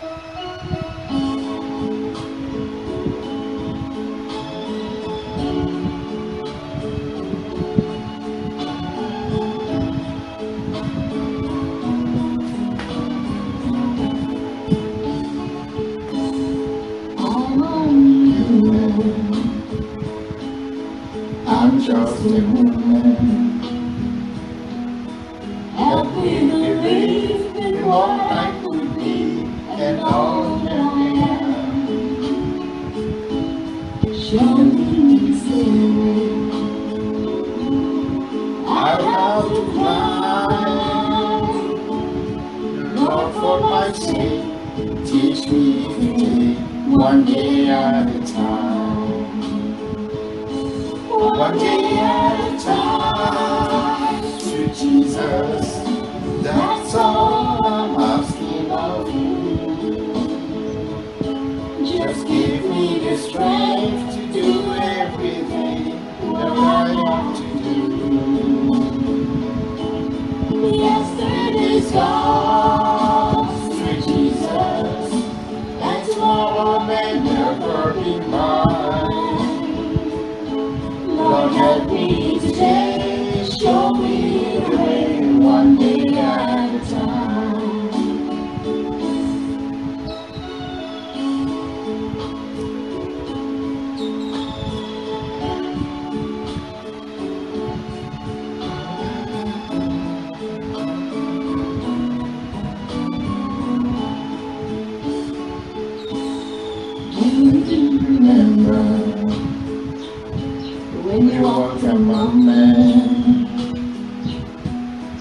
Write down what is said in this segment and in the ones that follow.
I'm just a woman. Help me believe in what I could be and all that I am. Show me the way. I'll have to climb. Lord, for my sake, teach me to take one day at a time. One day at a time, sweet Jesus, that's all I'm asking of you. Just give me the strength to do everything that I have to do. Yesterday's gone, sweet Jesus, and tomorrow may never be mine. Lord, help me today, show me the way, one day at a time. Do you remember when you walked among men?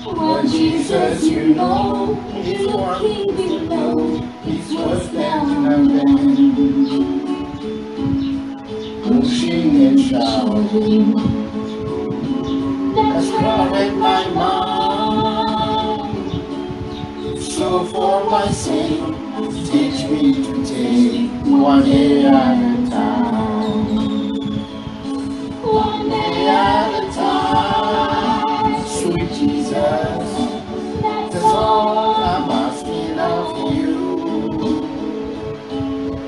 When Jesus, you know, is walking below, His was down and then, pushing and shouting, that's crowded my mind. So for my sake, teach me to take one day at a time. One day at a time, sweet Jesus, that's all I'm asking of you.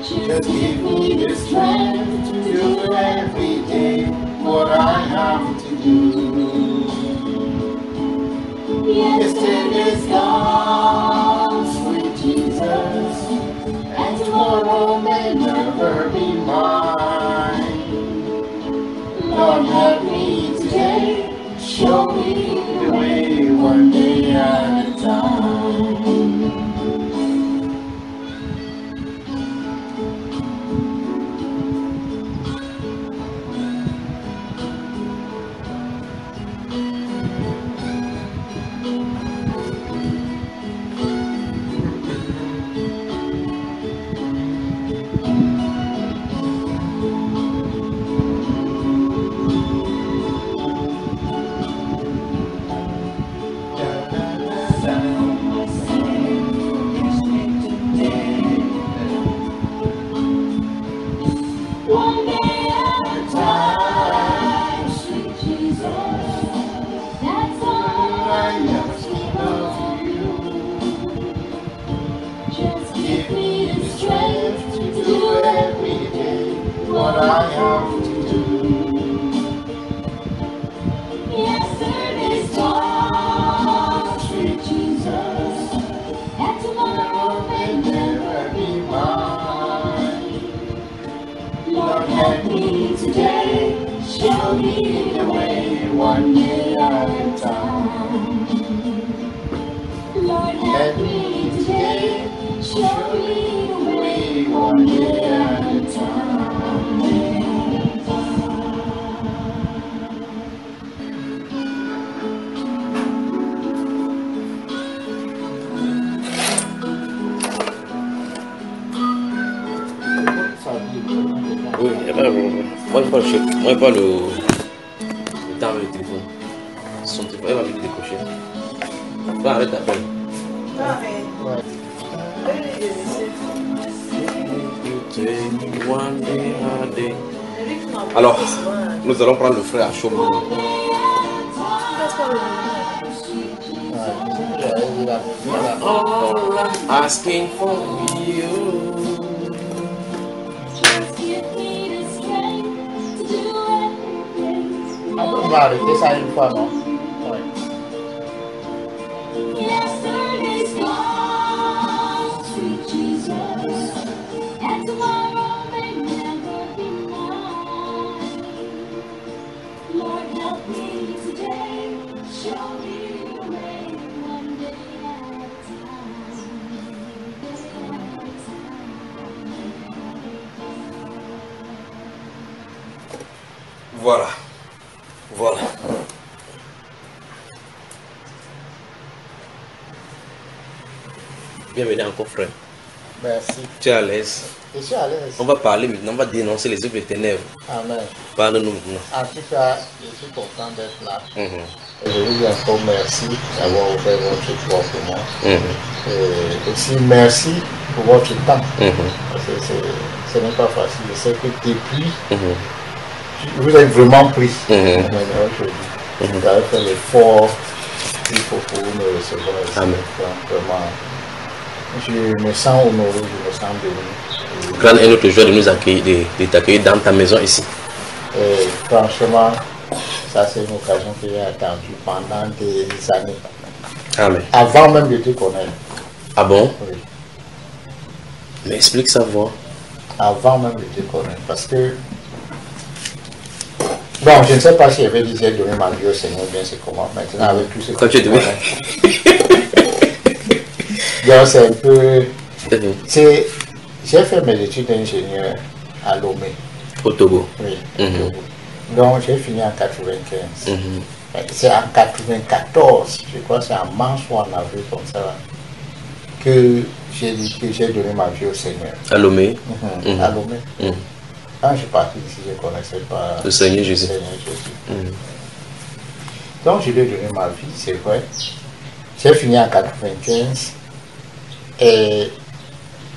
Just give me the strength to do every day what I have to do. Yesterday's gone, sweet Jesus, and tomorrow may never be mine. Lord, help me today, show me the way, one day at a time. One day at a time, sweet Jesus, that's all I'm asking of you. Just give me the strength to do every day what I have to do. Yesterday's gone, sweet Jesus, and tomorrow may never be mine. Lord, help me today, show me the way, one day at a time. Lord, help me today, show me the way, one day at a time. Oui, moi je pas le temps avec le téléphone. Son téléphone, elle va vite décrocher. Va arrête d'appel. Alors, nous allons prendre le frère à chaud. Voilà. All I'm asking for you. On peut m'arrêter ça une fois, non? Oui. Yesterday's gone, sweet Jesus, and tomorrow may never be mine. Lord, help me today, show me the way, one day at a time. Voilà. Voilà. Bienvenue encore, frère. Merci. Tu es à l'aise. Je suis à l'aise. On va parler maintenant, on va dénoncer les œuvres des ténèbres. Amen. Parle-nous maintenant. En tout cas, je suis content d'être là. Mhm. Et je vous dis encore merci d'avoir ouvert votre foi pour moi. Mhm. Et aussi merci pour votre temps. Mhm. Parce que ce n'est pas facile. Je sais que depuis, Mhm. vous avez vraiment pris. Mhm. Vous avez fait l'effort qu'il faut pour me recevoir ici. Amen. Donc, vraiment, je me sens honoré, je me sens béni. Grande est notre joie de nous accueillir, de t'accueillir dans ta maison ici. Et franchement, ça c'est une occasion que j'ai attendue pendant des années. Amen. Avant même de te connaître. Ah bon? Oui. Mais explique ça, voir. Avant même de te connaître. Parce que, bon, je ne sais pas si j'avais dit j'ai donné ma vie au Seigneur, bien c'est comment. Maintenant, avec tout ce Quand que tu es donné. Donc, c'est un peu. Mhm. J'ai fait mes études d'ingénieur à Lomé. Au Togo. Oui. Mhm. Donc, j'ai fini en 95. Mhm. C'est en 94, je crois que c'est en mars ou en avril comme ça, là, que j'ai dit que j'ai donné ma vie au Seigneur. À Lomé. Mhm. Mhm. À Lomé. Mhm. Quand je suis parti ici, je ne connaissais pas Le Seigneur Jésus. Seigneur Jésus. Mhm. Donc, je lui ai donné ma vie, c'est vrai. J'ai fini en 95 et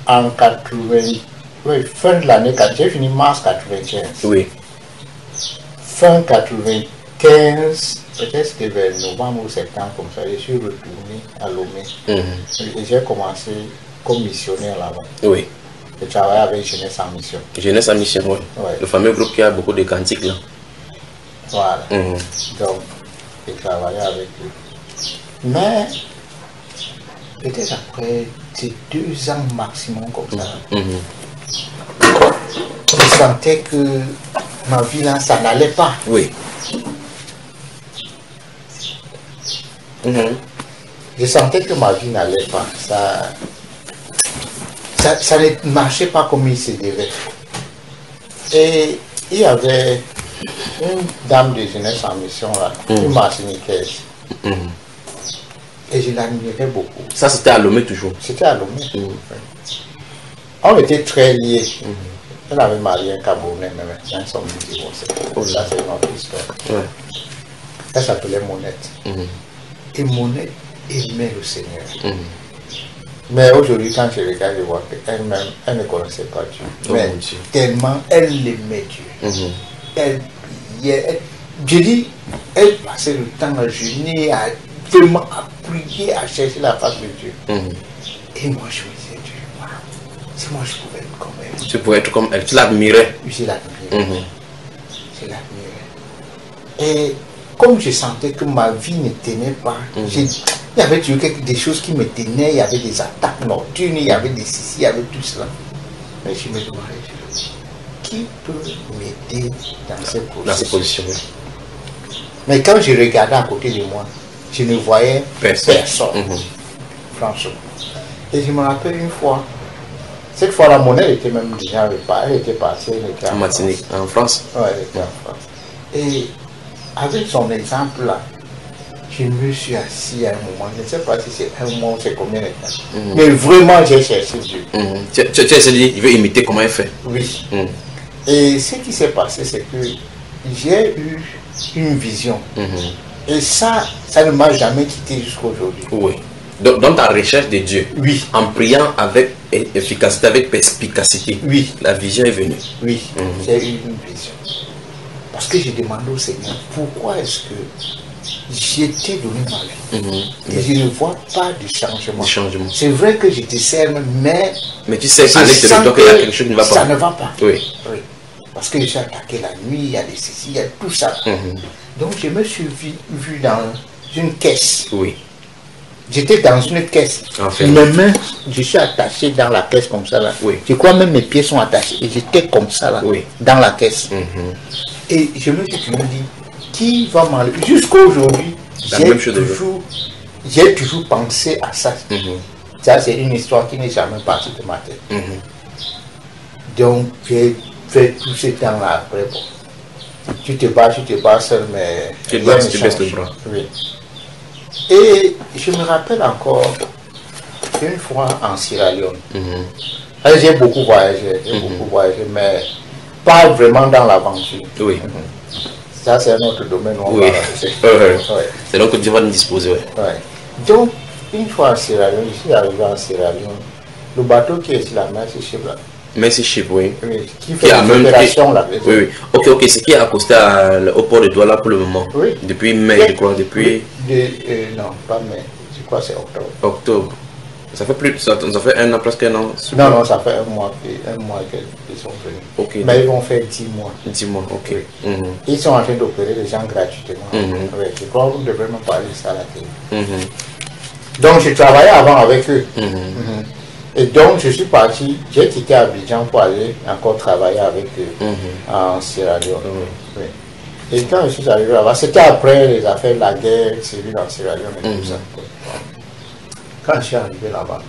en 80, oui, fin de l'année, j'ai fini mars 95. Oui. Fin 95, peut-être que vers novembre ou septembre, comme ça, je suis retourné à Lomé. Mhm. Et j'ai commencé comme missionnaire là-bas. Oui. Je travaillais avec Jeunesse en Mission. Jeunesse à mission, oui. Ouais. Le fameux groupe qui a beaucoup de cantiques là. Voilà. Mhm. Donc, j'ai travaillé avec eux. Mais, peut-être après ces 2 ans maximum comme ça, Mhm. je sentais que ma vie là, ça n'allait pas. Oui. Mhm. Je sentais que ma vie n'allait pas. Ça ne marchait pas comme il se devait. Et il y avait une dame de jeunesse en mission là, une Martiniquaise. Mhm. Et je l'admirais beaucoup. Ça, c'était à Lomé toujours. C'était à Lomé. Mhm. On était très liés. Elle avait marié un Camerounais, mais maintenant ils sont divorcés. Ça, c'est notre histoire. Ouais. Elle s'appelait Monette. Mhm. Et Monette aimait le Seigneur. Mhm. Mais aujourd'hui, quand je regarde, je vois qu'elle-même, elle ne connaissait pas Dieu. Oh Mais mon Dieu. tellement elle aimait Dieu. Mhm. Elle priait. Je dis, elle passait le temps à jeûner, à vraiment à prier, à chercher la face de Dieu. Mhm. Et moi, je me disais, Dieu, waouh, si moi je pouvais être comme elle, Tu pouvais être comme elle, tu l'admirais. je l'admirais. Mhm. Je l'admirais. Et comme je sentais que ma vie ne tenait pas, il y avait toujours des choses qui me tenaient, il y avait des attaques nocturnes, il y avait des ceci, il y avait tout cela. Mais je me demandais, qui peut m'aider dans cette position? Dans cette position, oui. Mais quand je regardais à côté de moi, je ne voyais Personne. personne. Mhm. Franchement. Et je me rappelle une fois, cette fois-là, mon elle était même déjà repartie, elle était partie, elle était En Martinique, en France. Ouais, elle était en France. Et avec son exemple là, je me suis assis à un moment, je ne sais pas si c'est un mois ou c'est combien de temps, mais vraiment j'ai cherché Dieu. Mhm. Tu as dit, il veut imiter comment elle fait. Oui. Mhm. Et ce qui s'est passé, c'est que j'ai eu une vision. Mhm. Et ça ne m'a jamais quitté jusqu'à aujourd'hui. Oui. Dans ta recherche de Dieu, Oui, en priant avec efficacité, avec perspicacité, oui, la vision est venue. oui, j'ai eu une vision. Parce que j'ai demandé au Seigneur, pourquoi est-ce que j'étais donné malin. Et je ne vois pas de changement. Du changement. C'est vrai que je discerne, mais tu sais je à l'intérieur de toi sens qu'il y a quelque chose qui ne va pas. ça ne va pas. Oui. Oui. Parce que j'ai attaqué la nuit, il y a des ceci, il y a tout ça. Donc je me suis vu dans une caisse. Oui. J'étais dans une caisse. Enfin. Mes mains, je suis attaché dans la caisse comme ça là. Oui. Je crois même mes pieds sont attachés. Et j'étais comme ça là, Oui. dans la caisse. Et je me suis toujours dit, qui va m'enlever? Jusqu'à aujourd'hui, La même chose j'ai toujours pensé à ça. Ça, c'est une histoire qui n'est jamais partie de ma tête. Donc, j'ai fait tout ce temps-là après. Bon. Tu te bats seul, mais. Tu te bats, tu baisses le bras. Oui. Et je me rappelle encore une fois en Sierra Leone. J'ai beaucoup voyagé, mais pas vraiment dans l'aventure. Oui. Ça, c'est un autre domaine. Oui. C'est donc que tu vas nous disposer. Ouais. Donc, une fois en Sierra Leone, je suis arrivé en Sierra Leone. Le bateau qui est sur la mer, c'est Ship là. Merci Ship, oui. Qui fait des opérations là. Oui. Ok, c'est qui est accosté au port de Douala pour le moment. Oui. Depuis mai, je crois. Depuis. Non, pas mai. Je crois que c'est octobre. Octobre. Ça fait plus, ça fait un an, presque un an. Non, ça fait un mois qu'ils sont venus. Okay, mais ils vont faire 10 mois. 10 mois, ok. Oui. Ils sont en train d'opérer les gens gratuitement. Oui, je crois que vous devez me parler de ça à la télé. Donc, je travaillais avant avec eux. Et donc, je suis parti, j'ai quitté Abidjan pour aller encore travailler avec eux en Sierra Leone. Oui. Et quand je suis arrivé là-bas, c'était après les affaires de la guerre civile en Sierra Leone et tout ça. Quand je suis arrivé là-bas,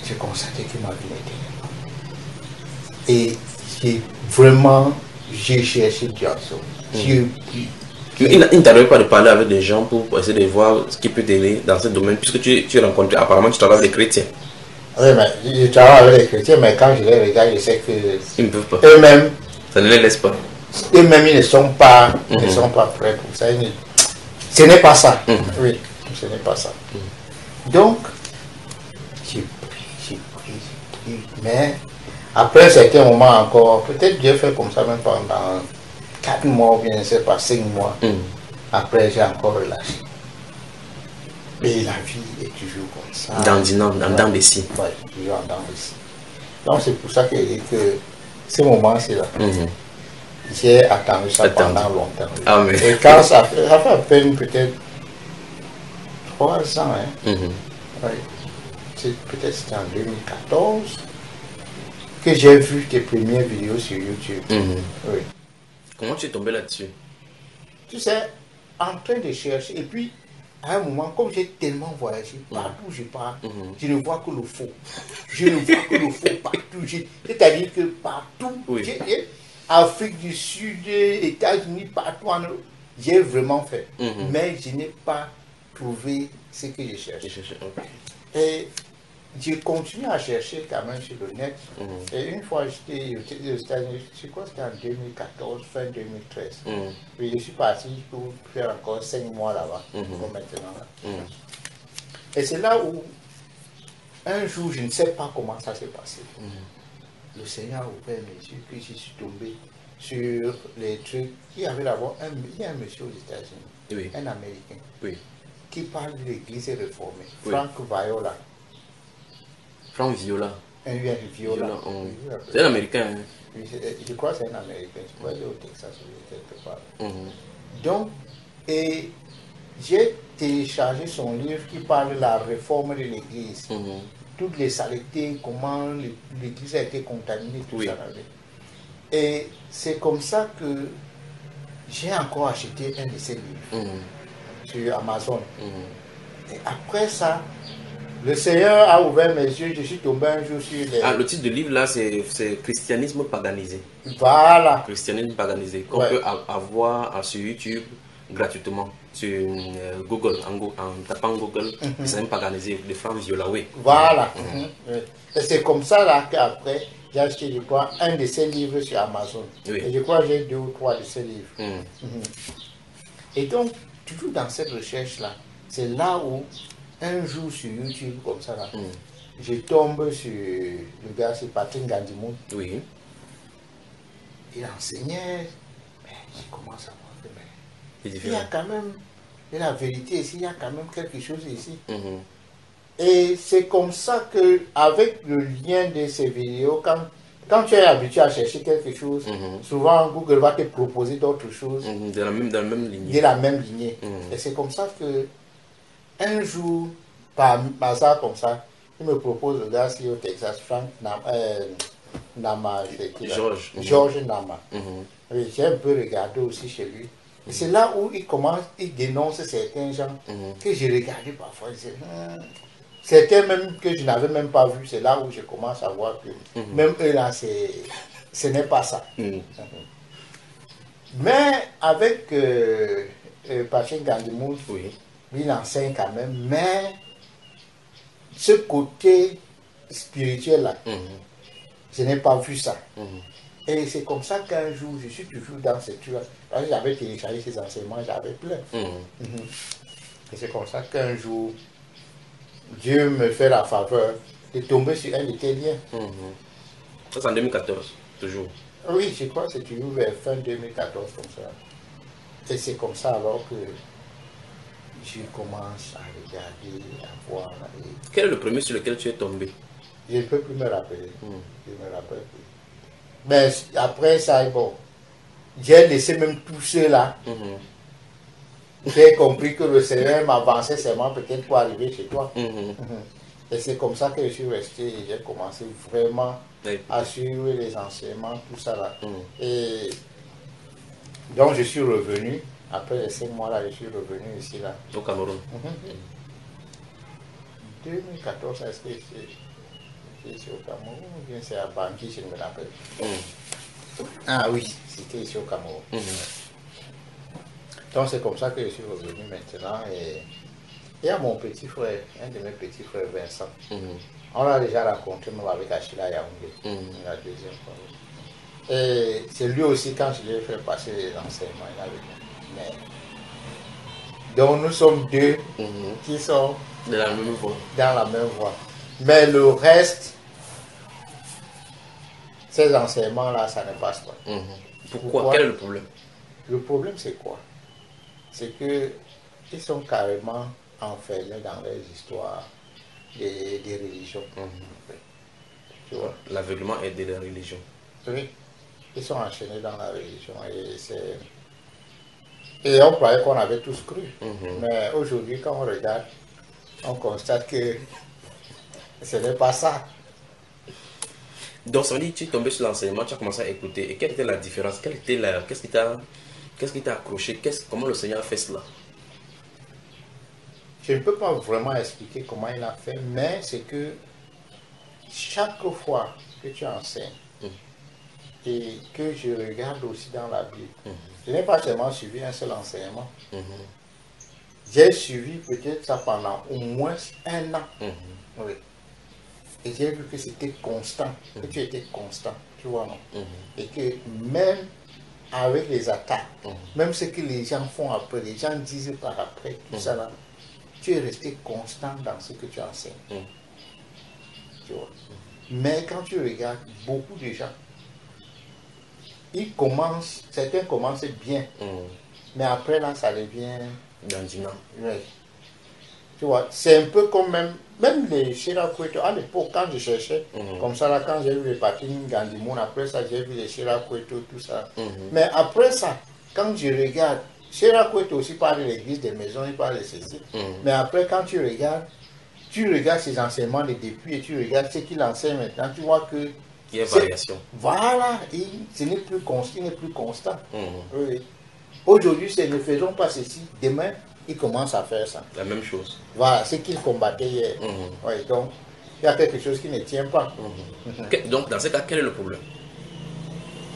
j'ai constaté que ma vie était. Et j'ai cherché Dieu. Il ne t'arrive pas de parler avec des gens pour essayer de voir ce qui peut t'aider dans ce domaine, puisque tu rencontres, apparemment tu travailles avec des chrétiens. Oui, mais je travaille avec les chrétiens, mais quand je les regarde, je sais que ils ne peuvent pas. Eux-mêmes, ça ne les laisse pas. Eux-mêmes, ils ne sont pas prêts pour ça. Ce n'est pas ça. Oui, ce n'est pas ça. Donc, j'ai pris. Mais après un certain moment encore, peut-être Dieu fait comme ça même pendant 4 mois ou bien je ne sais pas, 5 mois. Après, j'ai encore relâché. Et la vie est toujours comme ça. Dans des signes. Oui, toujours dans des signes. Donc c'est pour ça que ce moment-ci là, j'ai attendu ça pendant longtemps. Amen. Et quand ça fait à peine peut-être 3 ans, oui. Peut-être c'était en 2014 que j'ai vu tes premières vidéos sur YouTube. Oui. Comment tu es tombé là-dessus? Tu sais, en train de chercher, et puis à un moment, comme j'ai tellement voyagé, partout où je pars, je ne vois que le faux. Je ne vois que le faux partout. C'est-à-dire que partout, Afrique du Sud, États-Unis, partout en Europe, j'ai vraiment fait. Mais je n'ai pas trouvé ce que je cherchais. Et j'ai continué à chercher quand même sur le net. Et une fois j'étais aux États-Unis, je crois que c'était en 2014, fin 2013. Puis je suis parti pour faire encore 5 mois là-bas, pour maintenant. Là. Et c'est là où, un jour, je ne sais pas comment ça s'est passé. Le Seigneur a ouvert mes yeux, puis je suis tombé sur les trucs. Il y avait d'abord un monsieur aux États-Unis, un Américain, qui parle de l'église réformée, Frank Viola. Frank Viola. Viola. C'est un Américain. Hein? Je crois que c'est un Américain. Je crois qu'il est au Texas ou quelque part. Donc, et j'ai téléchargé son livre qui parle de la réforme de l'église. Toutes les saletés, comment l'église a été contaminée, tout ça. Et c'est comme ça que j'ai encore acheté un de ses livres sur Amazon. Et après ça, le Seigneur a ouvert mes yeux, je suis tombé un jour sur les... le titre de livre là, c'est Christianisme paganisé. Christianisme paganisé, qu'on peut avoir sur YouTube gratuitement, sur Google, en tapant Google, Christianisme paganisé, de Frank Viola, Voilà. Et c'est comme ça là qu'après, j'ai acheté, je crois, un de ses livres sur Amazon. Et je crois que j'ai 2 ou 3 de ses livres. Et donc, toujours dans cette recherche là, c'est là où un jour sur YouTube, comme ça là, je tombe sur le gars, c'est Patrick Gandimoun. Il enseignait, mais je commence à voir que il y a quand même Et la vérité ici, il y a quand même quelque chose ici. Mhm. Et c'est comme ça que, avec le lien de ces vidéos, quand tu es habitué à chercher quelque chose, Mhm. souvent Google va te proposer d'autres choses Mhm. Dans la même de lignée. la même lignée. Mhm. Et c'est comme ça que, un jour, par hasard comme ça, il me propose le gars ici au Texas, Frank Nama, c'est qui là? Georges. Mhm. Georges Nama. Mhm. Oui, j'ai un peu regardé aussi chez lui. Et c'est là où il dénonce certains gens Mhm. que j'ai regardé parfois. Je disais, certains même que je n'avais même pas vu, c'est là où je commence à voir que même eux là, ce n'est pas ça. Mhm. Mais avec Patrick Gandimoun, Oui. il enseigne quand même, mais ce côté spirituel là, Mhm. je n'ai pas vu ça. Mhm. Et c'est comme ça qu'un jour, je suis toujours dans cette truc. Parce que j'avais téléchargé ces enseignements, j'avais plein. Mhm. Et c'est comme ça qu'un jour, Dieu me fait la faveur de tomber sur un de tes liens. Mhm. Ça, c'est en 2014, toujours. Oui, je crois que c'est toujours vers fin 2014 comme ça. Et c'est comme ça alors que je commence à regarder, à voir. Et Quel est le premier sur lequel tu es tombé? je ne peux plus me rappeler. Mhm. Je ne me rappelle plus. Mais après ça, bon, j'ai laissé même tous ceux-là. Mhm. J'ai compris que le Seigneur m'avançait seulement peut-être pour arriver chez toi. Mhm. Et c'est comme ça que je suis resté et j'ai commencé vraiment Ouais. à suivre les enseignements, tout ça là. Mhm. Et donc je suis revenu, après les 5 mois là, je suis revenu ici là. Au Cameroun. 2014, est-ce que c'est ici au Cameroun ou bien c'est à Bangui, je ne me rappelle. Mhm. Ah oui, c'était ici au Cameroun. Mhm. Donc c'est comme ça que je suis revenu maintenant et il y a mon petit frère, un de mes petits frères, Vincent. Mhm. On l'a déjà rencontré même avec Achille Yaoundé, Mhm. la deuxième fois. Et c'est lui aussi, quand je lui ai fait passer les enseignements, il avait dit. Mais... Donc nous sommes deux Mhm. qui sont De la même voix. dans la même voie. Mais le reste, ces enseignements-là, ça ne passe pas. Mhm. Pourquoi? Pourquoi? Quel est le problème? Le problème, c'est quoi? C'est que ils sont carrément enfermés dans les histoires des religions. Mhm. Tu vois? L'aveuglement est de la religion. Oui. Ils sont enchaînés dans la religion et on croyait qu'on avait tous cru. Mhm. Mais aujourd'hui, quand on regarde, on constate que ce n'est pas ça. Donc, ça veut dire que tu es tombé sur l'enseignement, tu as commencé à écouter. Et quelle était la différence? Qu'est-ce qui t'a accroché? Comment le Seigneur a fait cela? Je ne peux pas vraiment expliquer comment il a fait, mais c'est que chaque fois que tu enseignes et que je regarde aussi dans la Bible, je n'ai pas seulement suivi un seul enseignement. Mhm. J'ai suivi peut-être ça pendant au moins 1 an. Mhm. Oui. Et j'ai vu que c'était constant, que tu étais constant, tu vois, non? Mhm. Et que même avec les attaques, même ce que les gens font après, les gens disent par après, tout ça là, tu es resté constant dans ce que tu enseignes. Mhm. Tu vois. Mais quand tu regardes beaucoup de gens, certains commencent bien, Mhm. mais après là, ça devient... Dandinant. Ouais. Tu vois, c'est un peu comme même les Chiracueto. À l'époque, quand je cherchais, comme ça, là, quand j'ai vu les patines Gandimoun, après ça, j'ai vu les Chiracueto, tout ça. Mais après ça, quand je regarde, Chiracueto aussi parle de l'église des maisons, il parle de ceci. Mais après, quand tu regardes ses enseignements de depuis et tu regardes ce qu'il enseigne maintenant, tu vois que... Il y a variation. Voilà, ce n'est plus constant, il n'est plus constant. Mhm. Oui. Aujourd'hui, c'est ne faisons pas ceci, demain, il commence à faire ça. La même chose. Voilà, ce qu'il combattait hier. Mhm. Oui, donc, il y a quelque chose qui ne tient pas. Donc, dans ce cas, quel est le problème?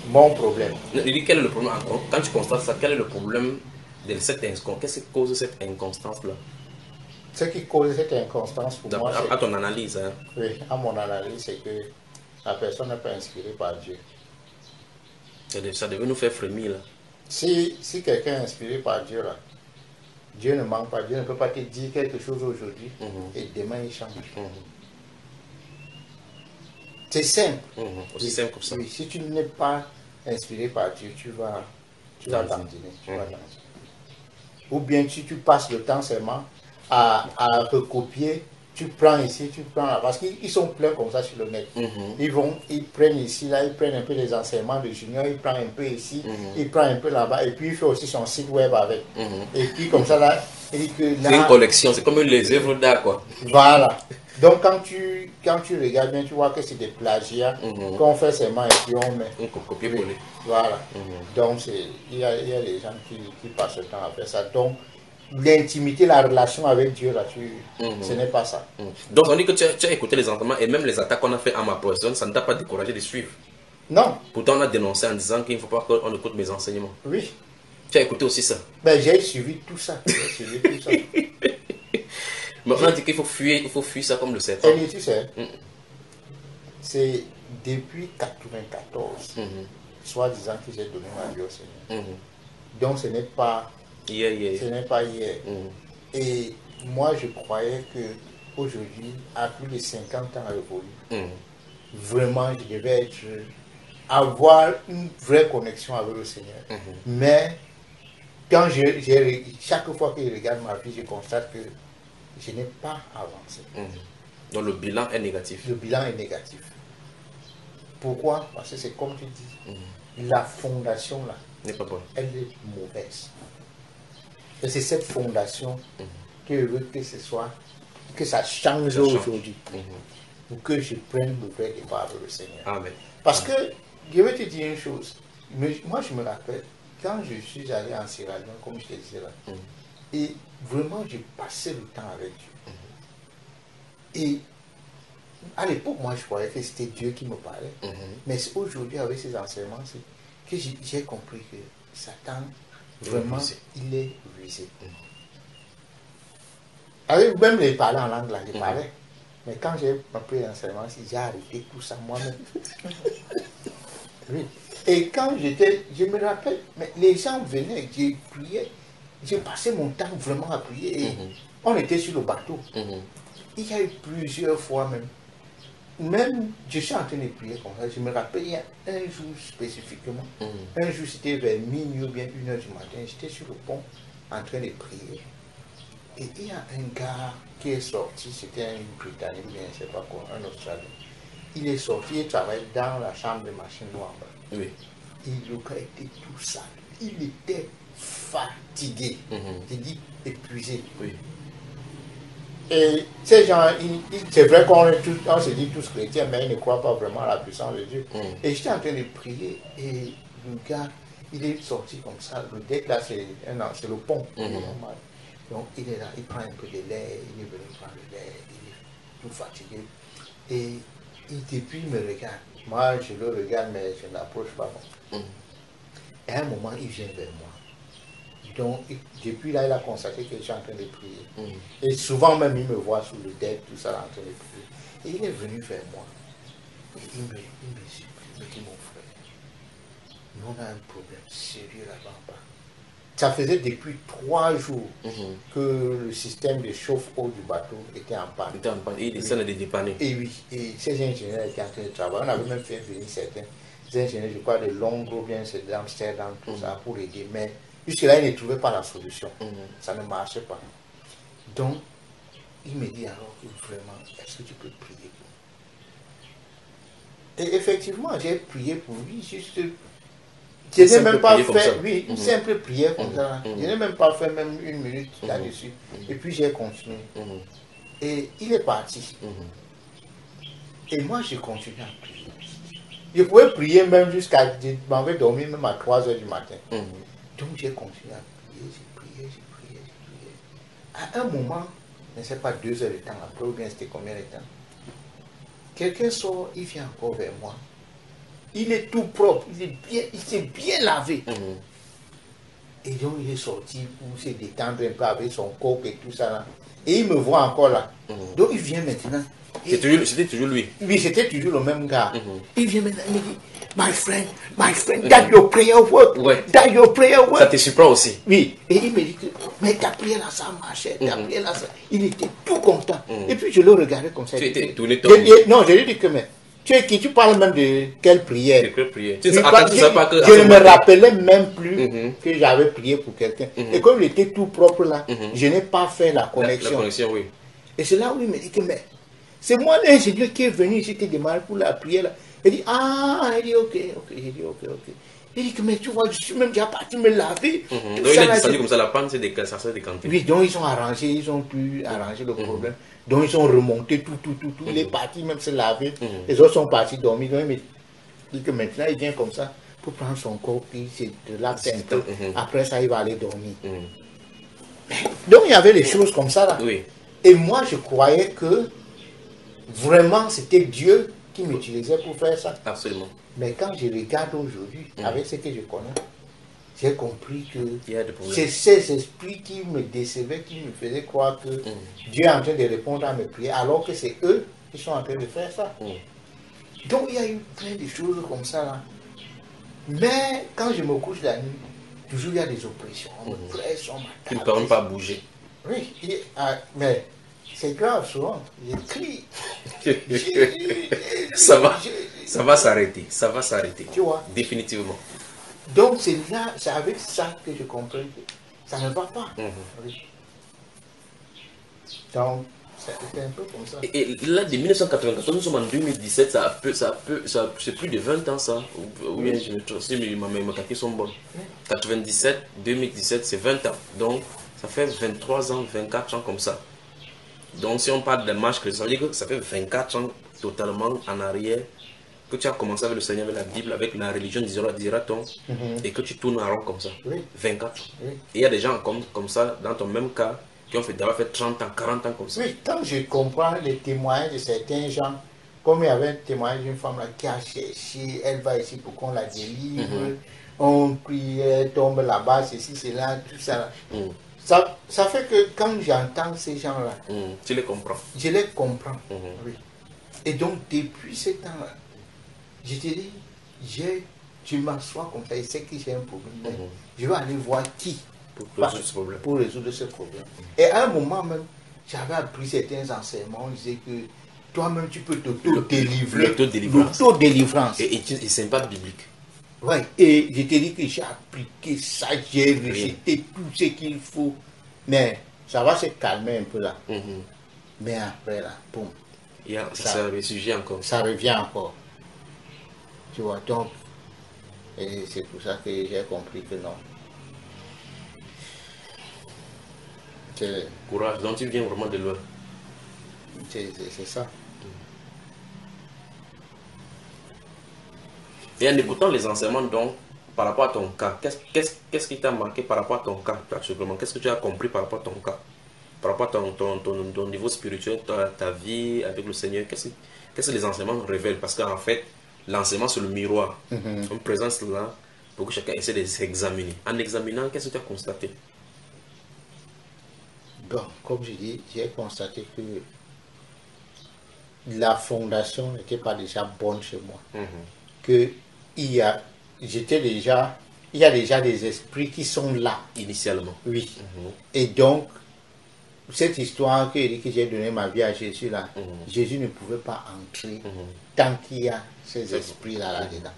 Mon problème. Je dis quel est le problème encore? Quand tu constates ça, quel est le problème de cette inconstance? Qu'est-ce qui cause cette inconstance-là? Ce qui cause cette inconstance pour moi, À ton analyse, hein? oui, à mon analyse, c'est que la personne n'est pas inspirée par Dieu. Ça devait nous faire frémir, là. Si quelqu'un est inspiré par Dieu, là, Dieu ne manque pas. Dieu ne peut pas te dire quelque chose aujourd'hui et demain il change. C'est simple. Aussi Oui, simple comme ça. oui, si tu n'es pas inspiré par Dieu, tu vas dandiner. Tu vas dandiner. ou bien si tu passes le temps seulement à recopier, tu prends ici, tu prends là, parce qu'ils sont pleins comme ça sur le net. Ils prennent ici, là, ils prennent un peu les enseignements de junior, ils prennent un peu ici, ils prennent un peu là-bas, et puis il fait aussi son site web avec. Et puis comme ça, là, il dit que là... C'est une collection, c'est comme les œuvres d'art, quoi. Voilà. Donc quand tu regardes bien, tu vois que c'est des plagiats qu'on fait seulement et puis on met. Copier-coller. Voilà. Donc il y a des gens qui passent le temps à faire ça. Donc l'intimité, la relation avec Dieu là, ce n'est pas ça. Donc on dit que tu as écouté les entraînements et même les attaques qu'on a fait à ma personne, ça ne t'a pas découragé de suivre. Non. Pourtant on a dénoncé en disant qu'il ne faut pas qu'on écoute mes enseignements. Oui. Tu as écouté aussi ça? Ben, j'ai suivi tout ça. Mais on a dit qu'il faut fuir ça comme le serpent. Et tu sais, c'est depuis 94, soi-disant que j'ai donné ma vie au Seigneur. Donc ce n'est pas Yeah. ce n'est pas hier. Et moi je croyais que aujourd'hui, à plus de 50 ans révolus, vraiment je devais avoir une vraie connexion avec le Seigneur. Mais quand chaque fois que je regarde ma vie, je constate que je n'ai pas avancé. Donc le bilan est négatif. Le bilan est négatif. Pourquoi? Parce que c'est comme tu dis, la fondation là, N'est pas bon. elle est mauvaise. Et c'est cette fondation que je veux que ça change aujourd'hui. Pour que je prenne le vrai départ avec le Seigneur. Amen. Parce que, je vais te dire une chose. Moi, je me rappelle, quand je suis allé en Sierra Leone, comme je te disais là, et vraiment, j'ai passé le temps avec Dieu. Et à l'époque, moi, je croyais que c'était Dieu qui me parlait. Mais aujourd'hui, avec ces enseignements, c'est que j'ai compris que Satan, vraiment, il est rusé. Avec même les parler en langue, là, je parlais. Mais quand j'ai appris l'enseignement, j'ai arrêté tout ça moi-même. Oui. Et quand je me rappelle, mais les gens venaient, j'ai prié, j'ai passé mon temps vraiment à prier. Et on était sur le bateau. Il y a eu plusieurs fois même, je suis en train de prier comme ça. Je me rappelle, il y a un jour spécifiquement, un jour c'était vers minuit ou bien 1h du matin, j'étais sur le pont en train de prier. Et il y a un gars qui est sorti, c'était un Britannique, je ne sais pas quoi, un Australien. Il est sorti, il travaille dans la chambre de machine noire. Oui. Et le gars était tout sale. Il était fatigué. Il dit épuisé. Oui. Et ces gens, c'est vrai qu'on se dit tous chrétiens, mais ils ne croient pas vraiment à la puissance de Dieu. Et j'étais en train de prier et le gars, il est sorti comme ça. Le deck là, c'est le pont. Normal. Donc il est là, il prend un peu de lait, il est venu prendre le lait, il est tout fatigué. Et depuis il me regarde. Moi je le regarde mais je n'approche pas. Et à un moment il vient vers moi. Donc depuis là il a constaté que je suis en train de prier. Et souvent même il me voit sous le deck, tout ça en train de prier. Et il est venu vers moi. Et il me dit mon frère, nous on a un problème sérieux là-bas en bas. Ça faisait depuis 3 jours que le système de chauffe-eau du bateau était en panne. Il essaie de dépanner. Et oui, et ces ingénieurs étaient en train de travailler. On avait même fait venir certains ingénieurs, je crois, de Londres ou bien c'est d'Amsterdam, tout ça, pour aider. Mais jusque-là, ils ne trouvaient pas la solution. Ça ne marchait pas. Donc, il me dit alors que vraiment, est-ce que tu peux prier pour lui? Et effectivement, j'ai prié pour lui, juste... Je n'ai même pas fait, une simple prière comme ça. Je n'ai même pas fait même 1 minute là-dessus. Et puis j'ai continué. Et il est parti. Et moi, j'ai continué à prier. Je pouvais prier même jusqu'à... Je m'en vais dormir même à 3h du matin. Donc j'ai continué à prier, j'ai prié. À un moment, je ne sais pas, 2 heures de temps après, ou bien c'était combien de temps, quelqu'un sort, il vient encore vers moi. Il est tout propre, il s'est bien lavé. Et donc il est sorti pour se détendre un peu avec son coq et tout ça là. Et il me voit encore là. Donc il vient maintenant. C'était toujours lui. Oui, c'était toujours le même gars. Il vient maintenant, il me dit, my friend, that your prayer work. Ouais. That your prayer work. Ça te surprend aussi. Oui. Et il me dit, mais ta prière là, ça marchait. Ta prière là, ça. Il était tout content. Et puis je le regardais comme ça. Tu étais tourné Non, je lui ai dit que, mais Tu es qui? Tu parles même de quelle prière? De quelle prière? Tu Je, sais, attends, tu sais pas que. je ne me rappelais même plus Mhm. que j'avais prié pour quelqu'un. Mhm. Et comme il était tout propre là, Mhm. je n'ai pas fait la La connexion. connexion, oui. Et c'est là où il me dit que mais c'est moi l'ingénieur qui est venu ici te demander pour la prière là. Il dit ah, il dit ok. J'ai dit ok. Il dit que mais tu vois, je suis même déjà parti me laver. Mhm. Tout Donc il ça, est là, descendu c'est- comme ça, la panne, ça s'est décanté. Oui, donc ils ont arrangé, ils ont pu arranger le problème. Donc ils ont remonté tout. Il est parti même se laver. Mhm. Les autres sont partis dormir. Donc il me dit que maintenant il vient comme ça pour prendre son corps, puis c'est de là un peu. Mhm. Après ça, il va aller dormir. Mhm. Donc il y avait des choses comme ça là. Oui. Et moi je croyais que vraiment c'était Dieu qui m'utilisait pour faire ça. Absolument. Mais quand je regarde aujourd'hui, avec ce que je connais, j'ai compris que Il y a des problèmes. c'est ces esprits qui me décevaient, qui me faisaient croire que Dieu est en train de répondre à mes prières, alors que c'est eux qui sont en train de faire ça. Donc il y a eu plein de choses comme ça là. Mais quand je me couche la nuit, toujours il y a des oppressions. On me presse, on Tu ne m'attaque. peux même pas bouger. Oui, mais c'est grave souvent. Je crie. Ça va s'arrêter. Ça va s'arrêter. Tu vois. Définitivement. Donc c'est là, c'est avec ça que je comprends que ça ne va pas. Oui. Donc c'est un peu comme ça. Et là, de 1994, nous sommes en 2017, c'est plus de 20 ans ça. Ou bien, je me trompe, si mes calculs sont bons. 97, 2017, c'est 20 ans. Donc, ça fait 23 ans, 24 ans comme ça. Donc, si on parle de marche chrétienne, ça veut dire que ça fait 24 ans totalement en arrière que tu as commencé avec le Seigneur, avec la Bible, avec la religion, dira-t-on, et que tu tournes en rond comme ça. Oui. 24 ans. Oui. Et il y a des gens comme ça, dans ton même cas, qui ont d'avoir fait 30 ans, 40 ans comme ça. Oui, quand je comprends les témoignages de certains gens, comme il y avait un témoignage d'une femme là, qui a cherché, elle va ici pour qu'on la délivre, on prie, elle tombe là-bas, ceci, cela, tout ça. Ça fait que quand j'entends ces gens-là, Tu les comprends. je les comprends. Oui. Et donc, depuis ce temps-là, je te dis, je m'assois comme ça, je sais que j'ai un problème. Mais je vais aller voir qui Pour résoudre ce problème. pour résoudre ce problème. Et à un moment même, j'avais appris certains enseignements, on disait que toi-même tu peux t'auto-délivrer. L'autodélivrance. L'autodélivrance. Et c'est pas biblique. Ouais. Et je te dis que j'ai appliqué ça, j'ai rejeté tout ce qu'il faut. Mais ça va se calmer un peu là. Mais après là, boum, Ça ressurgit encore. ça revient encore. Tu vois, donc, et c'est pour ça que j'ai compris que non. Courage. Donc tu viens vraiment de loin. C'est ça. Et en écoutant les enseignements, donc, par rapport à ton cas, qu'est-ce qui t'a marqué par rapport à ton cas, particulièrement? Qu'est-ce que tu as compris par rapport à ton cas? Par rapport à ton niveau spirituel, ta vie avec le Seigneur, qu'est-ce que les enseignements révèlent? Parce qu'en fait, l'enseignement, c'est le miroir. On présente cela pour que chacun essaie de s'examiner. En examinant, qu'est-ce que tu as constaté? Bon, comme je dis, j'ai constaté que la fondation n'était pas déjà bonne chez moi. Que il y a déjà des esprits qui sont là. Initialement. Oui. Et donc, cette histoire que j'ai donné ma vie à Jésus là, Jésus ne pouvait pas entrer tant qu'il y a ces esprits là-dedans.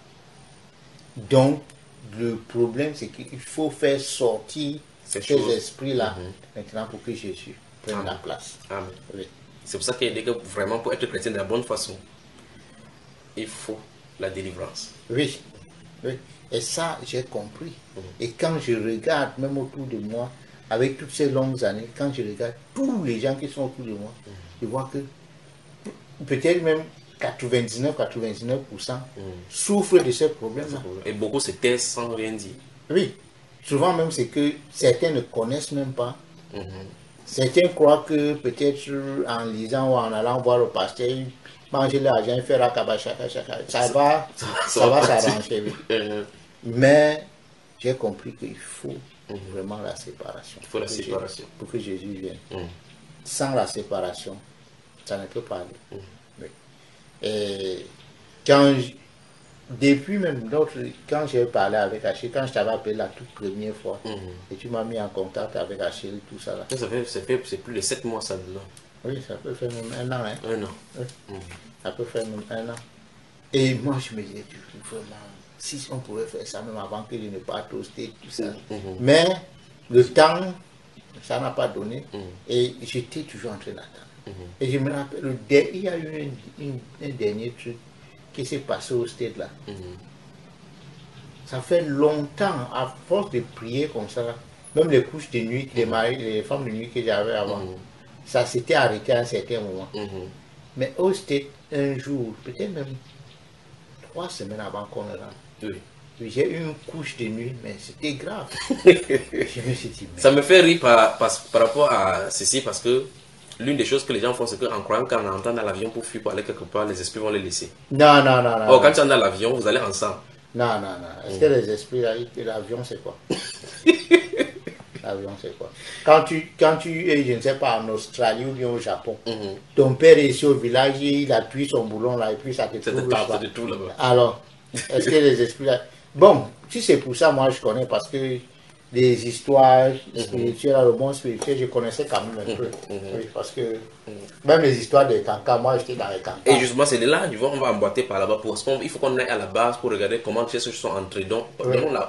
Donc, le problème, c'est qu'il faut faire sortir ces esprits-là maintenant pour que Jésus prenne la place. Amen. Oui. C'est pour ça qu'il dit que vraiment, pour être chrétien de la bonne façon, il faut la délivrance. Oui. Oui. Et ça, j'ai compris. Et quand je regarde, même autour de moi, avec toutes ces longues années, quand je regarde tous les gens qui sont autour de moi, je vois que peut-être même 99% souffrent de ces problèmes-là. Et beaucoup se taisent sans rien dire. Oui. Souvent même, c'est que certains ne connaissent même pas. Certains croient que peut-être en lisant ou en allant voir le pasteur, manger l'argent, faire la kabachaka, ça va s'arranger. Oui. Mais j'ai compris qu'il faut vraiment la séparation. Il faut la séparation. Pour que Jésus vienne. Sans la séparation, ça ne peut pas aller. Oui. Et depuis même quand j'ai parlé avec Achille, quand je t'avais appelé la toute première fois, et tu m'as mis en contact avec Achille, tout ça là. C'est plus de 7 mois ça maintenant. Oui, ça peut faire même un an. Hein. Un an. Oui. Ça peut faire même un an. Et moi, je me disais toujours, vraiment, si on pouvait faire ça même avant que je ne parte au States, tout ça. Mais le temps, ça n'a pas donné. Et j'étais toujours en train d'attendre. Et je me rappelle, il y a eu un dernier truc qui s'est passé au States là. Ça fait longtemps, à force de prier comme ça, même les couches de nuit, les femmes de nuit que j'avais avant, ça s'était arrêté à un certain moment. Mais au States, un jour, peut-être même 3 semaines avant qu'on rentre, j'ai eu une couche de nuit, mais c'était grave. Je me suis dit, mais... Ça me fait rire par rapport à ceci, parce que l'une des choses que les gens font, c'est qu'en croyant qu'en entrant dans l'avion pour fuir, pour aller quelque part, les esprits vont les laisser. Non. Or, quand tu es dans l'avion, vous allez ensemble. Non. Est-ce que les esprits, l'avion, c'est quoi? L'avion, c'est quoi? Quand tu es, je ne sais pas, en Australie ou bien au Japon, ton père est ici au village, il appuie son boulon là, et puis ça te trouve là-bas. Alors, est-ce que les esprits là... Bon, si c'est pour ça, moi je connais, parce que les histoires spirituelles, le monde spirituel, je connaissais quand même un peu. Oui, parce que même les histoires des cancans, moi j'étais dans les cancans. Et justement, c'est de là, on va emboîter par là-bas. Il faut qu'on aille à la base pour regarder comment ces choses sont entrées. Donc,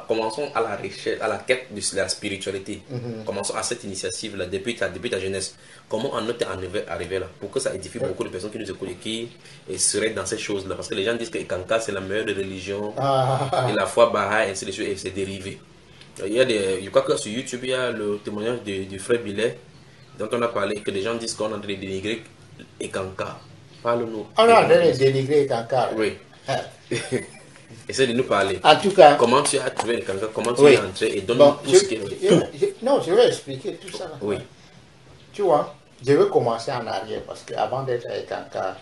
commençons à la recherche, à la quête de la spiritualité. Commençons à cette initiative-là, depuis ta jeunesse. Comment on est arrivé là? Pour que ça édifie beaucoup de personnes qui nous écoutent et qui seraient dans ces choses-là. Parce que les gens disent que les cancans, c'est la meilleure des religions. Et la foi Baha'i, ainsi de suite, et c'est dérivé. Je crois que sur YouTube, il y a le témoignage du frère Billet, dont on a parlé, que les gens disent qu'on a dénigré et Kanka. Parle-nous. On a dénigré Kanka. Oui. Essaye de nous parler. En tout cas, comment tu as trouvé les Kanka, comment tu es entré, et donne-nous tout ce qui est. Non, je vais expliquer tout ça. Oui. Tu vois, je vais commencer en arrière, parce qu'avant d'être avec Kanka,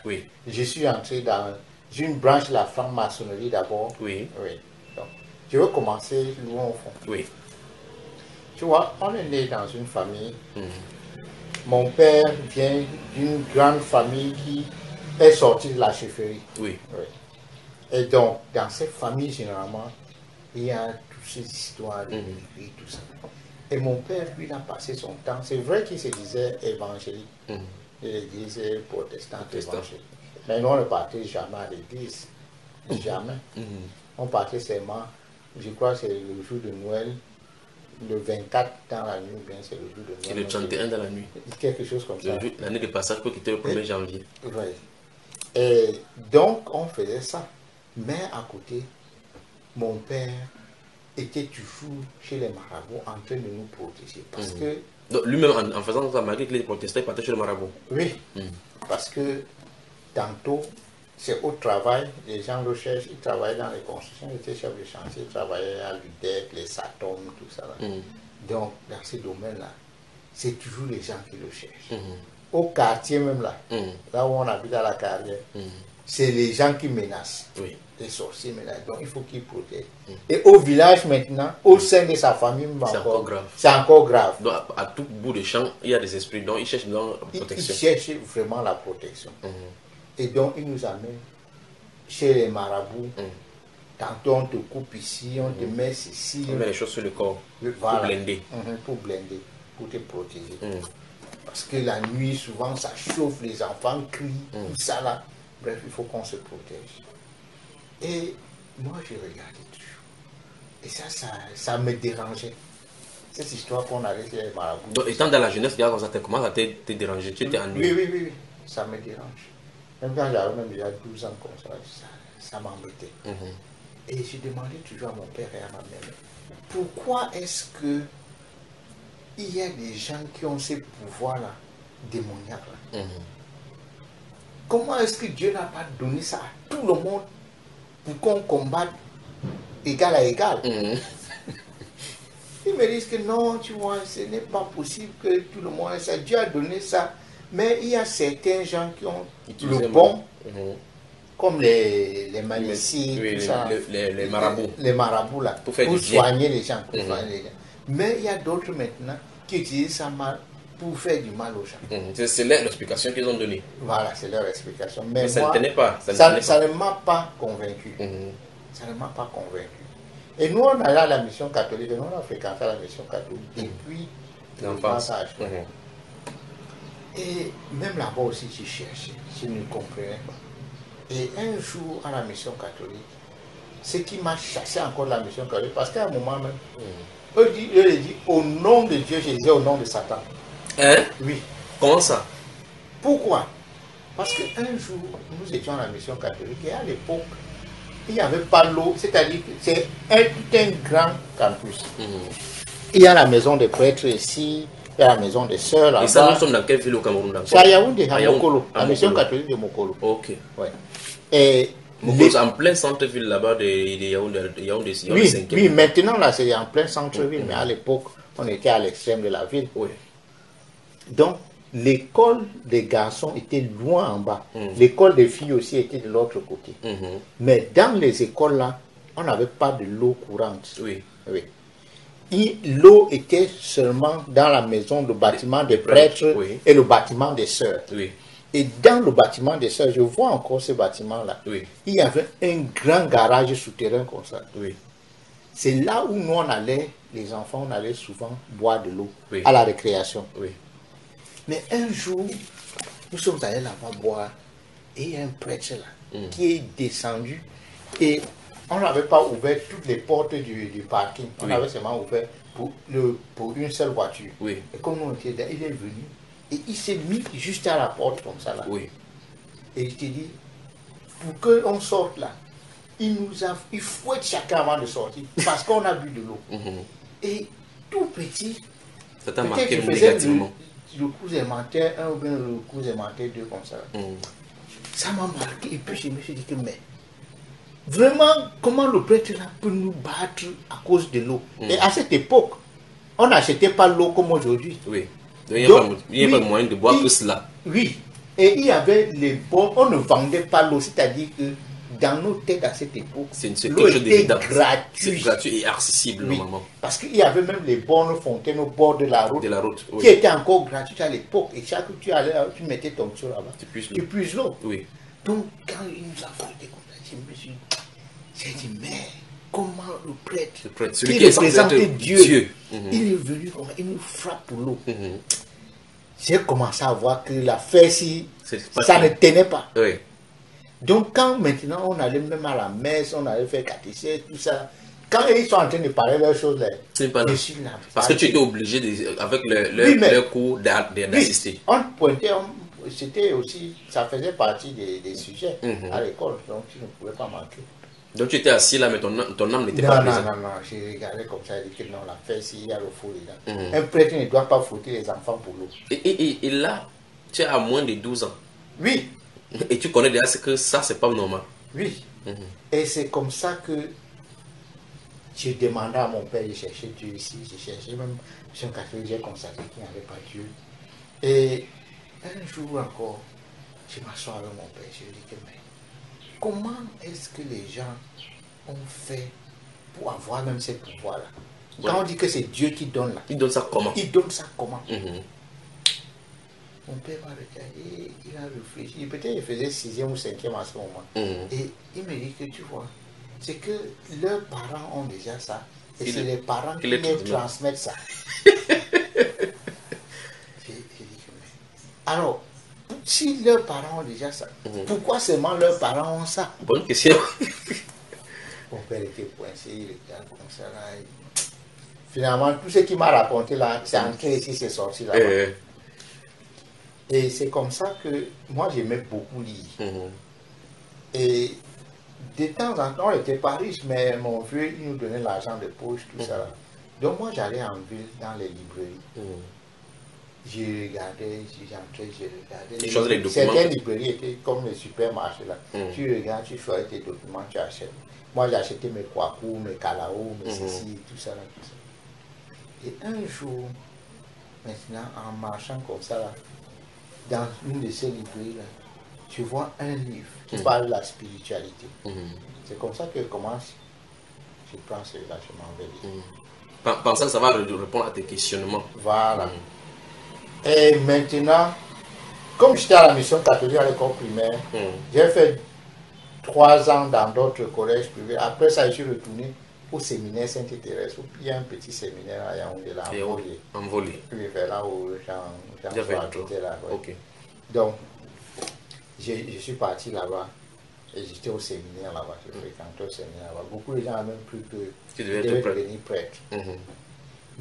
je suis entré dans une branche de la franc-maçonnerie d'abord. Oui. Donc, je vais commencer loin au fond. Oui. Tu vois, on est né dans une famille. Mon père vient d'une grande famille qui est sortie de la chefferie. Oui. Et donc, dans cette famille, généralement, il y a toutes ces histoires de et tout ça. Et mon père, lui, il a passé son temps. C'est vrai qu'il se disait évangélique. De l'église protestante évangélique. Mais nous, on ne partait jamais à l'église. Jamais. On partait seulement, je crois que c'est le jour de Noël, le 24 dans la nuit, ou bien c'est le jour de Noël. Et le 31 dans la nuit. Quelque chose comme ça. L'année de passage pour quitter le 1er janvier. Oui. Et donc, on faisait ça. Mais à côté, mon père était toujours chez les marabouts en train de nous protéger. Parce que... Donc, lui-même, en faisant ça, malgré que les protestants, il partait chez le marabout. Oui. Parce que tantôt, c'est au travail, les gens recherchent, ils travaillaient dans les constructions, ils étaient chefs de chantier, ils travaillaient à l'UDEC, les SATOM, tout ça. Donc, dans ces domaines-là, c'est toujours les gens qui le cherchent. Au quartier même là, là où on habite à la carrière, c'est les gens qui menacent. Les sorciers menacent, donc il faut qu'ils protègent. Et au village maintenant, au sein de sa famille, c'est encore grave. C'est encore grave. Donc, à tout bout de champ, il y a des esprits, donc ils cherchent dans la protection. Ils cherchent vraiment la protection. Et donc, il nous amène chez les marabouts. Tantôt, on te coupe ici, on te met ici. On met les choses sur le corps pour blinder. Pour blinder, pour te protéger. Parce que la nuit, souvent, ça chauffe, les enfants crient, tout ça là. Bref, il faut qu'on se protège. Et moi, je regardais toujours. Et ça me dérangeait. Cette histoire qu'on avait chez les marabouts. Donc, étant dans la jeunesse, comment ça t'a dérangé? Tu étais ennuyé? Oui, ça me dérange. Même quand j'avais même déjà 12 ans comme ça m'embêtait. Et je demandais toujours à mon père et à ma mère, pourquoi est-ce que il y a des gens qui ont ces pouvoirs-là, démoniaques-là? Comment est-ce que Dieu n'a pas donné ça à tout le monde pour qu'on combatte égal à égal? Ils me disent que non, tu vois, ce n'est pas possible que tout le monde ait ça. Dieu a donné ça. Mais il y a certains gens qui ont le bon, comme les magiciens, tout ça, les marabouts. Les marabouts là, pour soigner les gens. Mais il y a d'autres maintenant qui utilisent ça mal pour faire du mal aux gens. C'est leur explication qu'ils ont donnée. Voilà, c'est leur explication. Mais ça moi, ne tenait pas. Ça ne m'a pas convaincu. Ça ne m'a pas convaincu. Et nous, on allait à la mission catholique, nous, on a fréquenté la mission catholique depuis l'enfance. Et même là-bas aussi, je cherchais, je ne comprenais pas. Et un jour, à la mission catholique, ce qui m'a chassé encore de la mission catholique, parce qu'à un moment même, eux disent au nom de Dieu, je disais au nom de Satan. Hein? Oui. Comment ça? Pourquoi? Parce qu'un jour, nous étions à la mission catholique et à l'époque, il n'y avait pas l'eau, c'est-à-dire que c'est tout un grand campus. Il y a la maison des prêtres ici, il y a la maison des sœurs là-bas. Et ça, nous sommes dans quelle ville au Cameroun? C'est à Yaoundé, à À Yaoundé. Mokolo, À la mission Mokolo. catholique de Mokolo. Ok. Ouais. Et Mokolo, c'est en plein centre-ville là-bas de Yaoundé. Yaoundé, oui, 5e. oui, maintenant là c'est en plein centre-ville, mais à l'époque on était à l'extrême de la ville. Oui. Donc l'école des garçons était loin en bas. L'école des filles aussi était de l'autre côté. Mais dans les écoles là, on n'avait pas de l'eau courante. Oui. Oui. L'eau était seulement dans la maison, le bâtiment des prêtres oui. et le bâtiment des sœurs. Oui. Et dans le bâtiment des sœurs, je vois encore ce bâtiment-là. Oui. Il y avait un grand garage souterrain comme ça. Oui. C'est là où nous on allait, les enfants, on allait souvent boire de l'eau Oui. à la récréation. Oui. Mais un jour, nous sommes allés là-bas boire et il y a un prêtre là qui est descendu et on n'avait pas ouvert toutes les portes du parking. On Oui. avait seulement ouvert pour une seule voiture. Oui. Et comme nous étions là, il est venu et il s'est mis juste à la porte comme ça là. Oui. Et il te dit, pour qu'on sorte là, il fouette chacun avant de sortir parce qu'on a bu de l'eau. Et tout petit, Ça t'a peut-être marqué je faisais négativement. le cours élémentaire 1 ou bien le cours élémentaire 2 comme ça. Ça m'a marqué et puis je me suis dit que mais vraiment comment le prêtre là peut nous battre à cause de l'eau. Et à cette époque, on n'achetait pas l'eau comme aujourd'hui. Oui. Donc, il n'y Donc, a pas oui, moyen de boire il- que cela. Oui, et il y avait les bons, on ne vendait pas l'eau, c'est-à-dire que dans nos têtes à cette époque, C'est l'eau quelque chose était d'évident. C'est gratuite. gratuit et accessible Oui, normalement. parce qu'il y avait même les bornes fontaines au bord de la route, De la route. qui Oui. étaient encore gratuites à l'époque. Et chaque fois que tu allais, tu mettais ton tuyau là-bas, Tu puisses l'eau. tu puises l'eau. Oui. Donc, quand il nous a fouetté comme ça, je me suis dit, mais comment le prêtre, Le prêtre, celui qui qui est censé représentait être Dieu, Dieu. il est venu, comme ça, il nous frappe pour l'eau. J'ai commencé à voir que l'affaire, si C'est pas ça ne clair. tenait pas. Oui. Donc, quand maintenant on allait même à la messe, on allait faire catéchèse, tout ça, quand ils sont en train de parler leurs choses là, C'est pas là. je suis là. Parce que tu étais obligé, avec Oui, mais- leur cours, d'assister. Oui, on pointait, c'était aussi, ça faisait partie des sujets à l'école, donc tu ne pouvais pas manquer. Donc tu étais assis là, mais ton âme n'était Non, pas non, présente. non, non, j'ai regardé comme ça, j'ai dit que non, l'affaire, s'il y a le faux dedans. Un prêtre ne doit pas fouetter les enfants pour l'eau. Et là, tu es à moins de 12 ans. Oui, Et tu connais déjà que ça, c'est pas normal. oui. Et c'est comme ça que j'ai demandé à mon père de chercher Dieu ici. J'ai cherché même chez un catholique, j'ai constaté qu'il n'y avait pas Dieu. Et un jour encore, je m'assois avec mon père, je lui dis que mais comment est-ce que les gens ont fait pour avoir même ces pouvoirs-là? Quand on dit que c'est Dieu qui donne là, Il donne ça comment? il donne ça comment? Mhm. Mon père m'a regardé, il a réfléchi, peut-être il faisait 6e ou 5e à ce moment. Et il me dit que tu vois, c'est que leurs parents ont déjà ça, et Qui c'est les- les parents qui qui les les transmettent. transmettent ça. J'ai dit que, mais, alors, si leurs parents ont déjà ça, pourquoi seulement leurs parents ont ça? Bonne question. Mon père était coincé, il regarde comme ça là. Finalement, tout ce qu'il m'a raconté là, c'est entré ici, c'est sorti là. Et c'est comme ça que moi j'aimais beaucoup lire. Et de temps en temps, on n'était pas riche, mais mon vieux, il nous donnait l'argent de poche, tout ça. Là. Donc moi j'allais en ville dans les librairies. Je regardais, j'entrais, je regardais. Tu choisis les documents. Certaines librairies étaient comme les supermarchés là. Tu regardes, tu choisis tes documents, tu achètes. Moi j'achetais mes Kwaku, mes Kalao, mes ceci, tout ça là, tout ça. Et un jour, maintenant, en marchant comme ça là, dans une de ces librairies-là, je vois un livre qui parle de la spiritualité. C'est comme ça que je commence. Je prends celui-là, je m'en vais lire. Pensant que ça va répondre à tes questionnements. Voilà. Et maintenant, comme j'étais à la mission catholique à l'école primaire, j'ai fait 3 ans dans d'autres collèges privés. Après ça, je suis retourné au séminaire Sainte-Thérèse. Il y a un petit séminaire à Yaoundé, là, Et en Volée. envolé. Puis vers là où J'avais Jean-François était là. Ouais. Ok. Donc, je suis parti là-bas. Et j'étais au séminaire là-bas, je fréquentais au séminaire là-bas. Beaucoup de gens ont même cru que Tu je devais devais être prêtre. devenir prêtre. Mhm.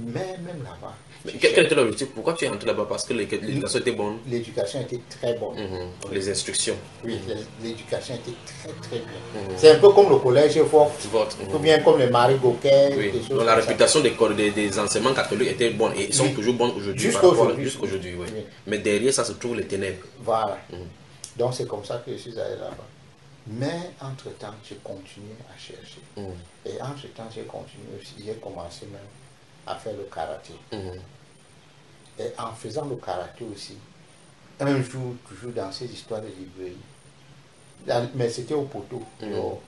Mais même là-bas, Mais quel était l'objectif? Pourquoi tu es entré là-bas? Parce que l'éducation était bonne. l'éducation était très bonne. Mhm. Les instructions. Oui, l'éducation était très très bien. C'est un peu comme le collège Fort, Votre, ou bien comme le Marie Goquet, oui. des choses Donc la comme ça. réputation des enseignements catholiques était bonne et ils sont Oui. toujours bons aujourd'hui. Jusqu'à par rapport à- aujourd'hui. Jusqu'à aujourd'hui, oui. Oui. Mais derrière ça se trouve les ténèbres. Voilà. Donc c'est comme ça que je suis allé là-bas. Mais entre-temps, j'ai continué à chercher. Et entre-temps, j'ai continué aussi. J'ai commencé même à faire le karaté. Et en faisant le karaté aussi, un jour, toujours dans ces histoires de librairie, mais c'était au poteau. Alors,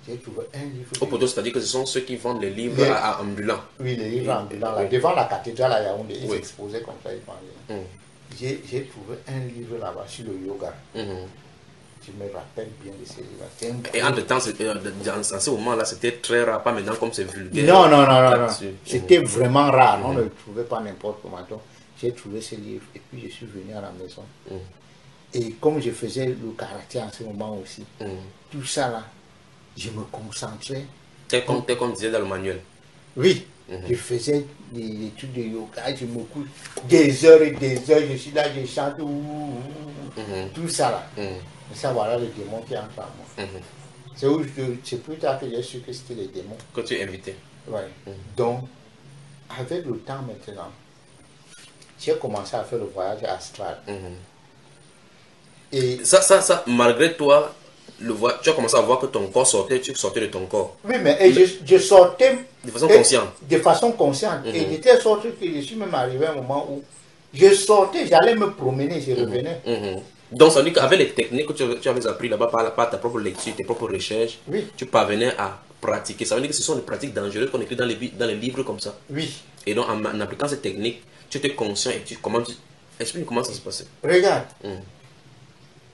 j'ai trouvé un livre. Au poteau, c'est-à-dire que ce sont ceux qui vendent les livres Les- à ambulants. Oui, les livres ambulants, là, Oui. devant la cathédrale à Yaoundé, ils Oui. exposaient comme ça, ils vendaient. Mhm. J'ai trouvé un livre là-bas sur le yoga. Mhm. Je me rappelle bien de ce livre. C'est un Et gros- entre-temps, dans ce moment-là, c'était très rare, pas maintenant comme c'est vulgaire. Non, non, non, non, non. Là-dessus. C'était vraiment rare. On ne le trouvait pas n'importe comment. Donc, j'ai trouvé ce livre et puis je suis venu à la maison. Et comme je faisais le karaté en ce moment aussi, tout ça là, je me concentrais. Tel qu'on disait dans le manuel. Oui, je faisais des trucs de yoga, je me couche des heures et des heures, je suis là, je chante, tout ça là. Et ça, voilà le démon qui entre en moi. C'est plus tard que j'ai su que c'était les démons. Que tu es invité. Ouais. Donc, avec le temps maintenant, j'ai commencé à faire le voyage astral. Et Ça, malgré toi, tu as commencé à voir que ton corps sortait, tu sortais de ton corps. oui, mais et je sortais De façon consciente. De façon consciente. Et de telle sorte que je suis même arrivé à un moment où je sortais, j'allais me promener, je revenais. Donc, ça veut dire qu'avec les techniques que tu avais appris là-bas par ta propre lecture, tes propres recherches, Oui. tu parvenais à pratiquer. Ça veut dire que ce sont des pratiques dangereuses qu'on écrit dans les livres comme ça. Oui. Et donc, en appliquant ces techniques, tu étais conscient et explique comment ça se passait. Regarde,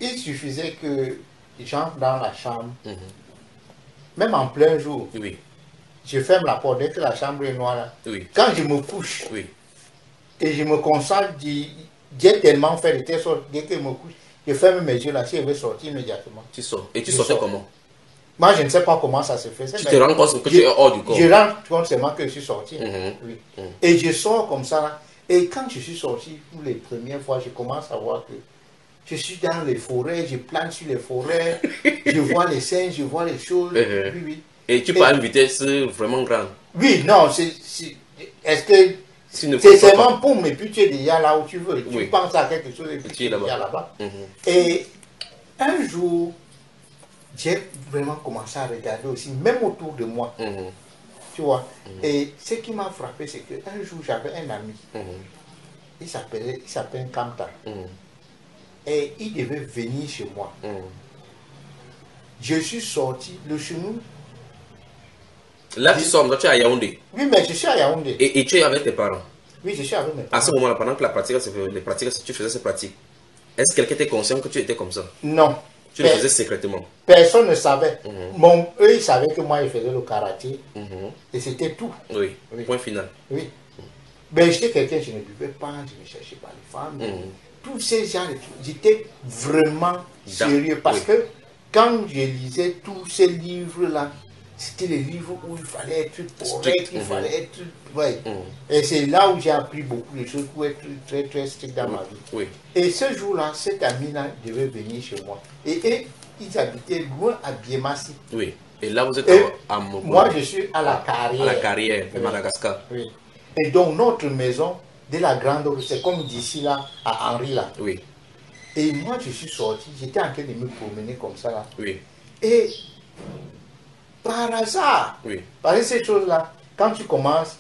il suffisait que j'entre dans la chambre, même en plein jour, Oui, je ferme la porte dès que la chambre est noire. Là. oui, Quand je me couche oui. et je me concentre, j'ai tellement fait de telle sorte, dès que je me couche, je ferme mes yeux là, si je vais sortir immédiatement. Tu sors. Et tu Je sortais sors. comment? Moi, je ne sais pas comment ça se fait. Tu te rends compte que tu es hors du corps. Je rends compte seulement que je suis sorti. Mhm. Oui. Et je sors comme ça. Là. Et quand je suis sorti pour les premières fois, je commence à voir que je suis dans les forêts, je plane sur les forêts, je vois les singes, je vois les choses. Mhm. Oui, oui. Et tu pars à une vitesse vraiment grande. Oui, non, est-ce que Tu ne c'est comprends pas. seulement boum, et puis tu es déjà là où tu veux. Tu Oui. penses à quelque chose et puis Tu tu es es déjà là-bas. là-bas. Et un jour, j'ai vraiment commencé à regarder aussi, même autour de moi. Tu vois. Et ce qui m'a frappé, c'est qu'un jour, j'avais un ami. Il s'appelle Kamta. Et il devait venir chez moi. Je suis sorti, le chenou. Là, tu sors, tu es à Yaoundé. Oui, mais je suis à Yaoundé. Et tu es avec tes parents. Oui, je suis avec mes À parents. ce moment-là, pendant que tu faisais ces pratiques, est-ce que quelqu'un était conscient que tu étais comme ça? Non. Tu le faisais secrètement. Personne ne savait. Eux, ils savaient que moi, je faisais le karaté. Et c'était tout. Oui. Oui. Point final. Oui. Mais j'étais quelqu'un, je ne buvais pas, je ne cherchais pas les femmes. Tous ces gens, j'étais vraiment sérieux. Parce Oui. que quand je lisais tous ces livres-là, c'était les livres où il fallait être correct, il fallait être. Ouais. Et c'est là où j'ai appris beaucoup de choses pour être très, très strict dans ma vie. Oui. Et ce jour-là, cet ami-là devait venir chez moi. Et ils habitaient loin à Biemassi. Oui. Et là, vous êtes Et à Mogo. moi, je suis à la carrière. À la carrière de Oui. Madagascar. Oui. Et donc, notre maison, de la Grande Rue, c'est comme d'ici là, à Henri là. Oui. Et moi, je suis sorti, j'étais en train de me promener comme ça là. Oui. Et par hasard, Oui. parce que ces choses-là, quand tu commences,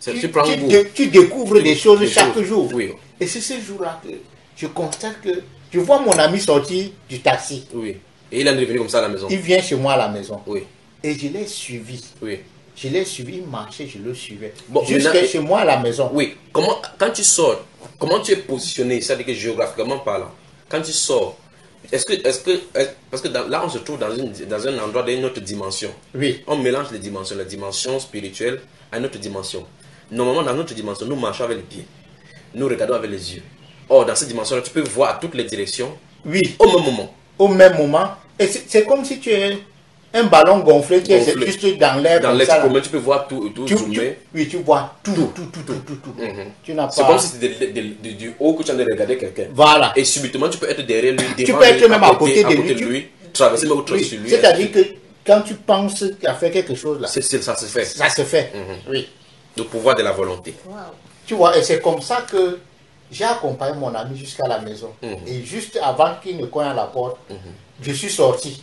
Tu prends goût. tu découvres des choses Des chaque choses. jour. Oui. Et c'est ce jour-là que je constate que je vois mon ami sortir du taxi. Oui. Et il est venu comme ça à la maison. Il vient chez moi à la maison. Oui. Et je l'ai suivi. Oui. Je l'ai suivi, il marchait, je le suivais. Bon, Jusqu'à maintenant- chez moi à la maison. Oui. Quand tu sors, comment tu es positionné, c'est-à-dire que géographiquement parlant, quand tu sors, parce que là on se trouve dans un endroit d'une autre dimension. Oui. On mélange les dimensions, la dimension spirituelle à une autre dimension. Normalement, dans notre dimension, nous marchons avec les pieds, nous regardons avec les yeux. Or, dans cette dimension-là, tu peux voir à toutes les directions Oui. au même moment. Au même moment, Et c'est comme si tu es un ballon gonflé qui est Gonflé. juste dans l'air. Dans comme l'air, ça, là. tu peux voir tout, zoomer. Oui, tu vois tout. Tu n'as C'est pas. comme si c'était du haut que tu en train de regarder quelqu'un. Voilà. Et subitement, tu peux être derrière lui, Tu devant peux lui, être même à côté de lui. lui, traverser même Oui, sur lui. c'est-à-dire que quand tu penses à faire quelque chose là, ça se fait. ça se fait. Oui. Le pouvoir de la volonté. Tu vois, et c'est comme ça que j'ai accompagné mon ami jusqu'à la maison. Et juste avant qu'il ne cogne à la porte, je suis sorti.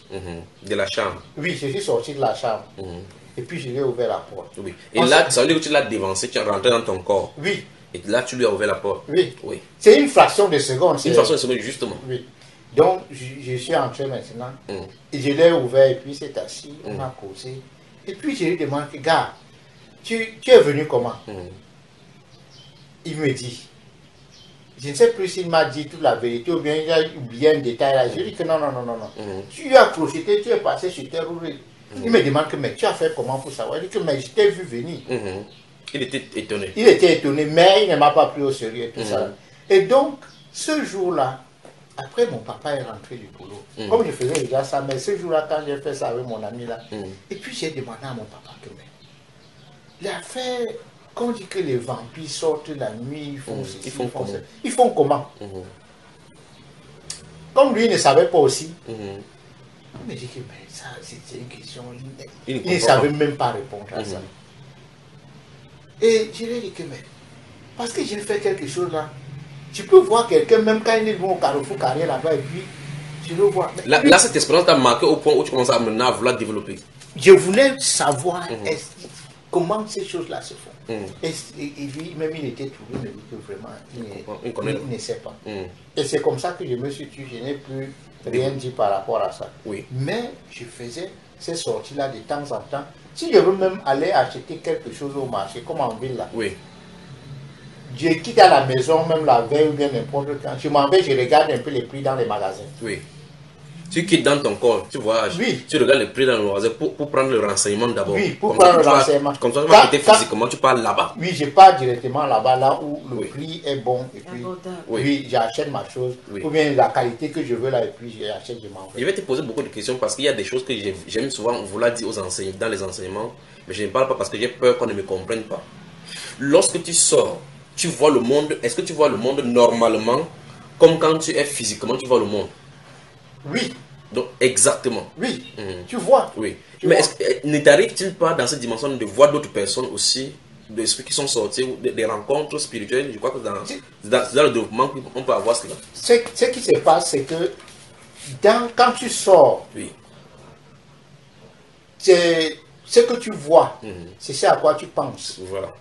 De la chambre. Oui, je suis sorti de la chambre. Et puis je lui ai ouvert la porte. Oui. Et là, ça veut dire que tu l'as dévancé, tu es rentré dans ton corps. Oui, Et là, tu lui as ouvert la porte. oui. Oui. C'est une fraction de seconde. C'est une façon de se mettre justement. Oui. Donc, je suis entré maintenant. Et je l'ai ouvert et puis il s'est assis. On a causé. Et puis je lui demande, gars, tu es venu comment? Il me dit, je ne sais plus s'il m'a dit toute la vérité ou bien il a oublié un détail là. Je lui dis que non. Tu lui as crocheté, tu es passé sur tes roues. Il me demande que, mais tu as fait comment pour savoir? Il dit que, mais je t'ai vu venir. Il était étonné. Il était étonné, mais il ne m'a pas pris au sérieux, tout ça. Et donc, ce jour-là, après mon papa est rentré du boulot, comme je faisais déjà ça, mais ce jour-là, quand j'ai fait ça avec mon ami là, et puis j'ai demandé à mon papa que, mais l'affaire, quand on dit que les vampires sortent la nuit, ils font ceci, ils font comment? Comme lui ne savait pas aussi, il me dit que, mais ça, c'est une question, il ne savait même pas répondre à ça. Et je lui ai dit que, mais, parce que j'ai fait quelque chose là, tu peux voir quelqu'un, même quand il est venu au Carrefour Carré là-bas, et puis tu le vois. Là, cette expérience t'a marqué au point où tu commences à maintenant à vouloir développer. Je voulais savoir comment ces choses-là se font. Et lui, même il était trouvé, mais que vraiment, il ne sait pas. Et c'est comme ça que je me suis tué, je n'ai plus rien dit par rapport à ça. Oui. Mais je faisais ces sorties-là de temps en temps. Si je veux même aller acheter quelque chose au marché, comme en ville là, Oui. je quitte à la maison, même la veille ou bien n'importe quand. Je m'en vais, je regarde un peu les prix dans les magasins. Oui. Tu quittes dans ton corps, tu vois, Oui. tu regardes les prix dans le magasin pour prendre le renseignement d'abord. Oui, pour prendre le renseignement. Comme ça, tu vas quitter physiquement, tu pars là-bas. Oui, je pars directement là-bas, là où le Oui. prix est bon. Et puis, Oui. oui, j'achète ma chose. Oui. Ou bien la qualité que je veux là, et puis j'achète, je m'en vais. Je vais te poser beaucoup de questions parce qu'il y a des choses que j'aime souvent vouloir dire aux enseignants, dans les enseignements, mais je ne parle pas parce que j'ai peur qu'on ne me comprenne pas. Lorsque tu sors, tu vois le monde, est-ce que tu vois le monde normalement comme quand tu es physiquement, tu vois le monde? Oui, Donc, exactement. oui, tu vois. Oui. Tu Mais vois. ne t'arrive-t-il pas dans cette dimension de voir d'autres personnes aussi, des esprits qui sont sortis, ou des rencontres spirituelles? Je crois que dans le développement, on peut avoir cela. Ce qui se passe, c'est que quand tu sors, Oui. c'est ce que tu vois, c'est ce à quoi tu penses. Voilà.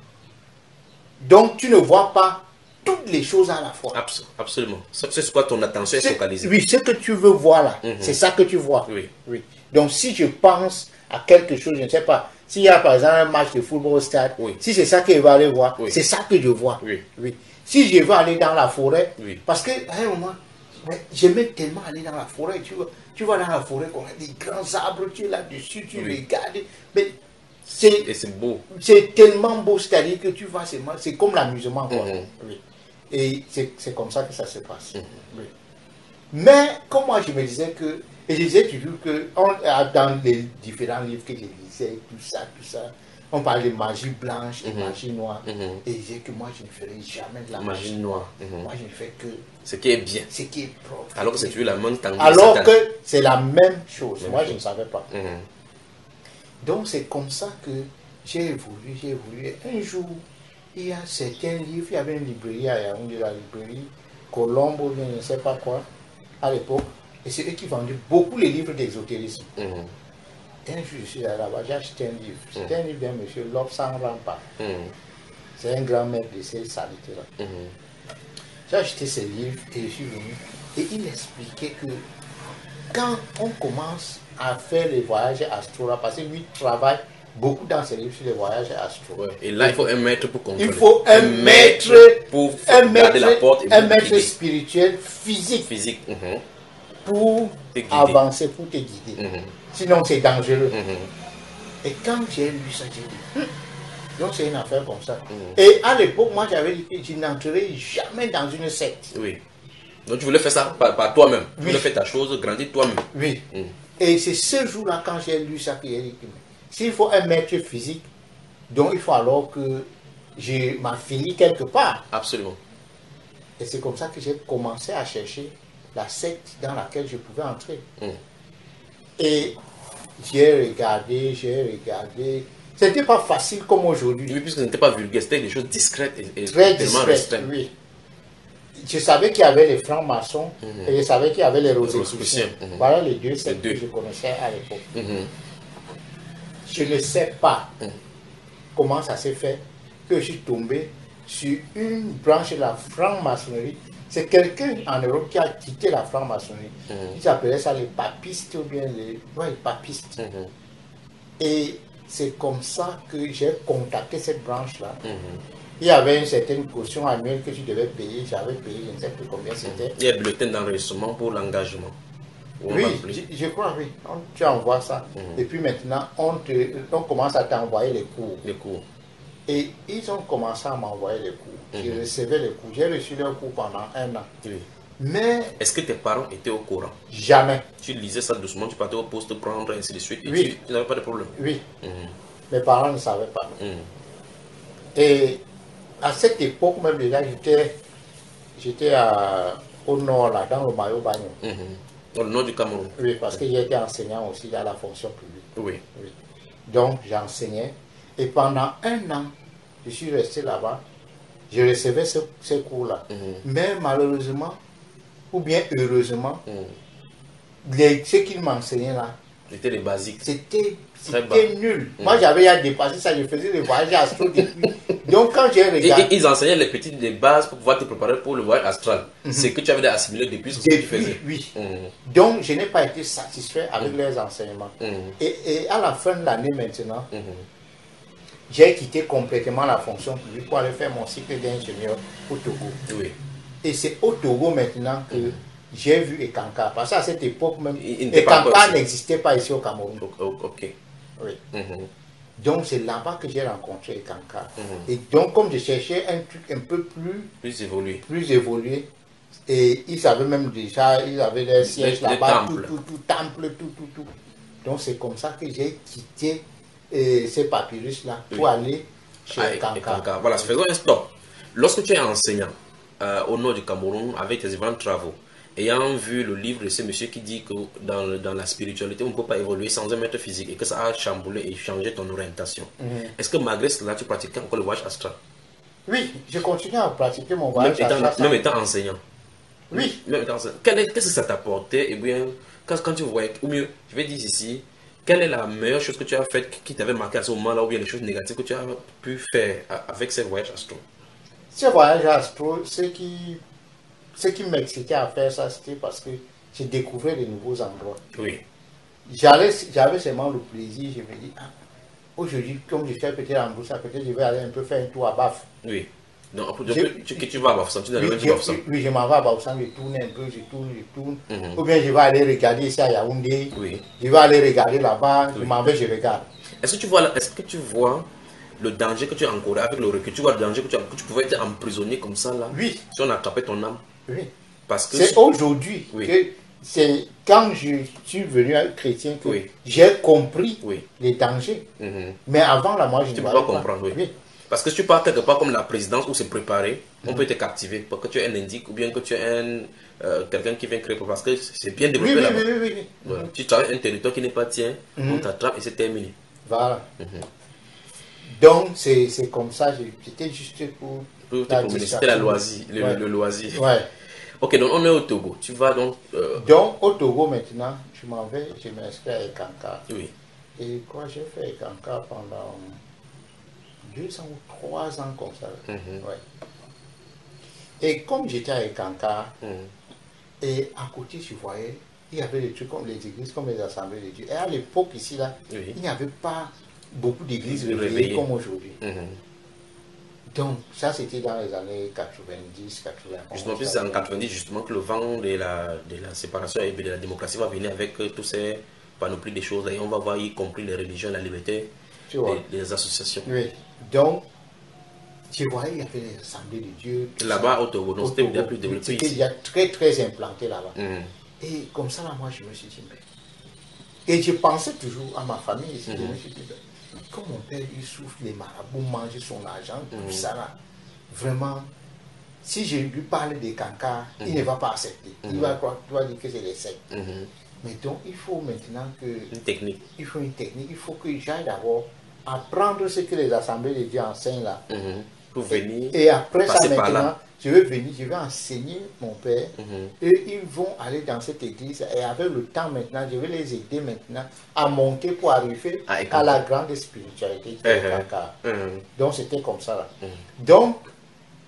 Donc tu ne vois pas toutes les choses à la fois. Absolument. C'est quoi ton attention est focalisée. Oui, ce que tu veux voir là, c'est ça que tu vois. Oui. Donc si je pense à quelque chose, je ne sais pas, s'il y a par exemple un match de football au stade, Oui. si c'est ça que je vais aller voir, Oui. c'est ça que je vois. Oui. Si je veux aller dans la forêt, Oui. parce qu'à un moment, j'aimais tellement aller dans la forêt, tu vas dans la forêt, on a des grands arbres, tu es là-dessus, tu regardes, mais Et c'est beau. c'est tellement beau, c'est-à-dire que tu vois, c'est comme l'amusement. Quoi. Oui. Et c'est comme ça que ça se passe. Oui. Mais comme moi je me disais que, et je disais toujours que dans les différents livres que je lisais, tout ça, on parlait de magie blanche et magie noire. Et je disais que moi je ne ferai jamais de la magie noire. Moi je ne fais que Ce qui est bien. ce qui est propre. Alors que c'est toujours la même tendance. Alors que c'est la même chose. Moi je ne savais pas. Donc c'est comme ça que j'ai évolué. Un jour, il y a certains livres, il y avait une librairie à Yaoundé, la librairie Colombo, je ne sais pas quoi, à l'époque, et c'est eux qui vendaient beaucoup les livres d'exotérisme. Et un jour, je suis allé là-bas, j'ai acheté un livre. C'était un livre d'un monsieur Lobsang Rampa. C'est un grand maître de ces saletés-là. J'ai acheté ce livre et je suis venu, et il expliquait que quand on commence à faire les voyages astraux, parce que lui travaille beaucoup dans ses livres sur les voyages astraux. Et là, il faut un maître pour contrôler. Il faut un maître pour garder la porte et un maître spirituel physique pour avancer, pour te guider. Sinon, c'est dangereux. Et quand j'ai lu ça, j'ai dit, donc c'est une affaire comme ça. Et à l'époque, moi, j'avais dit que je n'entrerai jamais dans une secte. Oui. Donc tu voulais faire ça par toi-même. Tu voulais faire ta chose, grandir toi-même. Oui. Et c'est ce jour-là, quand j'ai lu ça, que j'ai dit, s'il faut un maître physique, donc il faut alors que je m'affilie quelque part. Absolument. Et c'est comme ça que j'ai commencé à chercher la secte dans laquelle je pouvais entrer. Et j'ai regardé. C'était pas facile comme aujourd'hui. Oui, puisque ce n'était pas vulgaire, c'était des choses discrètes et Très tellement discret, restreintes. oui. Je savais qu'il y avait les francs-maçons et je savais qu'il y avait les rosicruciens. Rosicruciens. Voilà les deux sectes Les deux. que je connaissais à l'époque. Je ne sais pas comment ça s'est fait que je suis tombé sur une branche de la franc-maçonnerie. C'est quelqu'un en Europe qui a quitté la franc-maçonnerie. Ils appelaient ça les papistes ou bien les papistes. Et c'est comme ça que j'ai contacté cette branche-là. Il y avait une certaine caution annuelle que tu devais payer. J'avais payé, je ne sais plus combien c'était. Il y a un bulletin d'enregistrement pour l'engagement. Oui, je crois, oui. Tu envoies ça. Et puis maintenant, on commence à t'envoyer les cours. Les cours. Et ils ont commencé à m'envoyer les cours. Je recevais les cours. J'ai reçu les cours pendant 1 an. Oui. Mais Est-ce que tes parents étaient au courant? jamais. Tu lisais ça doucement, tu partais au poste prendre, ainsi de suite. Et Oui. tu n'avais pas de problème. Oui. Mes parents ne savaient pas. Mhm. Et à cette époque même déjà, j'étais au nord, là, dans le Mayo Bagno. Dans le nord du Cameroun. Oui, parce que j'étais enseignant aussi dans la fonction publique. Oui. Oui. Donc, j'enseignais. Et pendant 1 an, je suis resté là-bas. Je recevais ces cours-là. Mais malheureusement, ou bien heureusement, ce qu'ils m'enseignaient là, C'était les basiques. c'était Très bas. nul. Moi, j'avais à dépasser ça. Je faisais des voyages astro depuis. Donc, quand j'ai regardé... Et ils enseignaient les bases pour pouvoir te préparer pour le voyage astral. C'est que tu avais assimilé depuis ce que tu faisais. Oui. Donc, je n'ai pas été satisfait avec leurs enseignements. Et à la fin de l'année maintenant, j'ai quitté complètement la fonction publique pour aller faire mon cycle d'ingénieur au Togo. Oui. Et c'est au Togo maintenant que j'ai vu Ekanka. Parce qu'à cette époque même, Il n'était pas encore Ekanka ici. n'existait pas ici au Cameroun. Ok. Oui. Mhm. Donc c'est là-bas que j'ai rencontré Ekanka. Et donc comme je cherchais un truc un peu Plus évolué. plus évolué, et ils avaient même déjà, ils avaient des sièges Des là-bas, temples. tout, temple, tout. Donc c'est comme ça que j'ai quitté ces papyrus-là pour aller chez Ah, et Ekanka. Kanka. Voilà, faisons un stop. Lorsque tu es enseignant au nord du Cameroun avec tes différents travaux, ayant vu le livre de ce monsieur qui dit que dans la spiritualité, on ne peut pas évoluer sans un maître physique et que ça a chamboulé et changé ton orientation, est-ce que malgré cela, tu pratiquais encore le voyage astral? Oui, je continue à pratiquer mon Même voyage astral. même étant enseignant. Oui, Même étant enseignant. Qu'est-ce que ça t'apportait? Et bien, quand tu voyais, ou mieux, je vais dire ici, quelle est la meilleure chose que tu as faite qui t'avait marqué à ce moment-là, ou bien les choses négatives que tu as pu faire avec ces voyages astraux? ce voyage astro, ce qui m'excitait à faire ça, c'était parce que je découvrais de nouveaux endroits. Oui. J'avais seulement le plaisir, je me dis, aujourd'hui, comme je fais peut-être en Boussa, peut-être je vais aller un peu faire un tour à Baf. Oui. Donc, tu vas à Bafoussam, tu n'as jamais Oui, dit Bafoussam. je m'en vais à Bafoussam, je tourne un peu, je tourne. Ou bien je vais aller regarder ici à Yaoundé, Oui. je vais aller regarder là-bas, je m'en vais, je regarde. Est-ce que tu vois le danger que tu as encouru avec le recul? Tu vois le danger que tu pouvais être emprisonné comme ça là? Oui. Si on attrapait ton âme? Oui. Parce que C'est aujourd'hui Oui. que c'est quand je suis venu un chrétien que Oui. j'ai compris Oui. les dangers. Mhm. Mais avant là, moi je Tu ne peux voyais pas comprendre, oui. Oui. Parce que si tu pars quelque part comme la présidence où c'est préparé, on peut te captiver. Parce que tu es un indique ou bien que tu es quelqu'un qui vient créer. Parce que c'est bien Oui, développé oui, là-bas. oui, oui, oui. Voilà. Tu travailles un territoire qui n'est pas tien, on t'attrape et c'est terminé. Voilà. Donc c'est comme ça, j'étais juste pour Pour te la promener. distraction. C'était la loisir, Ouais. le loisir. Ouais. Ok, donc on est au Togo. Tu vas donc. Donc au Togo maintenant, je m'en vais, je m'inscris à Ekanka. Oui. Et quoi, j'ai fait Ekanka pendant 2 ans ou 3 ans comme ça. Ouais. Et comme j'étais à Ekanka, et à côté, je voyais, il y avait des trucs comme les églises, comme les assemblées de Dieu. Et à l'époque ici, là, Oui. il n'y avait pas beaucoup d'églises Réveillées. réveillées comme aujourd'hui. Mhm. Donc, ça, c'était dans les années 90, 80. Justement, puis c'est en 90 justement que le vent de la séparation et de la démocratie va venir avec tous ces panoplies des choses. Et on va voir y compris les religions, la liberté, Tu vois. les associations. Oui. Donc, tu voyais, il y avait les assemblées de Dieu. tout Là-bas ça. au Togo, donc Au c'était Togo. bien plus développé C'était ici. déjà très, très implanté là-bas. Mhm. Et comme ça, là, moi, je me suis dit, mais Et je pensais toujours à ma famille. Je me suis dit, comme mon père, il souffre, les marabouts mangent son argent, tout ça là. Vraiment, si je lui parle des cancars, il ne va pas accepter. Il va dire que c'est des sectes. Mais donc, il faut maintenant que... Une technique. Il faut une technique. Il faut que j'aille d'abord apprendre ce que les assemblées de Dieu enseignent là. Pour venir. Et après ça, passer par maintenant, là. je vais venir, je vais enseigner mon père. Et ils vont aller dans cette église. Et avec le temps maintenant, je vais les aider maintenant à monter pour arriver à la grande spiritualité qui est Kankar. Donc c'était comme ça là. Donc,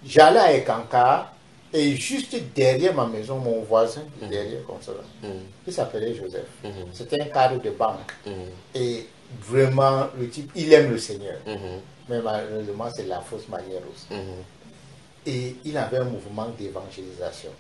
j'allais à Ekankar. Et juste derrière ma maison, mon voisin, derrière comme ça là, il s'appelait Joseph. C'était un cadre de banque. Et vraiment, le type, il aime le Seigneur. Mais malheureusement, c'est la fausse manière aussi. Et il avait un mouvement d'évangélisation.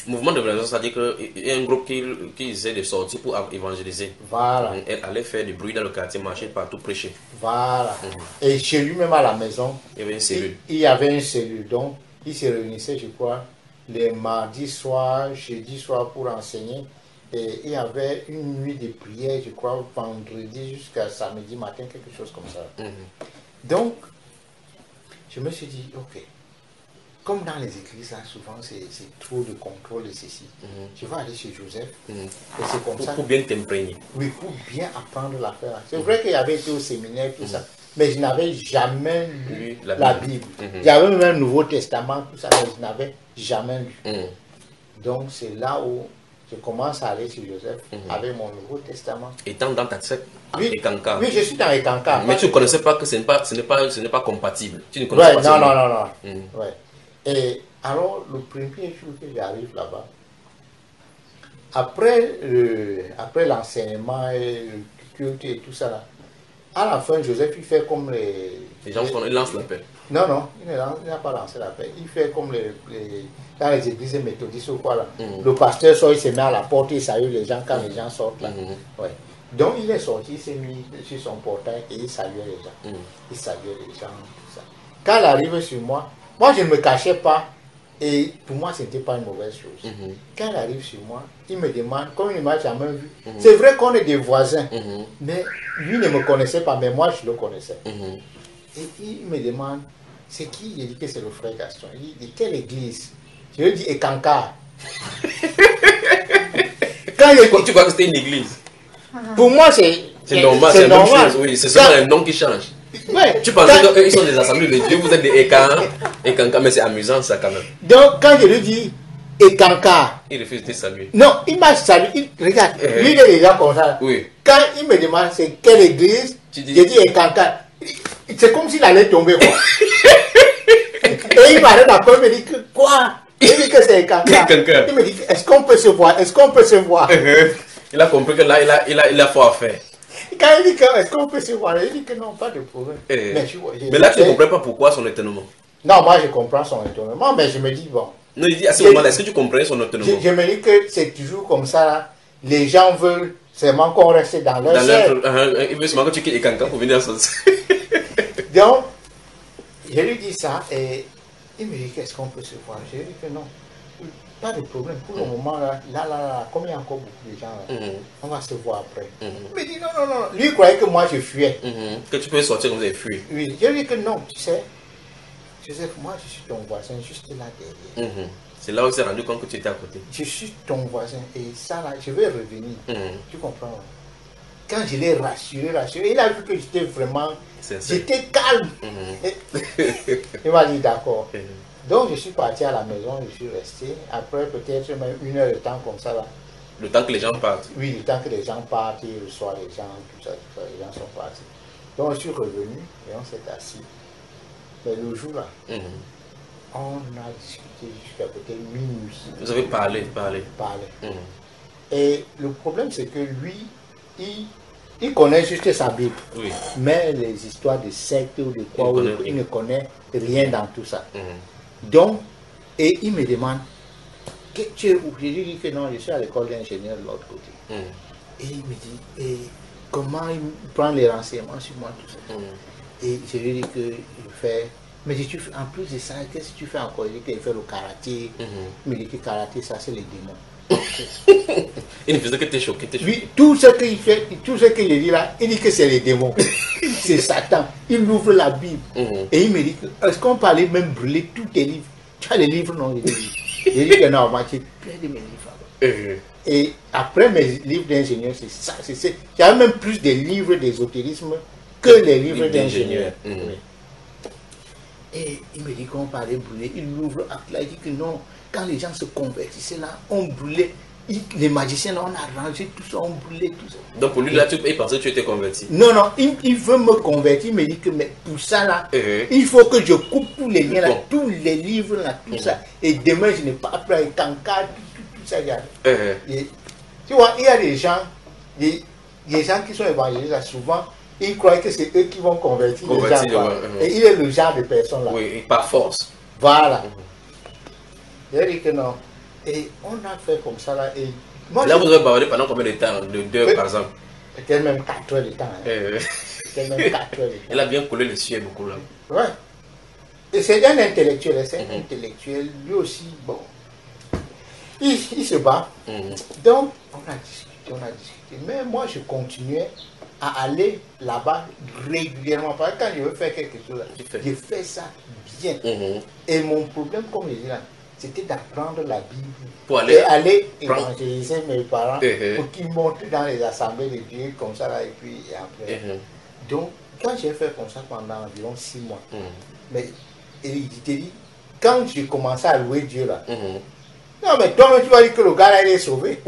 Mouvement d'évangélisation, c'est-à-dire qu'il y a un groupe qui essaie de sortir pour évangéliser. Voilà. Elle allait faire du bruit dans le quartier, marcher partout, prêcher. Voilà. Et chez lui-même à la maison, Il y avait une cellule. il y avait une cellule. Donc, il se réunissait, je crois, les mardis soirs, jeudi soir pour enseigner. Et il y avait une nuit de prière, je crois, vendredi jusqu'à samedi matin, quelque chose comme ça. Donc, je me suis dit, ok, comme dans les églises, là, souvent, c'est trop de contrôle et ceci. Je vais aller chez Joseph. Et c'est comme ça. Pour bien t'imprégner. Oui, pour bien apprendre l'affaire. C'est vrai qu'il avait été au séminaire, tout ça. Mais je n'avais jamais lu la Bible. J'avais même un Nouveau Testament, tout ça, mais je n'avais jamais lu. Donc, c'est là où je commence à aller chez Joseph avec mon Nouveau Testament. Étant dans ta secte, Oui, Ekankar. oui, je suis dans les Kankar. Mais tu ne connaissais pas que ce n'est pas compatible. Tu ne connaissais Ouais, pas non. Ouais. Et alors, le premier jour que j'arrive là-bas, après l'enseignement et le culte et tout ça, là, à la fin, Joseph, il fait comme les gens lancent l'appel. Non, il n'a pas lancé l'appel. Il fait comme dans les églises méthodistes ou quoi là. Le pasteur sort, il se met à la porte, il salue les gens quand les gens sortent là. Ouais. Donc il est sorti, il s'est mis sur son portail et il saluait les gens. Il saluait les gens, tout ça. Quand il arrive sur moi je ne me cachais pas. Et pour moi, ce n'était pas une mauvaise chose. Quand il arrive sur moi, il me demande, comme il ne m'a jamais vu, c'est vrai qu'on est des voisins, mais lui ne me connaissait pas, mais moi je le connaissais. Et il me demande, c'est qui? Il dit que c'est le frère Gaston. Il dit, de quelle église? Je lui dis, Ekankar. Tu crois que c'était une église? Pour moi, c'est normal, c'est la même chose, oui, c'est seulement un nom qui change. Ouais, tu pensais qu'ils sont des assemblées de Dieu, vous êtes des Ekankar, mais c'est amusant ça quand même. Donc quand je lui dis Ekankar, il refuse de te saluer. Non, il m'a salué, regarde, lui il est déjà comme ça. Oui. Quand il me demande c'est quelle église, je dis Ekankar. C'est comme s'il allait tomber quoi. Et il m'arrête après, il me dit que quoi? Il dit que c'est Ekankar. Il me dit, est-ce qu'on peut se voir? Est-ce qu'on peut se voir? Il a compris que là, il a fort à faire. Quand il dit que est-ce qu'on peut se voir, il dit que non, pas de problème. Mais là, tu ne comprends pas pourquoi son étonnement. Non, moi je comprends son étonnement, mais je me dis bon. Non, il dit à ce moment-là, est-ce que tu comprenais son étonnement? Je me dis que c'est toujours comme ça, là. Les gens veulent seulement qu'on reste dans leur chair. Il veut seulement que tu quittes Ekankar pour venir à son. Donc, je lui dis ça et il me dit qu'est-ce qu'on peut se voir. Je lui dis que non, pas de problème. Pour le moment, là, comme il y a encore beaucoup de gens, là, on va se voir après. Il me dit non. Lui, il croyait que moi, je fuyais. Que tu peux sortir comme ça et fuir. Oui, je lui dis que non, tu sais, Joseph, moi, je suis ton voisin, juste là derrière. C'est là où il s'est rendu compte que tu étais à côté. Je suis ton voisin et ça, là, je vais revenir. Tu comprends? Quand je l'ai rassuré, il a vu que j'étais vraiment... J'étais calme. Il m'a dit d'accord. Donc je suis parti à la maison, je suis resté. Après peut-être même 1 heure de temps comme ça là. Le temps que les gens partent. Oui, le temps que les gens partent, ils reçoivent les gens, tout ça, les gens sont partis. Donc je suis revenu et on s'est assis. Mais le jour là, on a discuté jusqu'à peut-être minuit. Vous avez parlé. Et le problème c'est que lui, il connaît juste sa Bible. Oui. Mais les histoires de sectes ou de quoi, il ne connaît rien dans tout ça. Donc, et il me demande, tu es où? Je lui dis que non, je suis à l'école d'ingénieur de l'autre côté. Et il me dit, et comment il prend les renseignements sur moi, tout ça. Et je lui dis que je fais, mais dis, en plus de ça, qu'est-ce que tu fais encore? Il dit qu'il fait le karaté. Il me dit que le karaté, ça c'est les démons. Il ne faisait que te choquer, te choquer. Lui, tout ce qu'il fait, tout ce que je dis là, il dit que c'est les démons. C'est Satan. Il ouvre la Bible. Et il me dit, est-ce qu'on peut aller même brûler tous tes livres? Tu as les livres, non? Il dit que non, moi, j'ai plein de mes livres. Et après mes livres d'ingénieur, c'est ça. Il y a même plus de livres d'ésotérisme que les livres d'ingénieur. Oui. Et il me dit qu'on peut aller brûler. Il ouvre là, il dit que non, quand les gens se convertissaient là, on brûlait. Les magiciens, là, on a rangé tout ça, on brûlait tout ça. Donc pour lui, là, il pensait que tu étais converti. Non, non, il veut me convertir, il me dit que mais pour ça là, il faut que je coupe tous les liens là, tous les livres là, tout ça. Et demain, je n'ai pas appris un cancard, tout ça. Et, tu vois, il y a des gens qui sont évangélisés là, souvent, ils croient que c'est eux qui vont convertir les gens. Et il est le genre de personne là. Oui, par force. Voilà. Il a dit que non. Et on a fait comme ça là. Et moi, là, vous avez parlé pendant combien de temps? De 2 heures par exemple? Peut-être même 4 heures de temps. Hein. Peut-être même 4 heures de temps. Il a bien collé le ciel beaucoup là. Ouais. Et c'est un intellectuel, c'est un intellectuel. Lui aussi, bon. Il se bat. Donc, on a discuté. Mais moi, je continuais à aller là-bas régulièrement. Parce que quand je veux faire quelque chose, je fais ça bien. Et mon problème, comme je dis là, c'était d'apprendre la Bible pour aller évangéliser mes parents pour qu'ils montent dans les assemblées de Dieu comme ça là, et puis après. Donc, quand j'ai fait comme ça pendant environ 6 mois, mais il te dit, quand j'ai commencé à louer Dieu là, non mais toi tu vas dire que le gars là il est sauvé.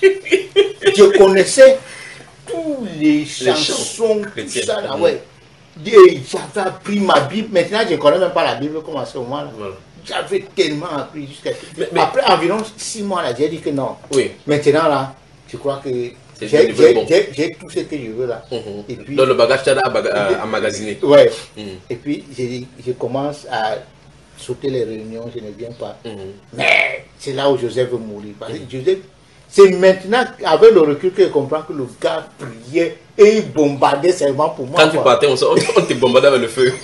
Je connaissais tous les chansons, tout ça là, ouais. J'avais appris ma Bible, maintenant je ne connais même pas la Bible comme à ce moment là. Voilà. J'avais tellement appris jusqu'à... Après environ 6 mois là, j'ai dit que non. Oui. Maintenant là, je crois que j'ai tout ce que je veux là. Et puis, dans le bagage, tu as emmagasiner. Ouais. Et puis je commence à sauter les réunions, je ne viens pas. Mais c'est là où Joseph veut mourir. Parce que Joseph, c'est maintenant, avec le recul, que je comprends que le gars priait et il bombardait seulement pour moi. Quand tu partais, on te bombardait avec le feu.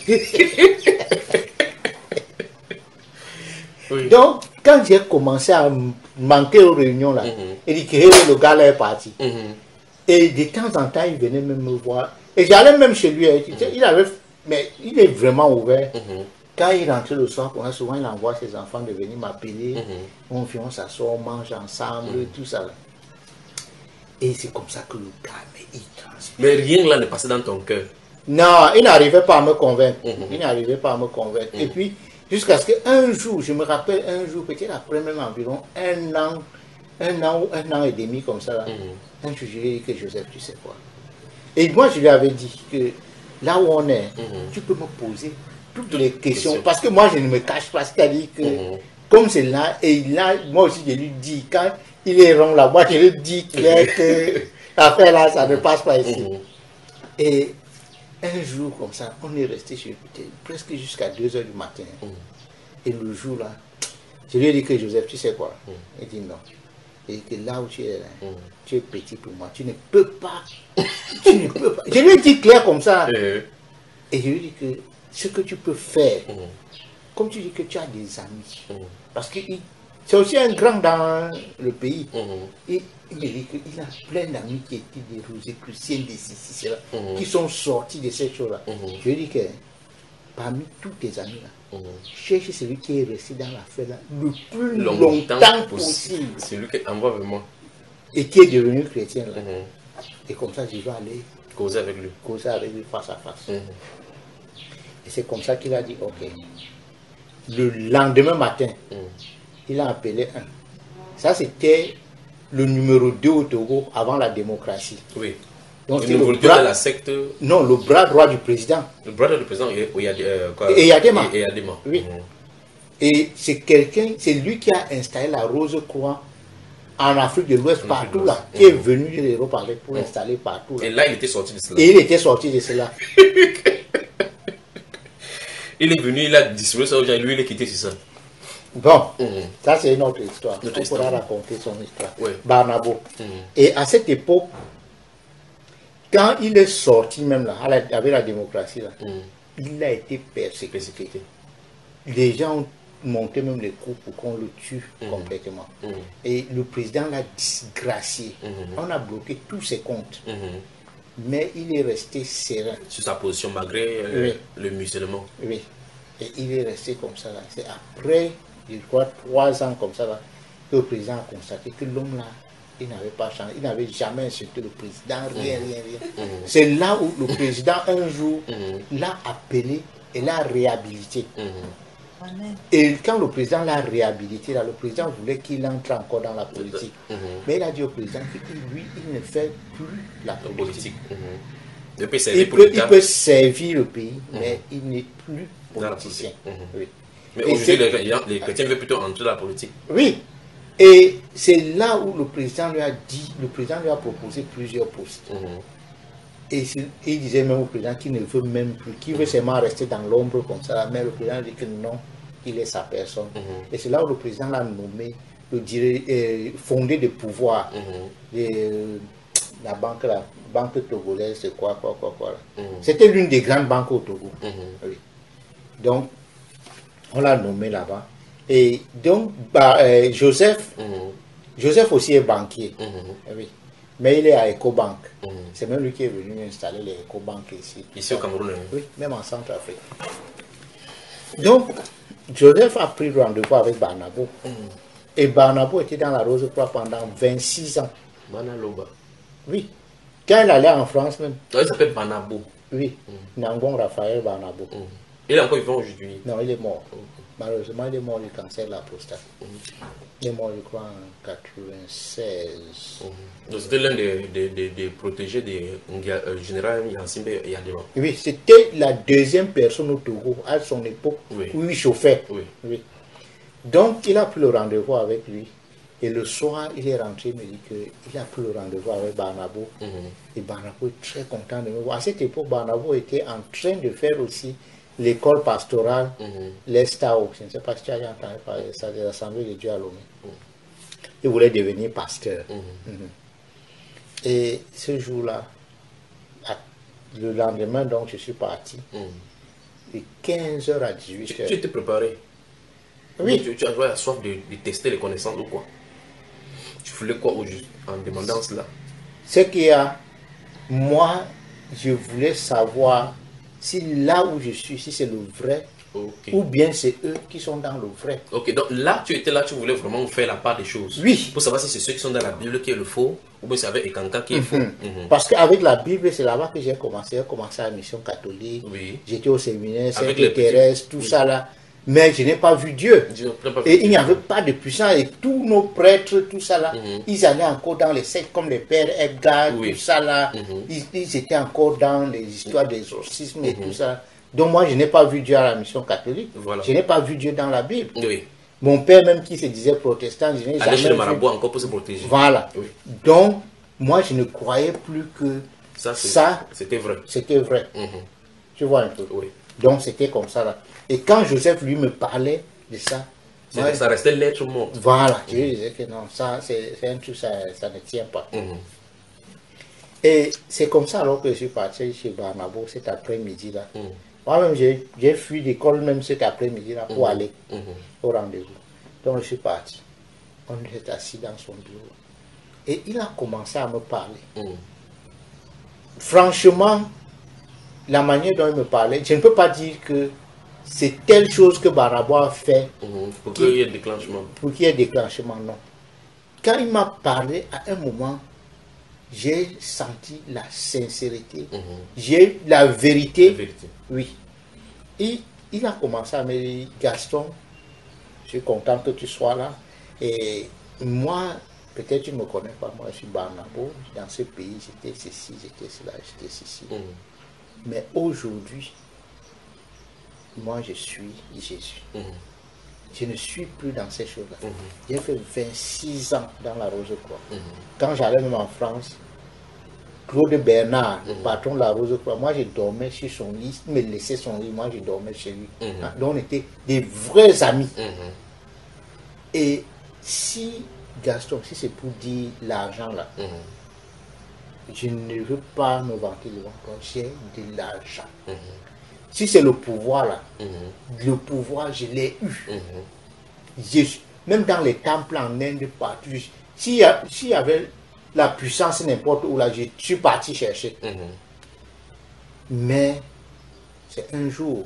Oui. Donc, quand j'ai commencé à manquer aux réunions là, il dit que le gars là est parti. Et de temps en temps, il venait même me voir. Et j'allais même chez lui. Mais il est vraiment ouvert. Quand il rentrait le soir, souvent il envoie ses enfants de venir m'appeler. On vient, on s'assoit, on mange ensemble, tout ça. Et c'est comme ça que le gars, il transpire. Mais rien là ne passait dans ton cœur. Non, il n'arrivait pas à me convaincre. Il n'arrivait pas à me convaincre. Et puis, jusqu'à ce qu'un jour, je me rappelle un jour, peut-être après même environ un an ou un an et demi comme ça, là, un jour, je lui ai dit que Joseph, tu sais quoi. Et moi, je lui avais dit que là où on est, tu peux me poser toutes les questions. Parce que moi, je ne me cache pas. C'est-à-dire que, comme c'est là, et là, moi aussi, je lui dis, quand il est rond là, moi, je lui dis clair que l'affaire là, ça ne passe pas ici. Et un jour comme ça, on est resté chez lui presque jusqu'à 2 h du matin. Et le jour là, je lui ai dit que Joseph, tu sais quoi? Il dit non. Et que là où tu es là, tu es petit pour moi. Tu ne peux pas. Tu ne peux pas. Je lui ai dit clair comme ça. Et je lui ai dit que ce que tu peux faire, comme tu dis que tu as des amis, parce que c'est aussi un grand dans le pays. Et il me dit qu'il a plein d'amis qui étaient des Rosicruciens, des ceci, cela, qui sont sortis de ces choses-là. Je lui ai dit que parmi tous tes amis là, cherche celui qui est resté dans l'affaire là le plus longtemps possible. Celui qui envoie vraiment. Et qui est devenu chrétien là. Et comme ça, je vais aller causer avec lui face à face. Et c'est comme ça qu'il a dit, ok. Le lendemain matin, il a appelé un. Ça, c'était le numéro 2 au Togo avant la démocratie. Oui. Donc, c'est le bras de la secte. Non, le bras droit du président. Le bras droit du président, et Yadema. Oui. Et c'est quelqu'un, c'est lui qui a installé la Rose-Croix en Afrique de l'Ouest, partout là, qui est venu de l'Europe avec pour installer partout. Là. Et là, il était sorti de cela. Et il était sorti de cela. Il est venu, il a distribué ça aux gens, lui, il est quitté, c'est ça. Bon, ça c'est une autre histoire. On pourra raconter son histoire. Barnabo. Et à cette époque, quand il est sorti même là, avec la démocratie là, il a été persécuté. Les gens ont monté même les coups pour qu'on le tue complètement. Et le président l'a disgracié. On a bloqué tous ses comptes. Mais il est resté serein. Sur sa position malgré Oui. le musulman. Oui. Et il est resté comme ça là. C'est après, je crois, 3 ans comme ça là, que le président a constaté que l'homme là, il n'avait pas changé. Il n'avait jamais insulté le président, rien. C'est là où le président, un jour, l'a appelé et l'a réhabilité. Et quand le président l'a réhabilité, là, le président voulait qu'il entre encore dans la politique. Mais il a dit au président que lui, il ne fait plus la politique. Il peut servir le pays, mais il n'est plus politicien. Oui. Mais Et aujourd'hui, c'est- les chrétiens veulent plutôt entrer dans la politique. Oui. Et c'est là où le président lui a dit, le président lui a proposé plusieurs postes. Et il disait même au président qu'il ne veut même plus, qu'il veut seulement rester dans l'ombre comme ça. Mais le président dit que non, il est sa personne. Et c'est là où le président l'a nommé le fondé de pouvoir. La banque togolaise, c'est quoi. Là. C'était l'une des grandes banques au Togo. Oui. Donc, on l'a nommé là-bas. Et donc, Joseph aussi est banquier. Oui. Mais il est à Ecobank. C'est même lui qui est venu installer les Ecobank ici. Ici au Cameroun. Oui, même en Centrafrique. Donc, Joseph a pris rendez-vous avec Barnabo. Et Barnabo était dans la Rose-Croix pendant 26 ans. Banaloba. Oui. Quand il allait en France même. Il s'appelle Banabo. Oui. Nangon Raphaël Barnabo. Il est encore vivant aujourd'hui. Non, il est mort. Malheureusement, il est mort du cancer de la prostate. Il est mort, je crois, en 96. Donc c'était l'un des protégés du général Yansimbe Yadema. Oui, c'était la deuxième personne au Togo à son époque où il chauffait. Oui. Donc, il a pris le rendez-vous avec lui. Et le soir, il est rentré, il me dit qu'il a pris le rendez-vous avec Barnabo. Et Barnabo est très content de me voir. À cette époque, Barnabo était en train de faire aussi l'école pastorale, l'Estao. Je ne sais pas si tu as entendu parler de ça, de l'Assemblée de Dieu à Lomé. Il voulait devenir pasteur. Et ce jour-là, le lendemain, donc, je suis parti. De 15h à 18h. Tu étais préparé? Oui. Tu avais la soif de tester les connaissances ou quoi? Tu voulais quoi au juste en demandant cela? Ce qu'il y a, moi, je voulais savoir si là où je suis, si c'est le vrai, ou bien c'est eux qui sont dans le vrai. Ok, donc là, tu étais là, tu voulais vraiment faire la part des choses. Oui. Pour savoir si c'est ceux qui sont dans la Bible qui est le faux, ou bien c'est avec Ekanka qui est faux. Parce qu'avec la Bible, c'est là-bas que j'ai commencé. J'ai commencé à la mission catholique. Oui. J'étais au séminaire, Avec les Sainte-Thérèse, tout ça là. Mais je n'ai pas vu Dieu. Et il n'y avait pas de puissance. Et tous nos prêtres, tout ça là, ils allaient encore dans les sectes comme les pères Edgar, tout ça là. Ils étaient encore dans les histoires d'exorcisme et tout ça. Donc moi, je n'ai pas vu Dieu à la mission catholique. Voilà. Je n'ai pas vu Dieu dans la Bible. Oui. Mon père même qui se disait protestant, je n'ai jamais Aller chez le vu. marabout encore pour se protéger. Voilà. Oui. Donc, moi, je ne croyais plus que ça c'était vrai. c'était vrai. Tu vois un peu. Oui. Donc, c'était comme ça là. Et quand Joseph, lui, me parlait de ça, moi, Ça restait l'être morte. voilà, je disais que non, ça, c'est un truc, ça ne tient pas. Et c'est comme ça alors que je suis parti chez Barnabo cet après-midi là. Moi-même, j'ai fui d'école même cet après-midi là pour aller au rendez-vous. Donc, je suis parti. On est assis dans son bureau. Et il a commencé à me parler. Franchement, la manière dont il me parlait, je ne peux pas dire que c'est telle chose que Barnabo a fait pour qu'il y ait déclenchement. Pour qu'il y ait déclenchement, non. Quand il m'a parlé, à un moment, j'ai senti la sincérité, j'ai la vérité. La vérité. Oui. Et il a commencé à me dire, Gaston, je suis content que tu sois là. Et moi, peut-être tu ne me connais pas, moi je suis Barnabo, dans ce pays, j'étais ceci, j'étais cela, j'étais ceci. Mais aujourd'hui, moi je suis Jésus. Je ne suis plus dans ces choses-là. J'ai fait 26 ans dans la Rose-Croix. Quand j'allais même en France, Claude Bernard, patron de la Rose-Croix, moi je dormais sur son lit, il me laissait son lit, moi je dormais chez lui. Donc on était des vrais amis. Et si, Gaston, si c'est pour dire l'argent là, je ne veux pas me vanter devant toi, j'ai de l'argent. Si c'est le pouvoir là, le pouvoir je l'ai eu. Même dans les temples en Inde, partout, s'il y avait la puissance n'importe où, là, je suis parti chercher. Mais c'est un jour,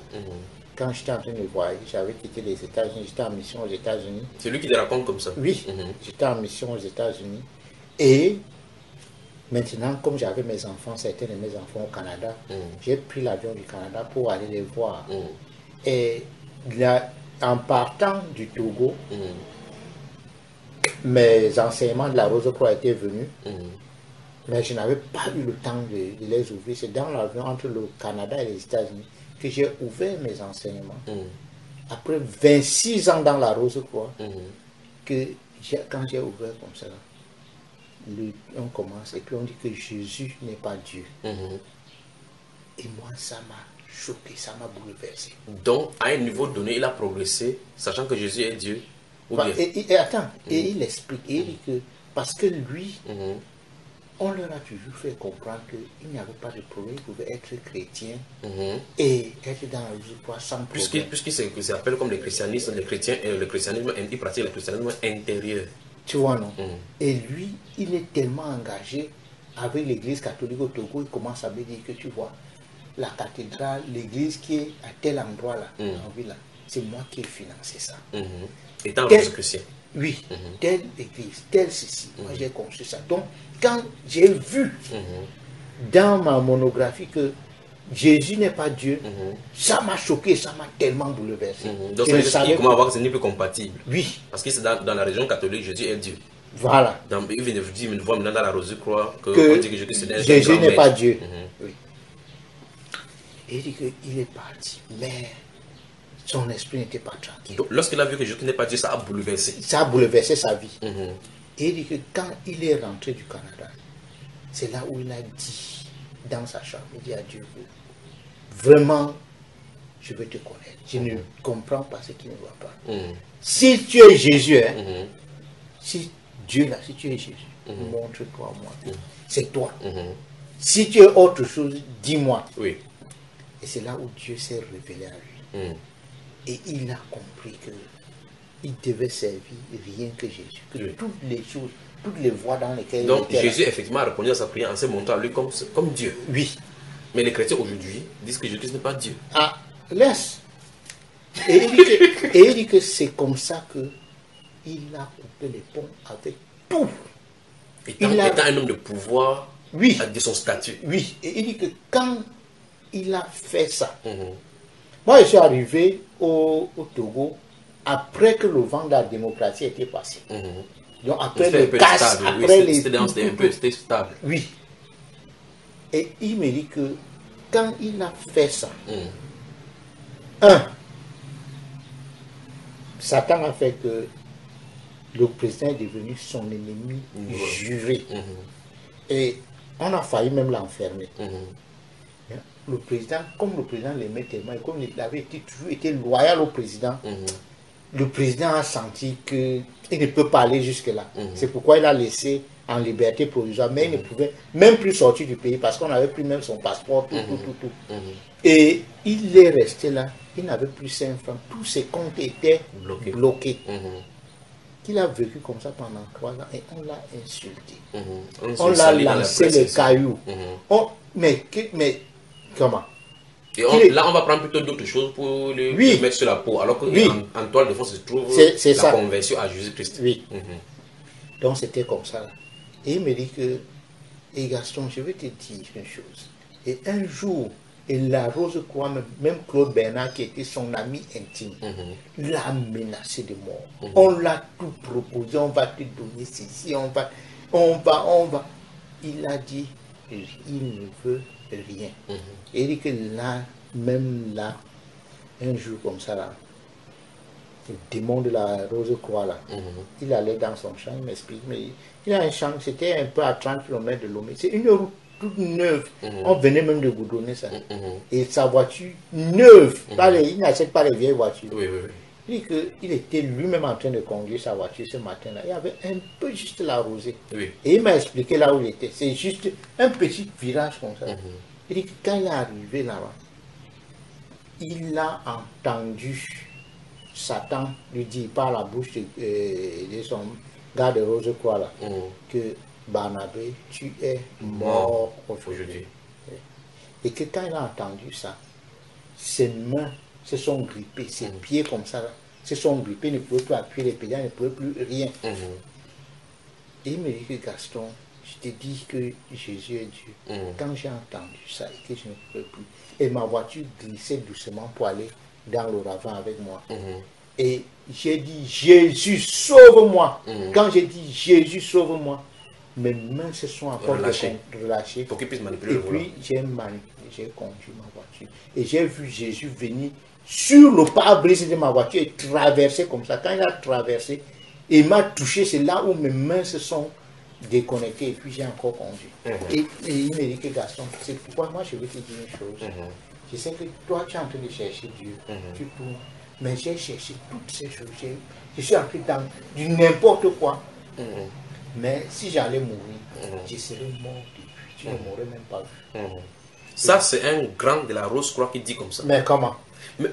quand j'étais en train de voyager, j'avais quitté les États-Unis, j'étais en mission aux États-Unis. C'est lui qui te raconte comme ça. Oui, j'étais en mission aux États-Unis. Et maintenant, comme j'avais mes enfants, certains de mes enfants au Canada, j'ai pris l'avion du Canada pour aller les voir. Et là, en partant du Togo, mes enseignements de la Rose-Croix étaient venus, mais je n'avais pas eu le temps de les ouvrir. C'est dans l'avion entre le Canada et les États-Unis que j'ai ouvert mes enseignements. Après 26 ans dans la Rose-Croix, que quand j'ai ouvert comme ça, on commence et puis on dit que Jésus n'est pas Dieu. Et moi, ça m'a choqué, ça m'a bouleversé. Donc, à un niveau donné, il a progressé, sachant que Jésus est Dieu. Ou bien... et attends, et il explique, et il dit que parce que lui, on leur a toujours fait comprendre qu'il n'y avait pas de problème, il pouvait être chrétien et être dans la foi sans problème. Puisqu'il s'appelle comme le christianisme, le christianisme, il pratique le christianisme intérieur. Tu vois, non? Et lui, il est tellement engagé avec l'église catholique au Togo, il commence à me dire que tu vois, la cathédrale, l'église qui est à tel endroit là, en ville là, c'est moi qui ai financé ça. Étant chrétien. Oui, telle église, telle ceci, moi j'ai construit ça. Donc, quand j'ai vu dans ma monographie que Jésus n'est pas Dieu, ça m'a choqué, ça m'a tellement bouleversé. Donc, c'est comment voir que ce n'est plus compatible. Oui. Parce que c'est dans la région catholique, Jésus est Dieu. Voilà. Il vient de dire une fois maintenant dans la Rose-Croix que Jésus n'est pas Dieu. Oui. Et il dit qu'il est parti, mais son esprit n'était pas tranquille. Lorsqu'il a vu que Jésus n'est pas Dieu, ça a bouleversé. Ça a bouleversé sa vie. Et il dit que quand il est rentré du Canada, c'est là où il a dit dans sa chambre, il dit à Dieu, vraiment, je veux te connaître. Je ne comprends pas ce qui ne va pas. Si tu es Jésus, si Dieu là, si tu es Jésus, montre-toi moi. C'est toi. Si tu es autre chose, dis-moi. Oui. Et c'est là où Dieu s'est révélé à lui. Et il a compris que il devait servir rien que Jésus. Que toutes les choses, toutes les voies dans lesquelles donc il était Jésus effectivement a répondu à sa prière en se montrant à lui comme Dieu. Oui. Mais les chrétiens aujourd'hui disent que Jésus n'est pas Dieu. Ah, laisse. Et il dit que c'est comme ça que il a coupé les ponts avec tout. Étant un homme de pouvoir, oui, de son statut. Oui, et il dit que quand il a fait ça, moi je suis arrivé au Togo après que le vent de la démocratie était passé. Donc après le casse, après les... C'était un peu stable. Oui. Et il me dit que quand il a fait ça, Satan a fait que le président est devenu son ennemi juré. Et on a failli même l'enfermer. Le président, comme le président l'aimait tellement, et comme il avait toujours été loyal au président, le président a senti qu'il ne peut pas aller jusque-là. C'est pourquoi il a laissé en liberté provisoire, mais il ne pouvait même plus sortir du pays parce qu'on avait pris même son passeport, tout. Et il est resté là, il n'avait plus 5 francs, tous ses comptes étaient bloqués. Il a vécu comme ça pendant 3 ans et on l'a insulté. On l'a lancé les cailloux. Mais comment? Et là, on va prendre plutôt d'autres choses pour le mettre sur la peau. Alors qu'en toile de fond se trouve la conversion à Jésus-Christ. Oui. Donc c'était comme ça. Et il me dit que, et Gaston, je vais te dire une chose. Et un jour, et la Rose-Croix, même Claude Bernard, qui était son ami intime, l'a menacé de mort. On l'a tout proposé, on va te donner ceci, on va. Il a dit, il ne veut rien. Et il dit que là, même là, un jour comme ça, là, le démon de la Rose-Croix, là, il allait dans son champ, il m'explique, mais il a un champ, c'était un peu à 30 km de Lomé. C'est une route toute neuve. On venait même de goudronner ça. Et sa voiture neuve, il n'achète pas les vieilles voitures. Il dit qu'il était lui-même en train de conduire sa voiture ce matin-là. Il y avait un peu juste la rosée. Et il m'a expliqué là où il était. C'est juste un petit virage comme ça. Il dit que quand il est arrivé là-bas, il a entendu Satan lui dit par la bouche de son gars de Rose-Croix là, que Barnabé, tu es mort aujourd'hui. Et que quand il a entendu ça, ses mains se sont grippées, ses pieds comme ça là, se sont grippés, il ne pouvait plus appuyer les pédales, il ne pouvait plus rien. Et il me dit que Gaston, je te dis que Jésus est Dieu. Quand j'ai entendu ça et que je ne pouvais plus, et ma voiture glissait doucement pour aller dans le ravin avec moi. Et j'ai dit, Jésus, sauve-moi. Quand j'ai dit, Jésus, sauve-moi, mes mains se sont encore relâchées. Pour qu'il puisse manipuler et le volant. puis, j'ai conduit ma voiture. Et j'ai vu Jésus venir sur le pare-brise de ma voiture et traverser comme ça. Quand il a traversé, il m'a touché, c'est là où mes mains se sont déconnectées. Et puis, j'ai encore conduit. Et il me dit que Gaston, c'est pourquoi moi, je vais te dire une chose. Je sais que toi, tu es en train de chercher Dieu. Tu peux. Mais j'ai cherché toutes ces choses. Je suis entré dans du n'importe quoi. Mais si j'allais mourir, je serais mort depuis. Tu ne m'aurais même pas vu. Ça, c'est un grand de la Rose-Croix qui dit comme ça. Mais comment?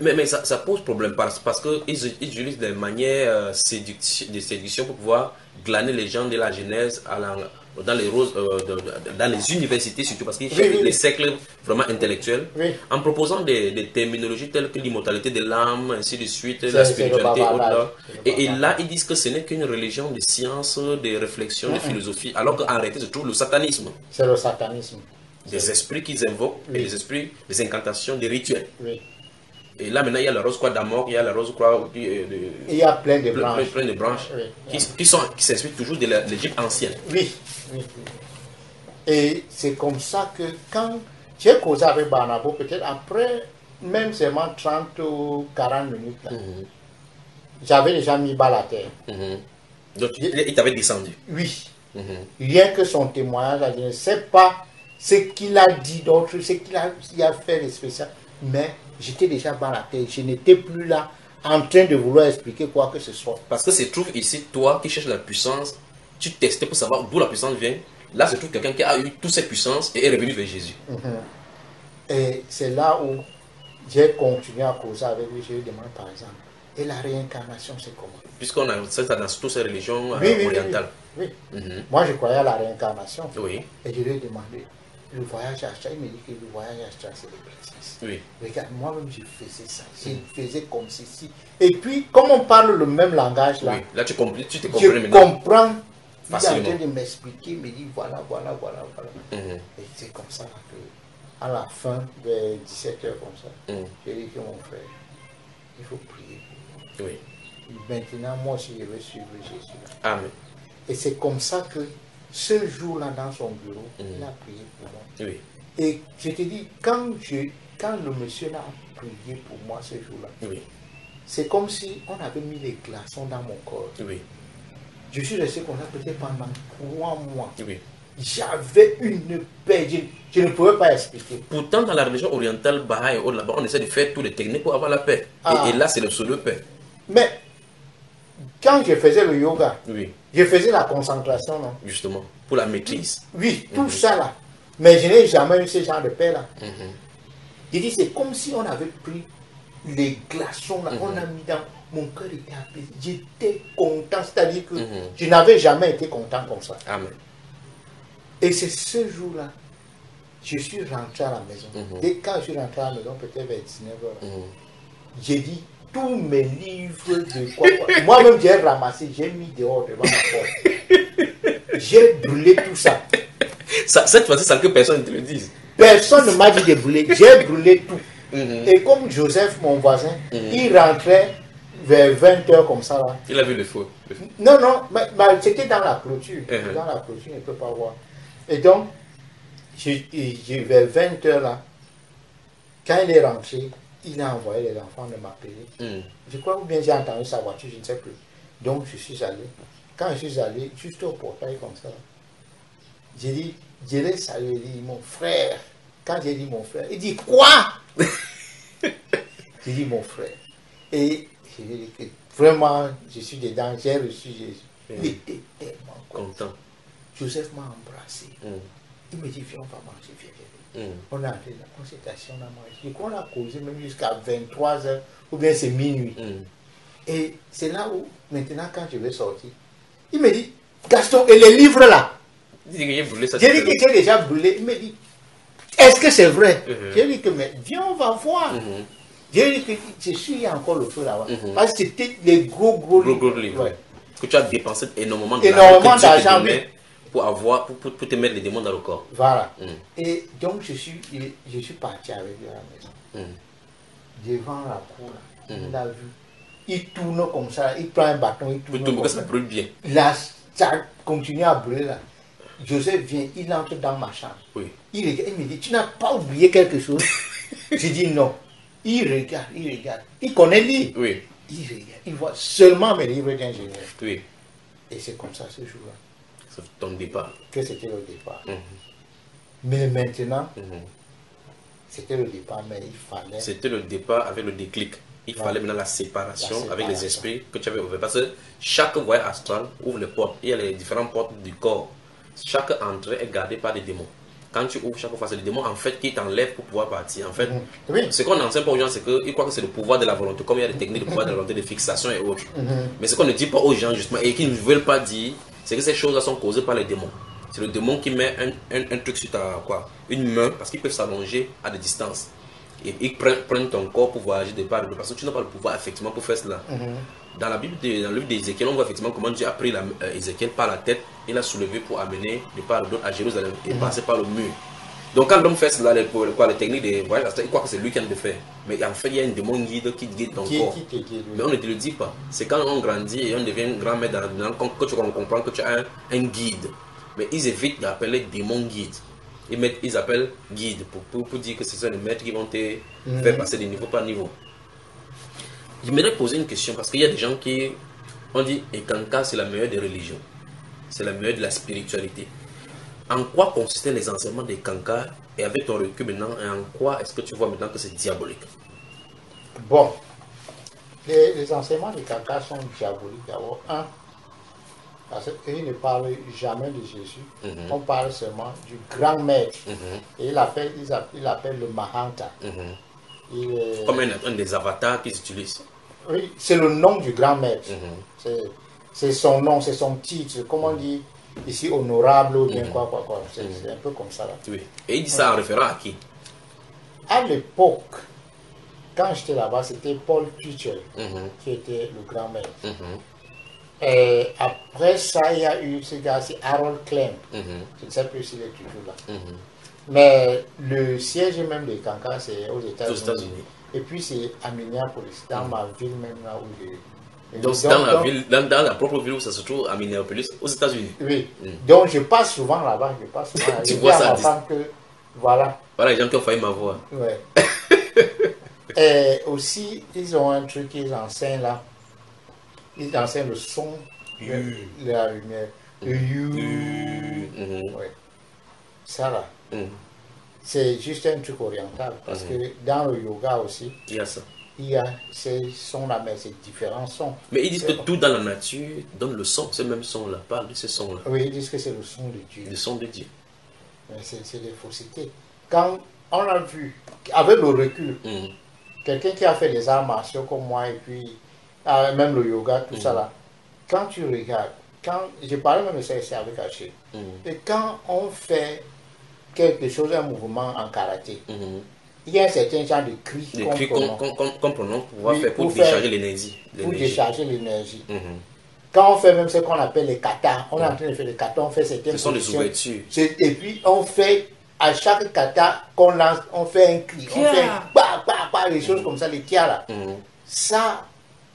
Mais ça pose problème parce qu'ils utilisent des manières de séduction pour pouvoir glaner les gens de la Genèse dans les universités surtout parce qu'ils cherchent les cercles vraiment intellectuels en proposant des terminologies telles que l'immortalité de l'âme, ainsi de suite, la spiritualité et autres. Et là, ils disent que ce n'est qu'une religion de science, de réflexion, de philosophie, alors qu'en réalité, se trouve le satanisme. C'est le satanisme. Des esprits qu'ils invoquent, et des esprits, des incantations, des rituels. Oui. Et là maintenant il y a la rose croix d'Amor, il y a la rose croix il y a plein de branches, plein de branches qui s'inspirent toujours de l'Égypte ancienne. Oui. Et c'est comme ça que quand j'ai causé avec Barnabo, peut-être après même seulement 30 ou 40 minutes, j'avais déjà mis bas la terre. Donc il t'avait descendu. Oui. Rien que son témoignage, je ne sais pas ce qu'il a dit d'autre, ce qu'il a fait de spécial, mais j'étais déjà bas la terre, je n'étais plus là en train de vouloir expliquer quoi que ce soit. Parce que se trouve ici, toi qui cherches la puissance, tu testais pour savoir d'où la puissance vient. Là se trouve quelqu'un qui a eu toutes ces puissances et est revenu vers Jésus. Et c'est là où j'ai continué à causer avec lui. Je lui demande par exemple, et la réincarnation c'est comment? Puisqu'on a ça dans toutes ces religions orientales. Oui. Moi je croyais à la réincarnation. Oui. Et je lui ai demandé, le voyage astral, il me dit que le voyage astral c'est des bêtises. Oui. Regarde, moi-même je faisais ça, je faisais comme ceci. Et puis, comme on parle le même langage là, là tu te comprends je comprends. Il est en train de m'expliquer, il me dit voilà. Et c'est comme ça que, à la fin, vers 17h comme ça, j'ai dit que mon frère, il faut prier pour moi. Oui. Maintenant, moi aussi, je vais suivre Jésus. Amen. Et c'est comme ça que, ce jour-là, dans son bureau, il a prié pour moi. Oui. Et je te dis, quand le monsieur là a prié pour moi ce jour-là, c'est comme si on avait mis les glaçons dans mon corps. Oui. Je suis resté comme ça peut-être pendant 3 mois. Oui. J'avais une paix, je ne pouvais pas expliquer. Pourtant, dans la religion orientale, Baha'i et autres, là-bas, on essaie de faire toutes les techniques pour avoir la paix. Et là, c'est le seul paix. Mais, quand je faisais le yoga, je faisais la concentration, non? Justement, pour la maîtrise. Oui, tout ça là. Mais je n'ai jamais eu ce genre de paix là. Je dis, c'est comme si on avait pris les glaçons là, on a mis dans... Mon cœur était apaisé, j'étais content, c'est-à-dire que je n'avais jamais été content comme ça. Amen. Et c'est ce jour-là, je suis rentré à la maison. Dès quand je suis rentré à la maison, peut-être vers 19h, j'ai dit, tous mes livres de quoi. Moi-même, j'ai ramassé, j'ai mis dehors devant ma porte. J'ai brûlé tout ça. Cette fois-ci, sans que personne ne te le dise. Personne ne m'a dit de brûler, j'ai brûlé tout. Et comme Joseph, mon voisin, il rentrait vers 20h comme ça là. Il a vu le feu. Non, mais c'était dans la clôture. Dans la clôture, il ne peut pas voir. Et donc, vers 20h là, quand il est rentré, il a envoyé les enfants de m'appeler. Je crois ou bien j'ai entendu sa voiture, je ne sais plus. Donc je suis allé. Quand je suis allé, juste au portail comme ça, j'ai dit, je l'ai salué, il dit, mon frère. Quand j'ai dit mon frère, il dit, quoi? J'ai dit, mon frère. Et je lui ai dit que vraiment, je suis dedans, j'ai reçu Jésus. Il était tellement content. Joseph m'a embrassé. Il me dit, viens, on va manger, viens. On a allé là, on s'est assis, on a mangé. Et qu'on a causé même jusqu'à 23h, ou bien c'est minuit. Et c'est là où, maintenant, quand je vais sortir, il me dit, Gaston, et les livres là? Il dit que j'ai brûlé ça. J'ai dit que j'ai déjà brûlé. Il me dit, est-ce que c'est vrai? Mhm. J'ai dit que, mais viens, on va voir. Mhm. J'ai dit que je suis, il y a encore le feu là-bas. Mhm. Parce que c'était les gros Gros livre. Ouais. Que tu as dépensé énormément Énormément que Dieu te d'argent, donnait pour te mettre les démons dans le corps. Voilà. Mhm. Et donc, je suis parti avec lui à la maison. Mhm. Devant la cour, là, Mhm. il a vu. Il tourne comme ça, il prend un bâton, il Pour tourne tout comme que ça. ça brûle bien. Là, ça continue à brûler là. Joseph vient, il entre dans ma chambre. Oui. Il regarde, il me dit, tu n'as pas oublié quelque chose? Je dis non. Il regarde, il regarde. Il connaît lire. Oui. Il regarde, il voit seulement mes livres d'ingénieur. Oui. Et c'est comme ça ce jour-là C'est ton départ. que c'était le départ. Mhm. Mais maintenant, Mhm. c'était le départ, mais il fallait. C'était le départ avec le déclic. Il Ouais. fallait maintenant la séparation, La avec les séparation. esprits que tu avais ouverts. Parce que chaque voie astrale ouvre les portes. Il y a les différentes portes du corps. Chaque entrée est gardée par des démons. Quand tu ouvres chaque fois, c'est les démons en fait qui t'enlèvent pour pouvoir partir. En fait, Mhm. Oui. ce qu'on enseigne pas aux gens, c'est qu'ils croient que c'est le pouvoir de la volonté, comme il y a des techniques de pouvoir de la volonté, de fixation et autres. Mhm. Mais ce qu'on ne dit pas aux gens, justement, et qu'ils ne veulent pas dire, c'est que ces choses-là sont causées par les démons. C'est le démon qui met un truc sur ta une main, parce qu'ils peuvent s'allonger à des distances. Et ils prennent ton corps pour voyager de part et d'autre, parce que tu n'as pas le pouvoir effectivement pour faire cela. Mhm. Dans la Bible, dans le livre d'Ézéchiel, on voit effectivement comment Dieu a pris Ézéchiel par la tête et l'a soulevé pour amener de part et d'autre à Jérusalem et passer par le mur. Donc quand l'homme fait cela, les techniques de voyage, il croit que c'est lui qui a de faire. Mais en fait, il y a un démon guide qui guide ton corps. Qui te dit, lui? Mais on ne te le dit pas. C'est quand on grandit et on devient grand-mère que tu comprends que tu as un guide. Mais ils évitent d'appeler démon guide. Ils appellent guide pour dire que ce sont les maîtres qui vont te faire passer de niveau par niveau. Je m'aimerais poser une question parce qu'il y a des gens qui ont dit et Kanka c'est la meilleure des religions. C'est la meilleure de la spiritualité. En quoi consistaient les enseignements des Kanka et avec ton recul maintenant, et en quoi est-ce que tu vois maintenant que c'est diabolique? Bon, les enseignements de Kanka sont diaboliques d'abord. Un, parce qu'ils ne parlent jamais de Jésus. Mhm. On parle seulement du grand maître. Mhm. Et il appelle le Mahanta. Mhm. Il est- Comme un des avatars qu'ils utilisent. Oui, c'est le nom du grand maître. Mhm. C'est son nom, c'est son titre. Comment on dit ici, honorable ou bien quoi. C'est un peu comme ça là. Oui. Et il dit ça en référant à qui? À l'époque, quand j'étais là-bas, c'était Paul Tuchel Mhm. qui était le grand maître. Mhm. Et après ça, il y a eu ce gars, c'est Harold Klein. Mhm. Je ne sais plus s'il est toujours là. Mhm. Mais le siège même de Kanka, c'est aux Aux États-Unis. États-Unis. Et puis c'est à Minneapolis, dans ma ville même là où je. Donc c'est dans la ville, dans la propre ville où ça se trouve à Minneapolis, aux États-Unis. Oui. Mm. Donc je passe souvent là-bas, je passe souvent là-bas. Tu Je vois dis à ça à ma distance. femme que voilà. Voilà les gens qui ont failli m'avoir. Ouais. Et aussi, ils ont un truc qu'ils enseignent là. Ils enseignent le son, la lumière, le you. Mhm. Ouais. Ça là, Mhm. c'est juste un truc oriental. Parce que dans le yoga aussi, Il y a ça. il y a ces sons-là, mais c'est différents sons. Mais ils disent que tout dans la nature donne le son, ce même son-là, parle de ce son-là, Oui, ils disent que c'est le son de Dieu. le son de Dieu. Mais c'est des faussetés. Quand on a vu, avec le recul, Mhm. quelqu'un qui a fait des arts martiaux comme moi, et puis même le yoga, tout ça là, quand tu regardes, je parlais même de ça ici avec Haché, Mhm. et quand on fait quelque chose, un mouvement en karaté, Mhm. il y a un certain genre de cri Les qu'on cris prononce qu'on prononce pour pouvoir Oui, faire, pour pour faire- décharger l'énergie. pour décharger l'énergie. Mhm. Quand on fait même ce qu'on appelle les katas, on est en train de faire les katas, on fait certaines Ce sont des positions. ouvertures. Et puis on fait, à chaque kata qu'on lance, on fait un cri, on fait des choses comme ça, les kia là. Mhm. Ça,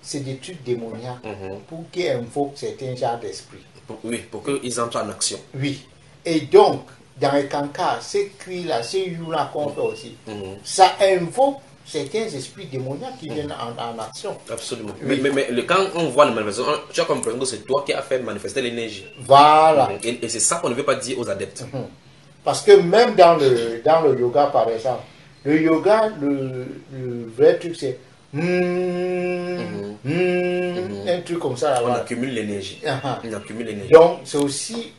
c'est des trucs démoniaques Mhm. pour qu'ils invoquent certains genres d'esprit. Oui, pour qu'ils entrent en action. Oui. Et donc, dans les cancars, ces cris-là, ces you-là qu'on fait aussi, Mhm. ça invoque certains esprits démoniaques qui viennent en action. Absolument. Oui. Mais quand on voit le manifestation, tu as compris que c'est toi qui as fait manifester l'énergie. Voilà. Et c'est ça qu'on ne veut pas dire aux adeptes. Parce que même dans le yoga, par exemple, le yoga, le vrai truc, c'est un truc comme ça. Là, On voilà. accumule l'énergie. Ah. On accumule l'énergie. Donc, c'est aussi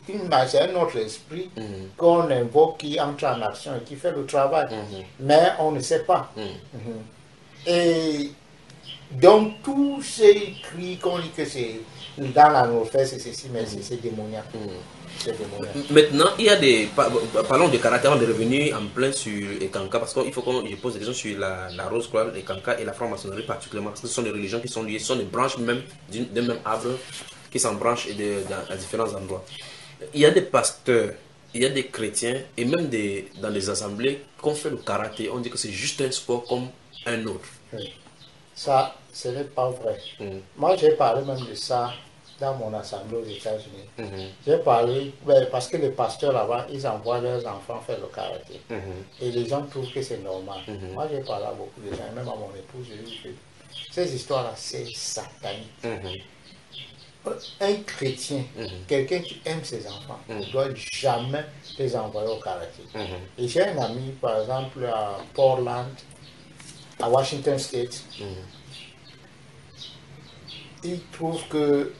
c'est un autre esprit Mhm. qu'on invoque qui entre en action et qui fait le travail. Mhm. Mais on ne sait pas. Mhm. Et Donc, tous ces cris qu'on dit que c'est dans la nourriture, c'est ceci, mais c'est démoniaque. C'est démoniaque. Maintenant, il y a des. Parlons de caractère, on est revenu en plein sur les Kanka, parce qu'il faut qu'on pose des questions sur la rose croix, les Kanka et la franc-maçonnerie particulièrement, parce que ce sont des religions qui sont liées, ce sont des branches même d'un même arbre qui s'embranchent à différents endroits. Il y a des pasteurs, il y a des chrétiens et même dans des assemblées qu'on fait le karaté, on dit que c'est juste un sport comme un autre. Oui. Ça, ce n'est pas vrai. Moi, j'ai parlé même de ça dans mon assemblée aux États-Unis. J'ai parlé, parce que les pasteurs là-bas, ils envoient leurs enfants faire le karaté. Et les gens trouvent que c'est normal. Moi, j'ai parlé à beaucoup de gens, même à mon épouse, j'ai dit que ces histoires-là, c'est satanique. Un chrétien, quelqu'un qui aime ses enfants, ne doit jamais les envoyer au karaté. Et j'ai un ami, par exemple, à Portland, à Washington State, il trouve que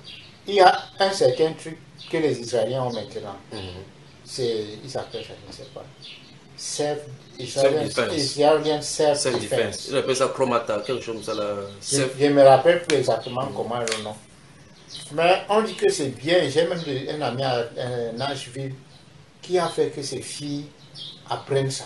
il y a un certain truc que les Israéliens ont maintenant. Ils appellent ça, je ne sais pas. Israelian self-defense. Ils appellent ça chromata, quelque chose comme ça. Je ne me rappelle plus exactement comment le nom. Mais on dit que c'est bien. J'ai même un ami à Nashville qui a fait que ses filles apprennent ça.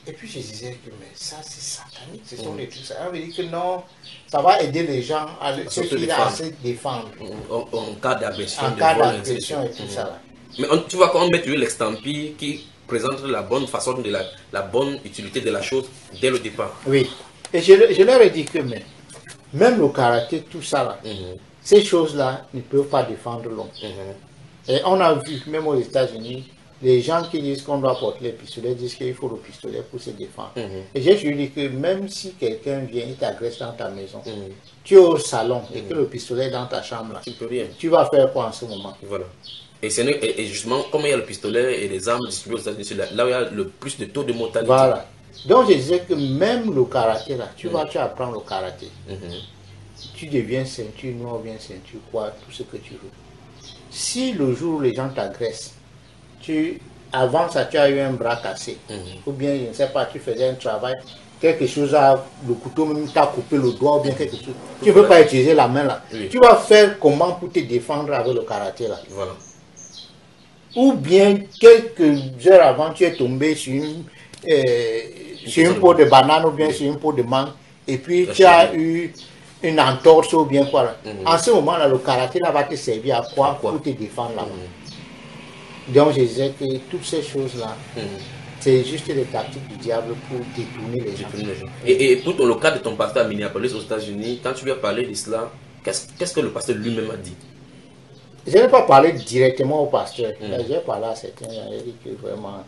Et puis je disais que mais ça c'est satanique, ce sont des trucs. Ça veut dire que non, ça va aider les gens à se défendre. En cas d'agression. En cas d'agression et tout ça. Là. Mais tu vois quand on met l'extampille qui présente la bonne façon de la bonne utilité de la chose dès le départ. Oui. Et je leur ai dit que même le karaté, tout ça là, ces choses-là ne peuvent pas défendre l'homme. Et on a vu, même aux États-Unis, les gens qui disent qu'on doit porter les pistolets disent qu'il faut le pistolet pour se défendre. Et j'ai dit que même si quelqu'un vient et t'agresse dans ta maison, tu es au salon et que le pistolet est dans ta chambre, là, tu peux rien. Tu vas faire quoi en ce moment? Voilà. Et justement, comme il y a le pistolet et les armes distribuées aux États-Unis, là où il y a le plus de taux de mortalité. Voilà. Donc je disais que même le karaté, là, tu apprends le karaté. Tu deviens ceinture noire, bien ceinture quoi, tout ce que tu veux. Si le jour où les gens t'agressent, avant ça tu as eu un bras cassé, ou bien je ne sais pas, tu faisais un travail, quelque chose, le couteau même t'a coupé le doigt ou bien quelque chose, tu ne peux pas utiliser la main là. Tu vas faire comment pour te défendre avec le karaté là? Voilà. Ou bien quelques heures avant tu es tombé sur une peau de banane ou bien sur une peau de mangue et puis tu as eu une entorse ou bien quoi là. En ce moment là, le karaté là va te servir à quoi pour te défendre là-bas. Donc je disais que toutes ces choses là, c'est juste des tactiques du diable pour détourner les gens. Et pour le cas de ton pasteur à Minneapolis aux États-Unis, quand tu lui as parlé de cela, qu'est-ce que le pasteur lui-même a dit? Je n'ai pas parlé directement au pasteur, mais j'ai parlé à certains, j'ai dit que vraiment...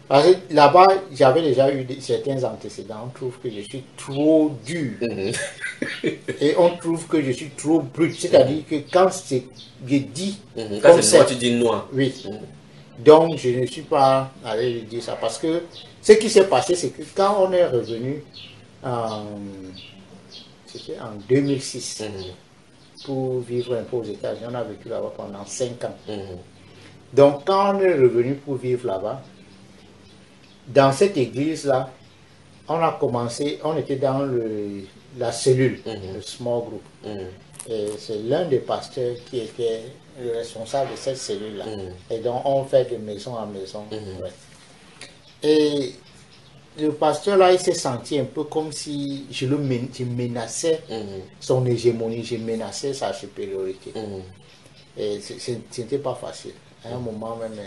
Parce que là-bas, j'avais déjà eu certains antécédents. On trouve que je suis trop dur. Et on trouve que je suis trop brut. C'est-à-dire que quand je dis... Quand c'est noir, tu dis noir. Oui. Donc, je ne suis pas allé lui dire ça. Parce que ce qui s'est passé, c'est que quand on est revenu c'était en 2006 pour vivre un peu aux États-Unis, on a vécu là-bas pendant 5 ans. Donc, quand on est revenu pour vivre là-bas, dans cette église-là, on a commencé, on était dans la cellule, le small group. Et c'est l'un des pasteurs qui était le responsable de cette cellule-là. Et donc, on fait de maison en maison. Ouais. Et le pasteur-là, il s'est senti un peu comme si je menaçais son hégémonie, je menaçais sa supériorité. Et ce n'était pas facile. À un moment même...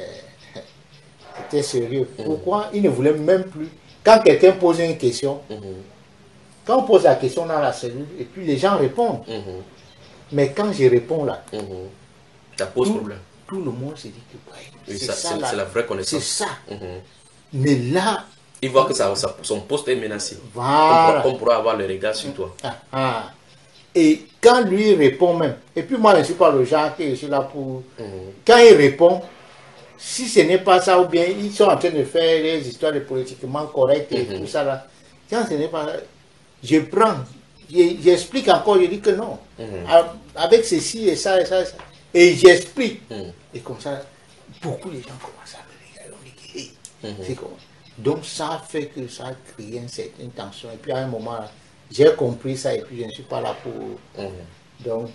C'était sérieux. Pourquoi il ne voulait même plus... Quand quelqu'un pose une question, quand on pose la question dans la cellule, et puis les gens répondent. Mais quand je réponds là, ça pose problème. Tout le monde se dit que c'est la vraie connaissance. C'est ça. Mais là... Il voit que son poste est menacé. Voilà. On pourra avoir le regard sur toi. Et quand lui répond même, et puis moi je ne suis pas le genre qui est là pour... Quand il répond, si ce n'est pas ça, ou bien ils sont en train de faire des histoires de politiquement correctes et tout ça là, quand ce n'est pas ça, je prends, j'explique encore, je dis que non, avec ceci et ça et ça, et j'explique. Et comme ça, beaucoup de gens commencent à me regarder, on dit que c'est comme... Donc ça fait que ça a créé une certaine tension. Et puis à un moment, là, j'ai compris ça et puis je ne suis pas là pour... Mhm. Donc,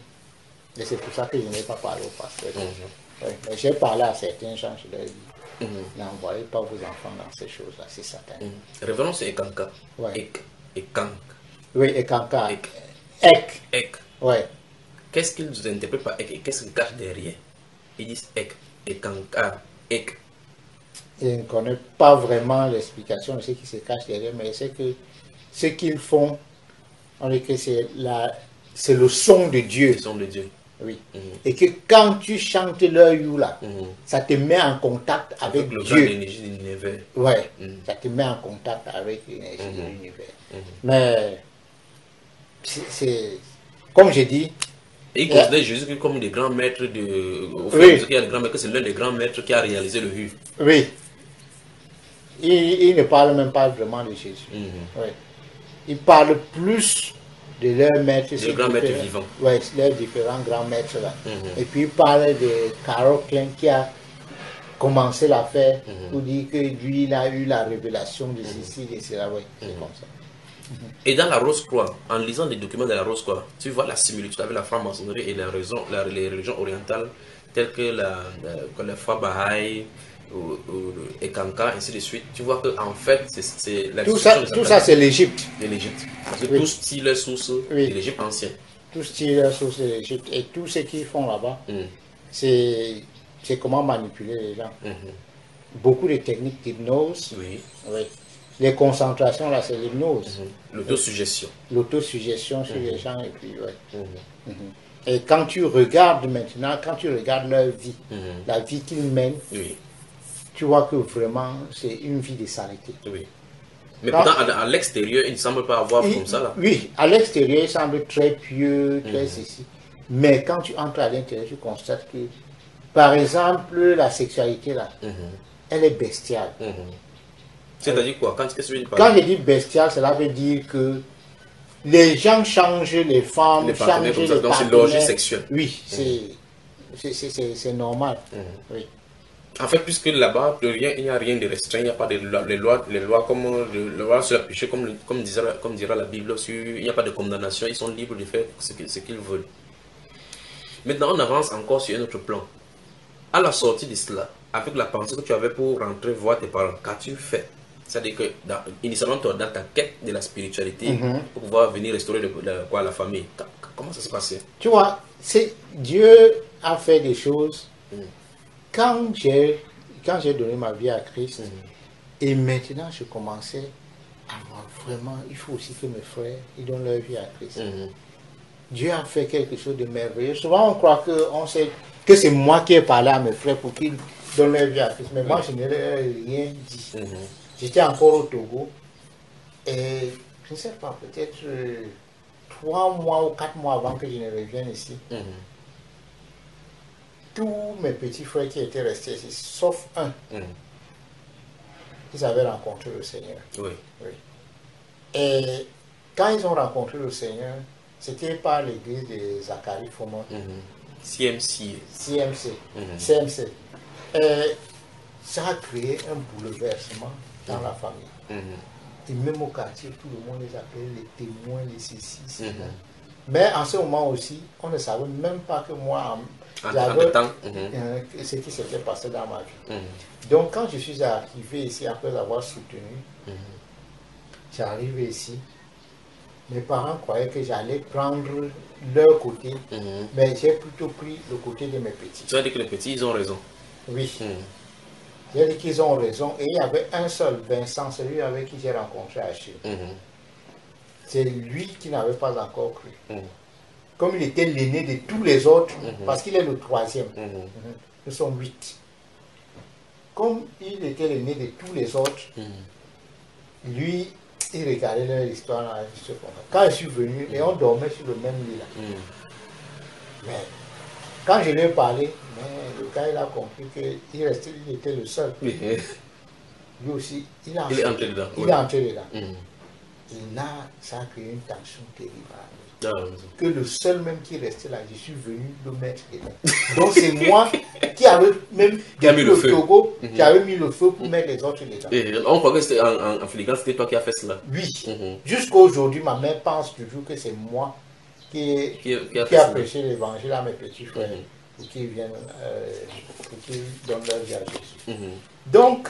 et c'est pour ça que je n'ai pas parlé au pasteur. Mhm. Ouais, mais j'ai parlé à certains gens, je leur ai dit, Mhm. n'envoyez pas vos enfants dans ces choses-là, c'est satanique. Mhm. Revenons sur Ekanka. Ouais. Ekank. Oui, et Kanka. Ek. Ek. Ek. Ouais. Qu'est-ce qu'ils interprètent par Ek et qu'est-ce qu'ils cachent derrière? Ils disent Ek. Ekanka. Ek. Je ne connais pas vraiment l'explication de ce qui se cache derrière, mais c'est que ce qu'ils font, on dit que c'est le son de Dieu. Le son de Dieu. Oui. Mhm. Et que quand tu chantes leur you-là, Mhm. ça te met en contact avec Avec le grand Dieu. énergie de l'univers. Ouais, Mhm. ça te met en contact avec l'énergie de Mhm. l'univers. Mhm. Mais, c'est comme j'ai dit, Et ils considèrent Jésus comme des grands maîtres de. Au fur et à Oui. mesure qu'il y a des grands maîtres, que c'est l'un des grands maîtres qui a réalisé le HU. oui, ils ne parlent même pas vraiment de Jésus. Mhm. Ouais. Ils parlent plus de leurs maîtres. De grands maîtres vivants. Oui, leurs différents grands maîtres là. Mhm. Et puis ils parlent de Carol Klein qui a commencé l'affaire pour dire que lui, il a eu la révélation de ceci, de cela. Oui, c'est comme ça. Et dans la Rose-Croix, en lisant les documents de la Rose-Croix, tu vois la similitude avec la franc-maçonnerie et les religions orientales telles que la foi Baha'i, et Kanka, ainsi de suite. Tu vois que en fait, c'est la Tout destruction ça c'est l'Égypte. de l'Égypte. Parce que Oui. tous tirent leur source Oui. de l'Égypte ancienne. Tout ce qui est la source de l'Égypte. Et tout ce qu'ils font là-bas, Mhm. c'est comment manipuler les gens. Mhm. Beaucoup de techniques d'hypnose. Oui. Oui. Les concentrations, là, c'est l'hypnose. Mhm. L'autosuggestion. L'autosuggestion sur les gens. Et puis, ouais. Mhm. Et quand tu regardes maintenant, quand tu regardes leur vie, Mhm. la vie qu'ils mènent, Oui. tu vois que vraiment, c'est une vie de saleté. Oui. Mais Quand- pourtant, à l'extérieur, il ne semble pas avoir comme ça là. Oui, à l'extérieur, il semble très pieux, très Mhm. ceci. Mais quand tu entres à l'intérieur, tu constates que, par exemple, la sexualité, là, Mhm. elle est bestiale. Mhm. C'est-à-dire quoi? Qu'est-ce que tu veux dire par Quand là? je dis bestiale, cela veut dire que les gens changent les femmes, Les partenaires changent comme ça, les donc c'est partenaires. l'orgie sexuelle. Oui, c'est normal. Mhm. Oui. En fait, puisque là-bas, il n'y a rien de restreint, il n'y a pas de les lois comme les lois sur la péché, comme dira la Bible, il n'y a pas de condamnation, ils sont libres de faire ce qu'ils veulent. Maintenant, on avance encore sur un autre plan. À la sortie de cela, avec la pensée que tu avais pour rentrer voir tes parents, qu'as-tu fait? C'est-à-dire que, initialement, dans ta quête de la spiritualité, pour pouvoir venir restaurer la famille, comment ça s'est passé? Tu vois, Dieu a fait des choses. Quand j'ai donné ma vie à Christ, et maintenant je commençais à voir vraiment, il faut aussi que mes frères ils donnent leur vie à Christ. Mhm. Dieu a fait quelque chose de merveilleux. Souvent on croit que c'est moi qui ai parlé à mes frères pour qu'ils donnent leur vie à Christ, mais moi je n'ai rien dit. Mhm. J'étais encore au Togo et je ne sais pas, peut-être 3 mois ou 4 mois avant que je ne revienne ici. Mhm. Tous mes petits frères qui étaient restés ici, sauf un, Mhm. ils avaient rencontré le Seigneur. Oui. Oui. Et quand ils ont rencontré le Seigneur, c'était par l'église de Zacharie Fomon, Mhm. CMC. CMC. Mhm. CMC. Et ça a créé un bouleversement dans la famille. Mhm. Et même au quartier, tout le monde les appelait les témoins, les ceci, cela. Mhm. Mais en ce moment aussi, on ne savait même pas que moi, En j'avais temps. Mhm. ce qui s'était passé dans ma vie. Mhm. Donc quand je suis arrivé ici, après avoir soutenu, j'ai arrivé ici, mes parents croyaient que j'allais prendre leur côté, Mhm. mais j'ai plutôt pris le côté de mes petits. Tu as dit que les petits, ils ont raison. Oui, Mhm. j'ai dit qu'ils ont raison. Et il y avait un seul, Vincent, celui avec qui j'ai rencontré à Chine. Mhm. C'est lui qui n'avait pas encore cru. Mhm. Comme il était l'aîné de tous les autres, Mhm. parce qu'il est le troisième. Mhm. Nous sommes 8. Comme il était l'aîné de tous les autres, Mhm. lui, il regardait leur histoire dans la vie. Quand je suis venu, et on dormait sur le même lit là. Mhm. Mais quand je lui ai parlé, mais le gars il a compris qu'il était le seul. Oui. Lui aussi, il Il est entré dedans. Il Oui. est entré dedans. Mhm. Et là, ça a créé une tension terrible. Dans la maison. Que le seul même qui restait là, je suis venu le mettre dedans. Donc c'est moi qui avais même Qui a mis depuis le feu. Togo, qui avait mis le feu pour mettre les autres dedans. Et on croit que c'était en filigrane, c'était toi qui as fait cela. Oui. Mhm. Jusqu'à aujourd'hui, ma mère pense toujours que c'est moi qui Qui a qui fait a cela. prêché l'évangile à mes petits frères Mhm. pour qu'ils viennent, pour qu'ils donnent leur vie à Jésus. Mhm. Donc,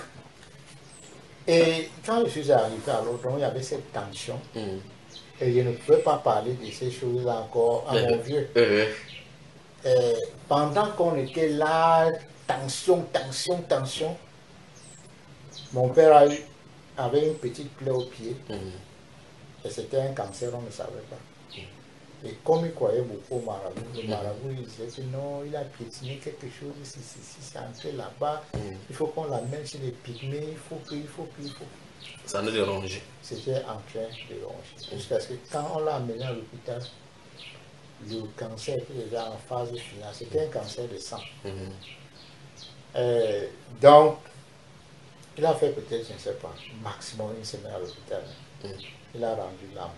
et quand je suis arrivé à l'autre, il y avait cette tension Mhm. et je ne pouvais pas parler de ces choses-là encore à mon vieux. Pendant qu'on était là, tension, mon père avait une petite plaie au pied Mhm. et c'était un cancer, on ne savait pas. Et comme il croyait beaucoup au marabout, le marabout il disait que non, il a piétiné quelque chose, si c'est entré là-bas, il faut qu'on l'amène chez les pygmées, il faut que. Ça en a dérangé. C'était en train de ronger. Jusqu'à ce que quand on l'a amené à l'hôpital, le cancer était déjà en phase finale, c'était un cancer de sang. Mhm. Donc, il a fait peut-être, je ne sais pas, maximum une semaine à l'hôpital. Il a rendu l'âme.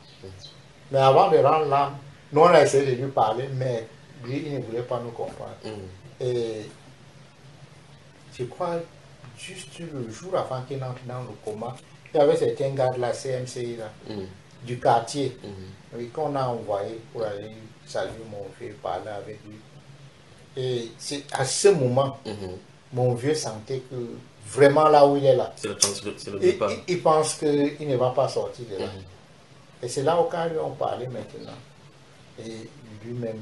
Mais avant de rendre l'âme, nous on a essayé de lui parler, mais lui, il ne voulait pas nous comprendre. Et je crois, juste le jour avant qu'il entre dans le coma, il y avait certains gars de la CMCI là, du quartier, oui, qu'on a envoyé pour aller saluer mon vieux, parler avec lui. Et c'est à ce moment, mon vieux sentait que vraiment là où il est là, C'est le il, départ. il pense qu'il ne va pas sortir de là. Et c'est là où quand lui on parlait maintenant, et lui-même,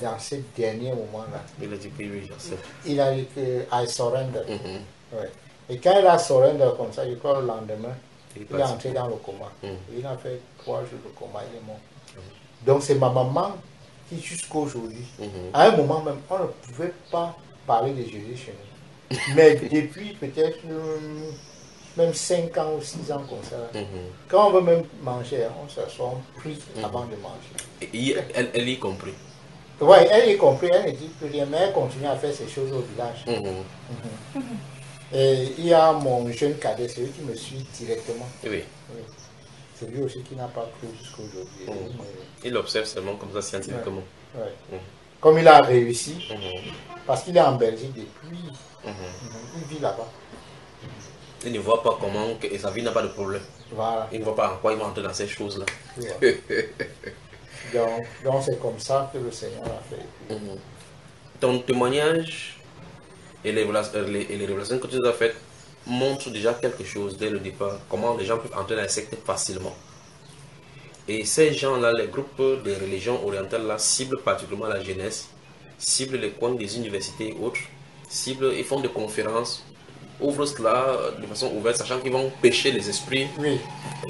dans ces derniers moments-là, Il a dit que oui, j'accepte. il a dit que I surrender. Mhm. Ouais. Et quand il a surrender comme ça, je crois le lendemain, Il est il est parti. entré dans le coma. Mhm. Il a fait 3 jours de coma, il est mort. Donc c'est ma maman qui jusqu'aujourd'hui, à un moment même, on ne pouvait pas parler de Jésus chez nous. Mais depuis peut-être même 5 ans ou 6 ans comme ça, quand on veut même manger, on s'assoit, on prie avant de manger. Et elle y compris. Oui, elle y compris, elle ne dit plus rien, mais elle continue à faire ces choses au village. Et il y a mon jeune cadet, c'est lui qui me suit directement. Oui. Oui. C'est lui aussi qui n'a pas cru jusqu'à aujourd'hui. Il observe seulement comme ça scientifiquement. Ouais. Comme il a réussi, parce qu'il est en Belgique depuis, il vit là-bas. Il ne voit pas comment, et sa vie n'a pas de problème. Voilà. Il ne voit pas en quoi il va entrer dans ces choses-là. Donc c'est comme ça que le Seigneur a fait. Ton témoignage et les révélations que tu nous as faites montrent déjà quelque chose dès le départ. Comment les gens peuvent entrer dans les sectes facilement. Et ces gens-là, les groupes de religions orientales là, ciblent particulièrement la jeunesse, ciblent les coins des universités et autres, ciblent, ils font des conférences, ouvrent cela de façon ouverte, sachant qu'ils vont pêcher les esprits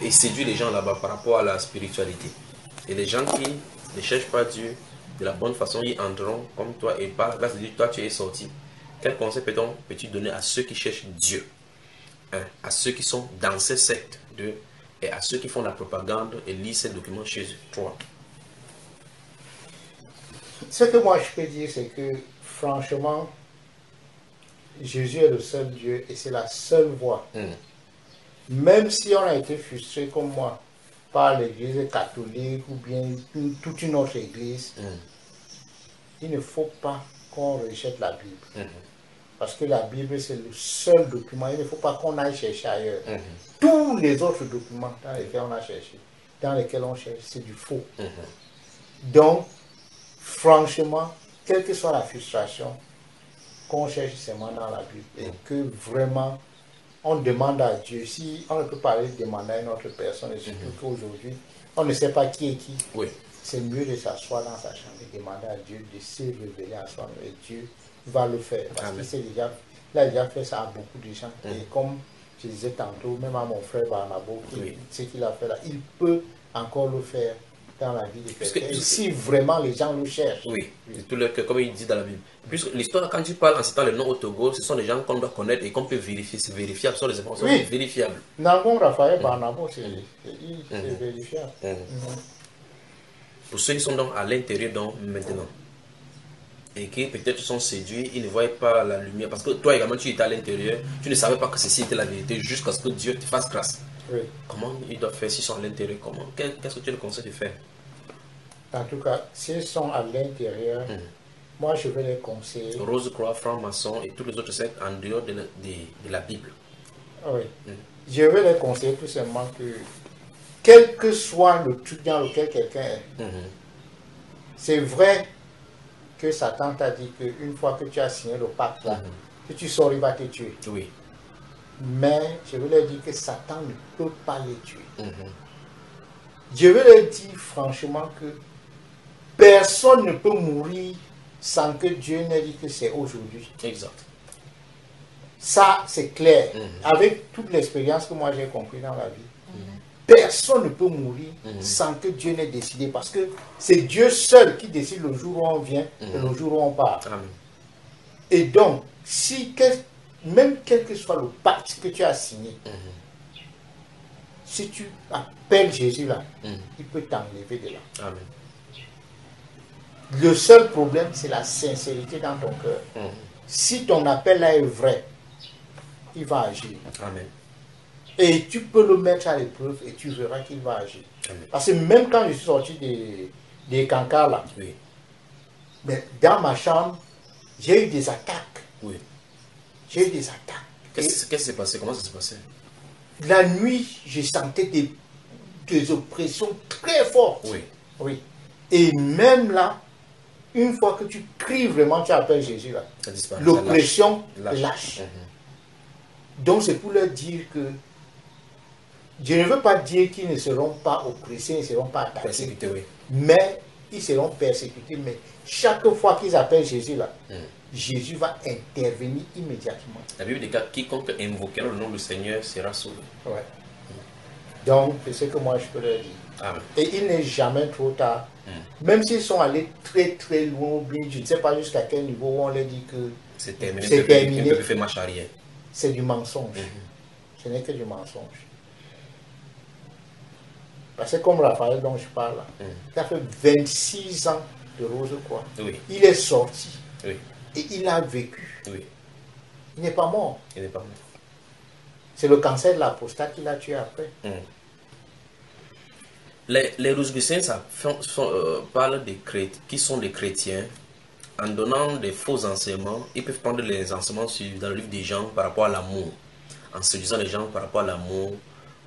et séduire les gens là-bas par rapport à la spiritualité. Et les gens qui ne cherchent pas Dieu de la bonne façon, ils entreront comme toi et par grâce de Dieu, toi tu es sorti. Quel conseil peux-tu donner à ceux qui cherchent Dieu, à ceux qui sont dans ces sectes et à ceux qui font la propagande et lisent ces documents chez toi? Ce que moi je peux dire, c'est que franchement, Jésus est le seul Dieu et c'est la seule voie. Même si on a été frustré comme moi par l'église catholique ou bien toute une autre église, il ne faut pas qu'on rejette la Bible. Parce que la Bible, c'est le seul document. Il ne faut pas qu'on aille chercher ailleurs. Tous les autres documents dans lesquels on a cherché, dans lesquels on cherche, c'est du faux. Donc, franchement, quelle que soit la frustration, qu'on cherche seulement dans la Bible et que vraiment on demande à Dieu. Si on ne peut pas aller demander à une autre personne, et surtout qu'aujourd'hui, on ne sait pas qui est qui, c'est mieux de s'asseoir dans sa chambre et demander à Dieu de se révéler à soi et Dieu va le faire. Parce qu'il a déjà fait ça à beaucoup de gens. Et comme je disais tantôt, même à mon frère Barnabo, ce qu'il a fait là, il peut encore le faire dans la vie de quelqu'un. Et si vraiment les gens le cherchent. Comme il dit dans la Bible. Puisque l'histoire, quand tu parles en citant le nom au Togo, ce sont des gens qu'on doit connaître et qu'on peut vérifier. C'est vérifiable, ce sont des informations vérifiables. Nangon Raphaël Barnabo, c'est vérifiable. Pour ceux qui sont donc à l'intérieur donc maintenant et qui peut-être sont séduits, ils ne voient pas la lumière. Parce que toi également, tu étais à l'intérieur, tu ne savais pas que ceci était la vérité jusqu'à ce que Dieu te fasse grâce. Oui. Comment ils doivent faire s'ils sont à l'intérieur? Comment? Qu'est-ce que tu les conseilles de faire? En tout cas, s'ils sont à l'intérieur, moi je vais les conseiller. Rose-Croix, franc-maçon et tous les autres sectes en dehors de la Bible. Oui. Je vais les conseiller tout simplement que, quel que soit le truc dans lequel quelqu'un est, c'est vrai que Satan t'a dit qu'une fois que tu as signé le pacte là, que tu sors, il va te tuer. Oui. Mais je vais leur dire que Satan ne peut pas les tuer. Je vais leur dire franchement que personne ne peut mourir sans que Dieu n'ait dit que c'est aujourd'hui. Exact. Ça, c'est clair. Avec toute l'expérience que moi j'ai compris dans la vie, personne ne peut mourir sans que Dieu n'ait décidé. Parce que c'est Dieu seul qui décide le jour où on vient et le jour où on part. Amen. Et donc, si même quel que soit le pacte que tu as signé, si tu appelles Jésus là, il peut t'enlever de là. Amen. Le seul problème, c'est la sincérité dans ton cœur. Si ton appel là est vrai, il va agir. Amen. Et tu peux le mettre à l'épreuve et tu verras qu'il va agir. Amen. Parce que même quand je suis sorti des cancars là, Oui. mais dans ma chambre, j'ai eu des attaques. Oui. J'ai eu des attaques. Qu'est-ce qui s'est passé? Comment ça s'est passé? La nuit, je sentais des oppressions très fortes. Oui. Oui. Et même là, une fois que tu cries vraiment, tu appelles Jésus là, Ça disparaît. l'oppression Lâche. lâche. Donc c'est pour leur dire que je ne veux pas dire qu'ils ne seront pas oppressés, ils ne seront pas attaqués, Persécuté, oui. mais ils seront persécutés. Mais chaque fois qu'ils appellent Jésus là, Jésus va intervenir immédiatement. La Bible déclare quiconque invoquera le nom du Seigneur sera sauvé. Ouais. Donc c'est ce que moi je peux leur dire. Amen. Et il n'est jamais trop tard. Même s'ils sont allés très très loin, ou bien je ne sais pas jusqu'à quel niveau où on leur dit que C'est terminé. C'est terminé. On peut plus faire marche arrière. c'est du mensonge. Ce n'est que du mensonge. Parce que comme Raphaël dont je parle, là, il a fait 26 ans de Rose-Croix. Oui. Il est sorti Oui. et il a vécu. Oui. Il n'est pas mort. Il n'est pas mort. C'est le cancer de la prostate qui l'a tué après. Les Rosicruciens parlent des chrétiens, qui sont des chrétiens. En donnant des faux enseignements, ils peuvent prendre les enseignements dans le livre des gens par rapport à l'amour. En séduisant les gens par rapport à l'amour,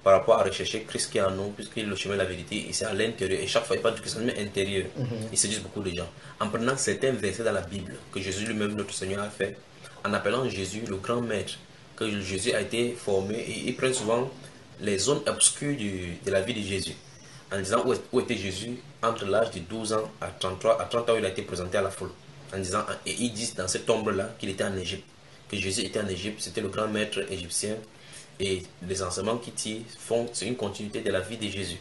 par rapport à rechercher Christ qui est en nous, puisque le chemin de la vérité, et c'est à l'intérieur. Et chaque fois, il parle du christianisme intérieur. Ils séduisent beaucoup de gens. En prenant certains versets dans la Bible, que Jésus lui-même, notre Seigneur, a fait, en appelant Jésus le grand maître, que Jésus a été formé, et ils prennent souvent les zones obscures de la vie de Jésus. En disant où était Jésus entre l'âge de 12 ans à 33, à 30 ans, il a été présenté à la foule. En disant, et ils disent dans cette ombre-là qu'il était en Égypte, que Jésus était en Égypte, c'était le grand maître égyptien. Et les enseignements qui tirent c'est une continuité de la vie de Jésus.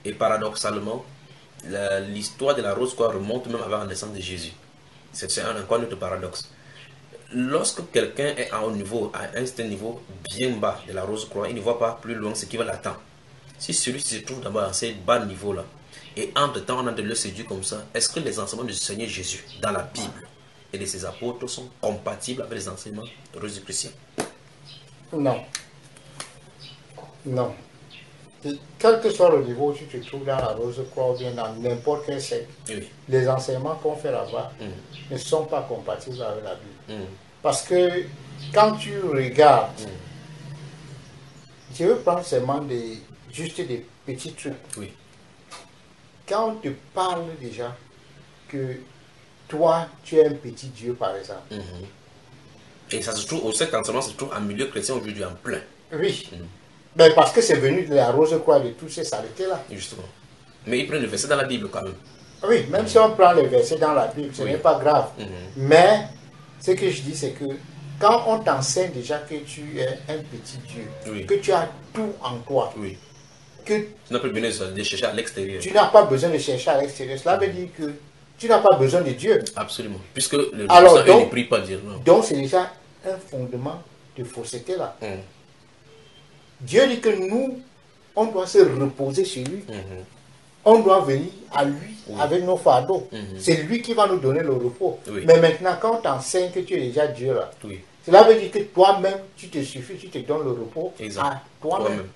Et paradoxalement, l'histoire de la Rose-Croix remonte même avant la naissance de Jésus. C'est encore un autre paradoxe. Lorsque quelqu'un est à un niveau, à un certain niveau bien bas de la Rose-Croix, il ne voit pas plus loin ce qui va l'attendre. Si celui-ci se trouve d'abord à ce bas niveau-là, et entre-temps on a de le séduire comme ça, est-ce que les enseignements du Seigneur Jésus dans la Bible et de ses apôtres sont compatibles avec les enseignements rosicruciens? Non. Non. Et quel que soit le niveau où tu te trouves dans la Rose-Croix ou bien dans n'importe quel secte, Oui. les enseignements qu'on fait là-bas ne sont pas compatibles avec la Bible. Parce que quand tu regardes, je veux prendre seulement juste des petits trucs. Oui. Quand on te parle déjà que toi, tu es un petit Dieu, par exemple. Et ça se trouve, au secte enseignement se trouve en milieu chrétien aujourd'hui en plein. Oui. Ben parce que c'est venu de la Rose-Croix, de toutes ces saletés-là. Justement. Mais ils prennent le verset dans la Bible quand même. Oui, même si on prend les versets dans la Bible, ce n'est pas grave. Mais ce que je dis, c'est que quand on t'enseigne déjà que tu es un petit Dieu, que tu as tout en toi, que tu n'as pas besoin de chercher à l'extérieur. Tu n'as pas besoin de chercher à l'extérieur. Cela veut dire que tu n'as pas besoin de Dieu. Absolument. Puisque le alors, ne prie pas Dieu. Non. Donc c'est déjà un fondement de fausseté là. Dieu dit que nous, on doit se reposer sur lui. On doit venir à lui avec nos fardeaux. C'est lui qui va nous donner le repos. Mais maintenant, quand on t'enseigne que tu es déjà Dieu là, cela veut dire que toi-même, tu te suffis, tu te donnes le repos à toi-même.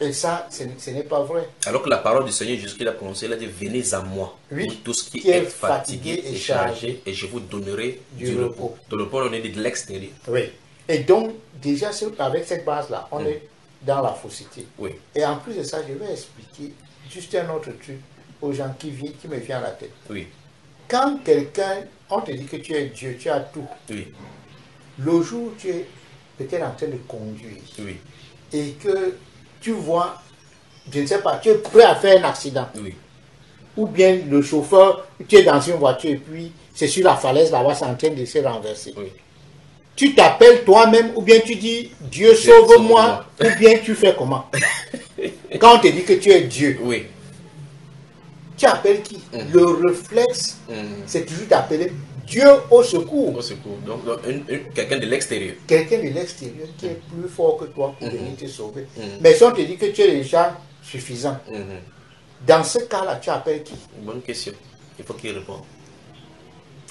Et ça, ce n'est pas vrai. Alors que la parole du Seigneur Jésus qu'il a prononcée, il a dit venez à moi, Oui, vous tous qui qui êtes êtes fatigués et chargés, et je vous donnerai du du repos. repos. Donc le repos, on est de l'extérieur. Oui. Et donc, déjà, avec cette base-là, on est dans la fausseté. Oui. Et en plus de ça, je vais expliquer juste un autre truc aux gens qui me vient à la tête. Oui. Quand quelqu'un, on te dit que tu es Dieu, tu as tout. Oui. Le jour où tu es peut-être en train de conduire Oui. et que tu vois, je ne sais pas, tu es prêt à faire un accident. Oui. Ou bien le chauffeur, tu es dans une voiture et puis c'est sur la falaise là-bas, c'est en train de se renverser. Oui. Tu t'appelles toi-même ou bien tu dis Dieu sauve-moi ou bien tu fais comment? Quand on te dit que tu es Dieu, Oui. tu appelles qui? Le réflexe, c'est toujours d'appeler Dieu au secours. Au secours. Donc quelqu'un de l'extérieur. Quelqu'un de l'extérieur qui est plus fort que toi pour venir te sauver. Mais si on te dit que tu es déjà suffisant, dans ce cas-là, tu appelles qui? Bonne question. Il faut qu'il réponde.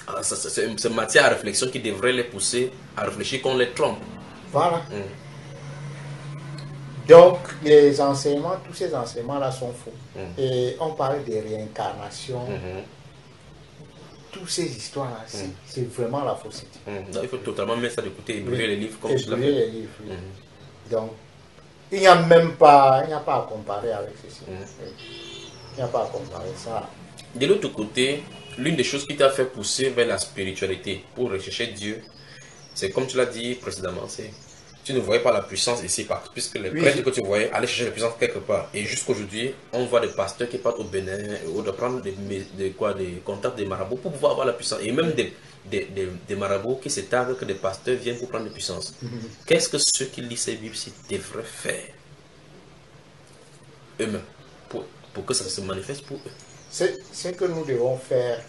Ah, c'est matière à réflexion qui devrait les pousser à réfléchir qu'on les trompe. Voilà. Donc, les enseignements, tous ces enseignements-là sont faux. Et on parle de réincarnation. Toutes ces histoires-là, c'est vraiment la fausseté. Donc, il faut totalement mettre ça de côté et brûler les livres comme et tu l'as brûler fait. les livres, oui. Donc, il n'y a même pas, il n'y a pas à comparer avec ceci. Oui. Il n'y a pas à comparer ça. De l'autre côté, l'une des choses qui t'a fait pousser vers la spiritualité pour rechercher Dieu, c'est comme tu l'as dit précédemment, c'est tu ne voyais pas la puissance ici, puisque les prêtres que tu voyais allaient chercher la puissance quelque part. Et jusqu'aujourd'hui, on voit des pasteurs qui partent au Bénin ou de prendre des contacts des marabouts pour pouvoir avoir la puissance. Et même des marabouts qui se targuent que des pasteurs viennent pour prendre la puissance. Qu'est-ce que ceux qui lisent ces Bibles devraient faire eux-mêmes pour que ça se manifeste pour eux? Ce que nous devons faire,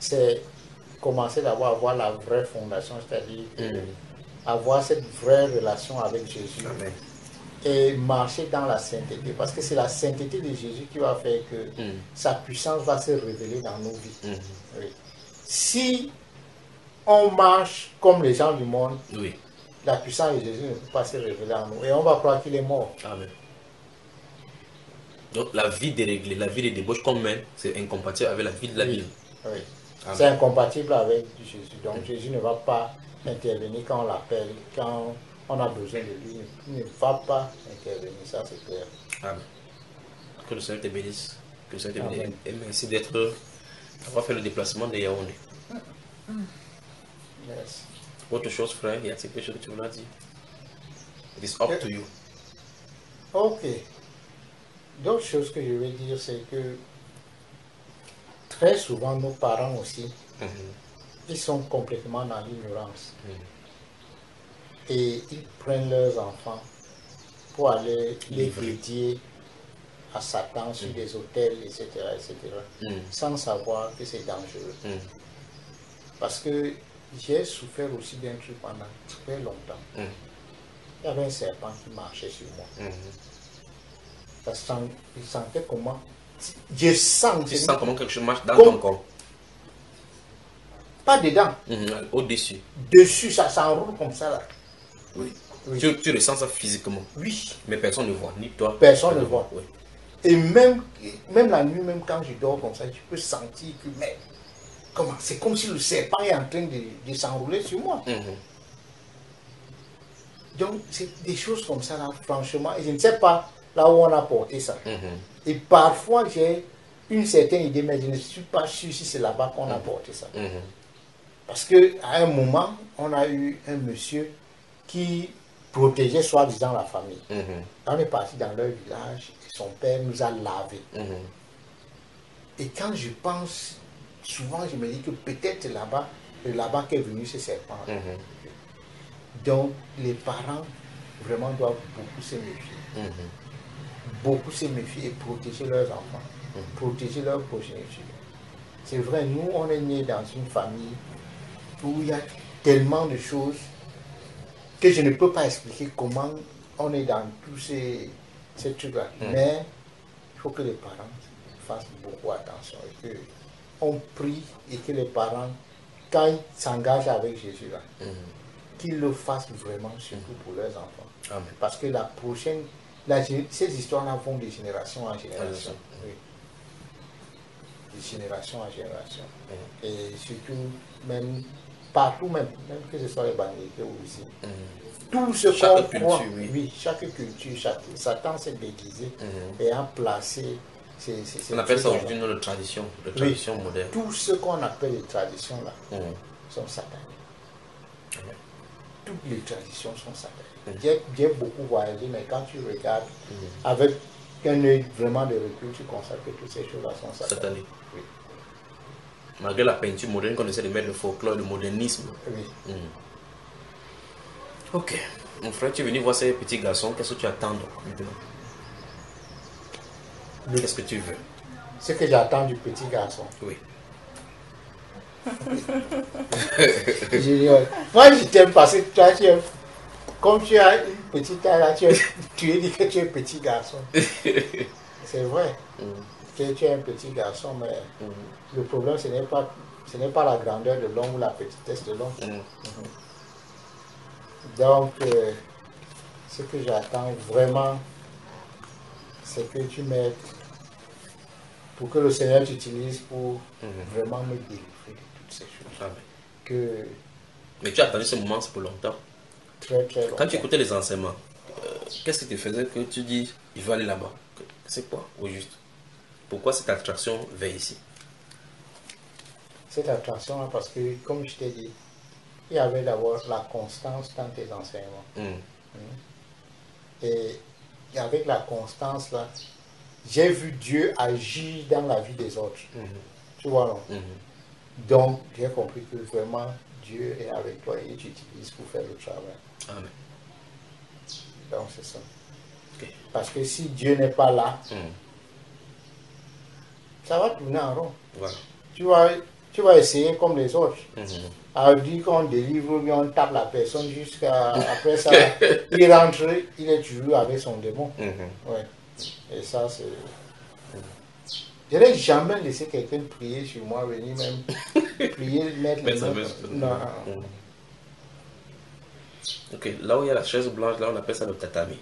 c'est commencer d'abord à avoir la vraie fondation, c'est-à-dire avoir cette vraie relation avec Jésus. Amen. Et marcher dans la sainteté, parce que c'est la sainteté de Jésus qui va faire que sa puissance va se révéler dans nos vies. Oui. Si on marche comme les gens du monde, la puissance de Jésus ne peut pas se révéler en nous et on va croire qu'il est mort. Amen. Donc la vie déréglée, la vie de débauche qu'on mène, c'est incompatible avec la vie de la Bible. Oui. C'est incompatible avec Jésus. Donc Jésus ne va pas intervenir quand on l'appelle, quand on a besoin de lui. Il ne va pas intervenir, ça c'est clair. Amen. Que le Seigneur te bénisse. Que le Seigneur te bénisse. Et merci d'avoir fait le déplacement de Yaoundé. Yes. Autre chose, frère, il y a quelque chose que tu voulais dire? It is up to you. Ok. D'autres choses que je vais dire, c'est que très souvent nos parents aussi, ils sont complètement dans l'ignorance. Et ils prennent leurs enfants pour aller les dédier à Satan sur des hôtels, etc., sans savoir que c'est dangereux. Parce que j'ai souffert aussi d'un truc pendant très longtemps. Il y avait un serpent qui marchait sur moi. Je sentais comment. Je sens. Tu sens comment quelque chose marche dans ton corps? Pas dedans. Au-dessus. Dessus, ça s'enroule comme ça là. Oui. Tu ressens ça physiquement? Oui. Mais personne ne voit, ni toi. Personne ne voit. Oui. Et même la nuit, même quand je dors comme ça, tu peux sentir que, mais, comment? C'est comme si le serpent est en train de s'enrouler sur moi. Donc, c'est des choses comme ça là, franchement. Et je ne sais pas là où on a porté ça. Et parfois, j'ai une certaine idée, mais je ne suis pas sûr si c'est là-bas qu'on a porté ça. Parce qu'à un moment, on a eu un monsieur qui protégeait soi-disant la famille. On est parti dans leur village, et son père nous a lavés. Et quand je pense, souvent je me dis que peut-être là-bas qu'est venu ce serpent. Donc les parents vraiment doivent beaucoup se méfier. Beaucoup se méfier et protéger leurs enfants, protéger leur progéniture. C'est vrai, nous on est nés dans une famille où il y a tellement de choses que je ne peux pas expliquer comment on est dans tous ces trucs-là. Mais il faut que les parents fassent beaucoup attention et qu'on prie et que les parents, quand ils s'engagent avec Jésus, qu'ils le fassent vraiment, surtout pour leurs enfants. Parce que la prochaine Ces histoires-là vont de génération en génération. Oui. De génération en génération. Et surtout, même partout, même que ce soit les banlieues ou ici. Tout ce qu'on croit, oui, chaque culture, Satan s'est déguisé et a placé. On appelle ça aujourd'hui une tradition, moderne. Tout ce qu'on appelle les traditions là sont sataniques. Toutes les traditions sont sataniques. J'ai beaucoup voyagé, mais quand tu regardes avec un œil vraiment de recul, tu constates que toutes ces choses-là sont sataniques. Oui. Malgré la peinture moderne qu'on essaie de mettre le folklore, le modernisme. Oui. Ok. Mon frère, tu es venu voir ces petits garçons. Qu'est-ce que tu attends maintenant? Qu'est-ce que tu veux? Ce que j'attends du petit garçon. Oui. Moi, je t'aime parce que toi, comme tu as une petite taille là, tu es dit que tu es petit garçon. C'est vrai. Tu es un petit garçon, mais le problème, ce n'est pas la grandeur de l'homme ou la petitesse de l'homme. Donc, ce que j'attends vraiment, c'est que tu m'aides pour que le Seigneur t'utilise pour vraiment me délivrer de toutes ces choses. Amen. Mais tu as attendu ce moment, c'est pour longtemps. Très, très longtemps. Quand tu écoutais les enseignements, qu'est-ce qui te faisait que tu dis, il veux aller là-bas? C'est quoi, au juste? Pourquoi cette attraction vers ici? Cette attraction-là, parce que, comme je t'ai dit, il y avait d'abord la constance dans tes enseignements. Et avec la constance là, j'ai vu Dieu agir dans la vie des autres. Tu vois, non? Donc, j'ai compris que vraiment, Dieu est avec toi et t'utilise pour faire le travail. Amen. Donc, c'est ça. Okay. Parce que si Dieu n'est pas là, ça va tourner en rond. Voilà. Tu vas essayer comme les autres. À dire qu'on délivre, on tape la personne jusqu'à après ça, il rentre, il est toujours avec son démon. Ouais. Et ça, c'est... Je n'ai jamais laissé quelqu'un prier sur moi, venir même prier, mettre les mains. Non. Ok, là où il y a la chaise blanche, là on appelle ça le tatami.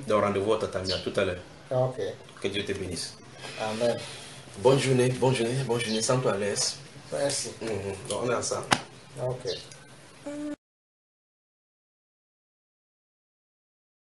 Donc rendez-vous au tatami, à tout à l'heure. Ok. Que Dieu te bénisse. Amen. Bonne journée, sens-toi à l'aise. Merci. Donc on est ensemble. Ok.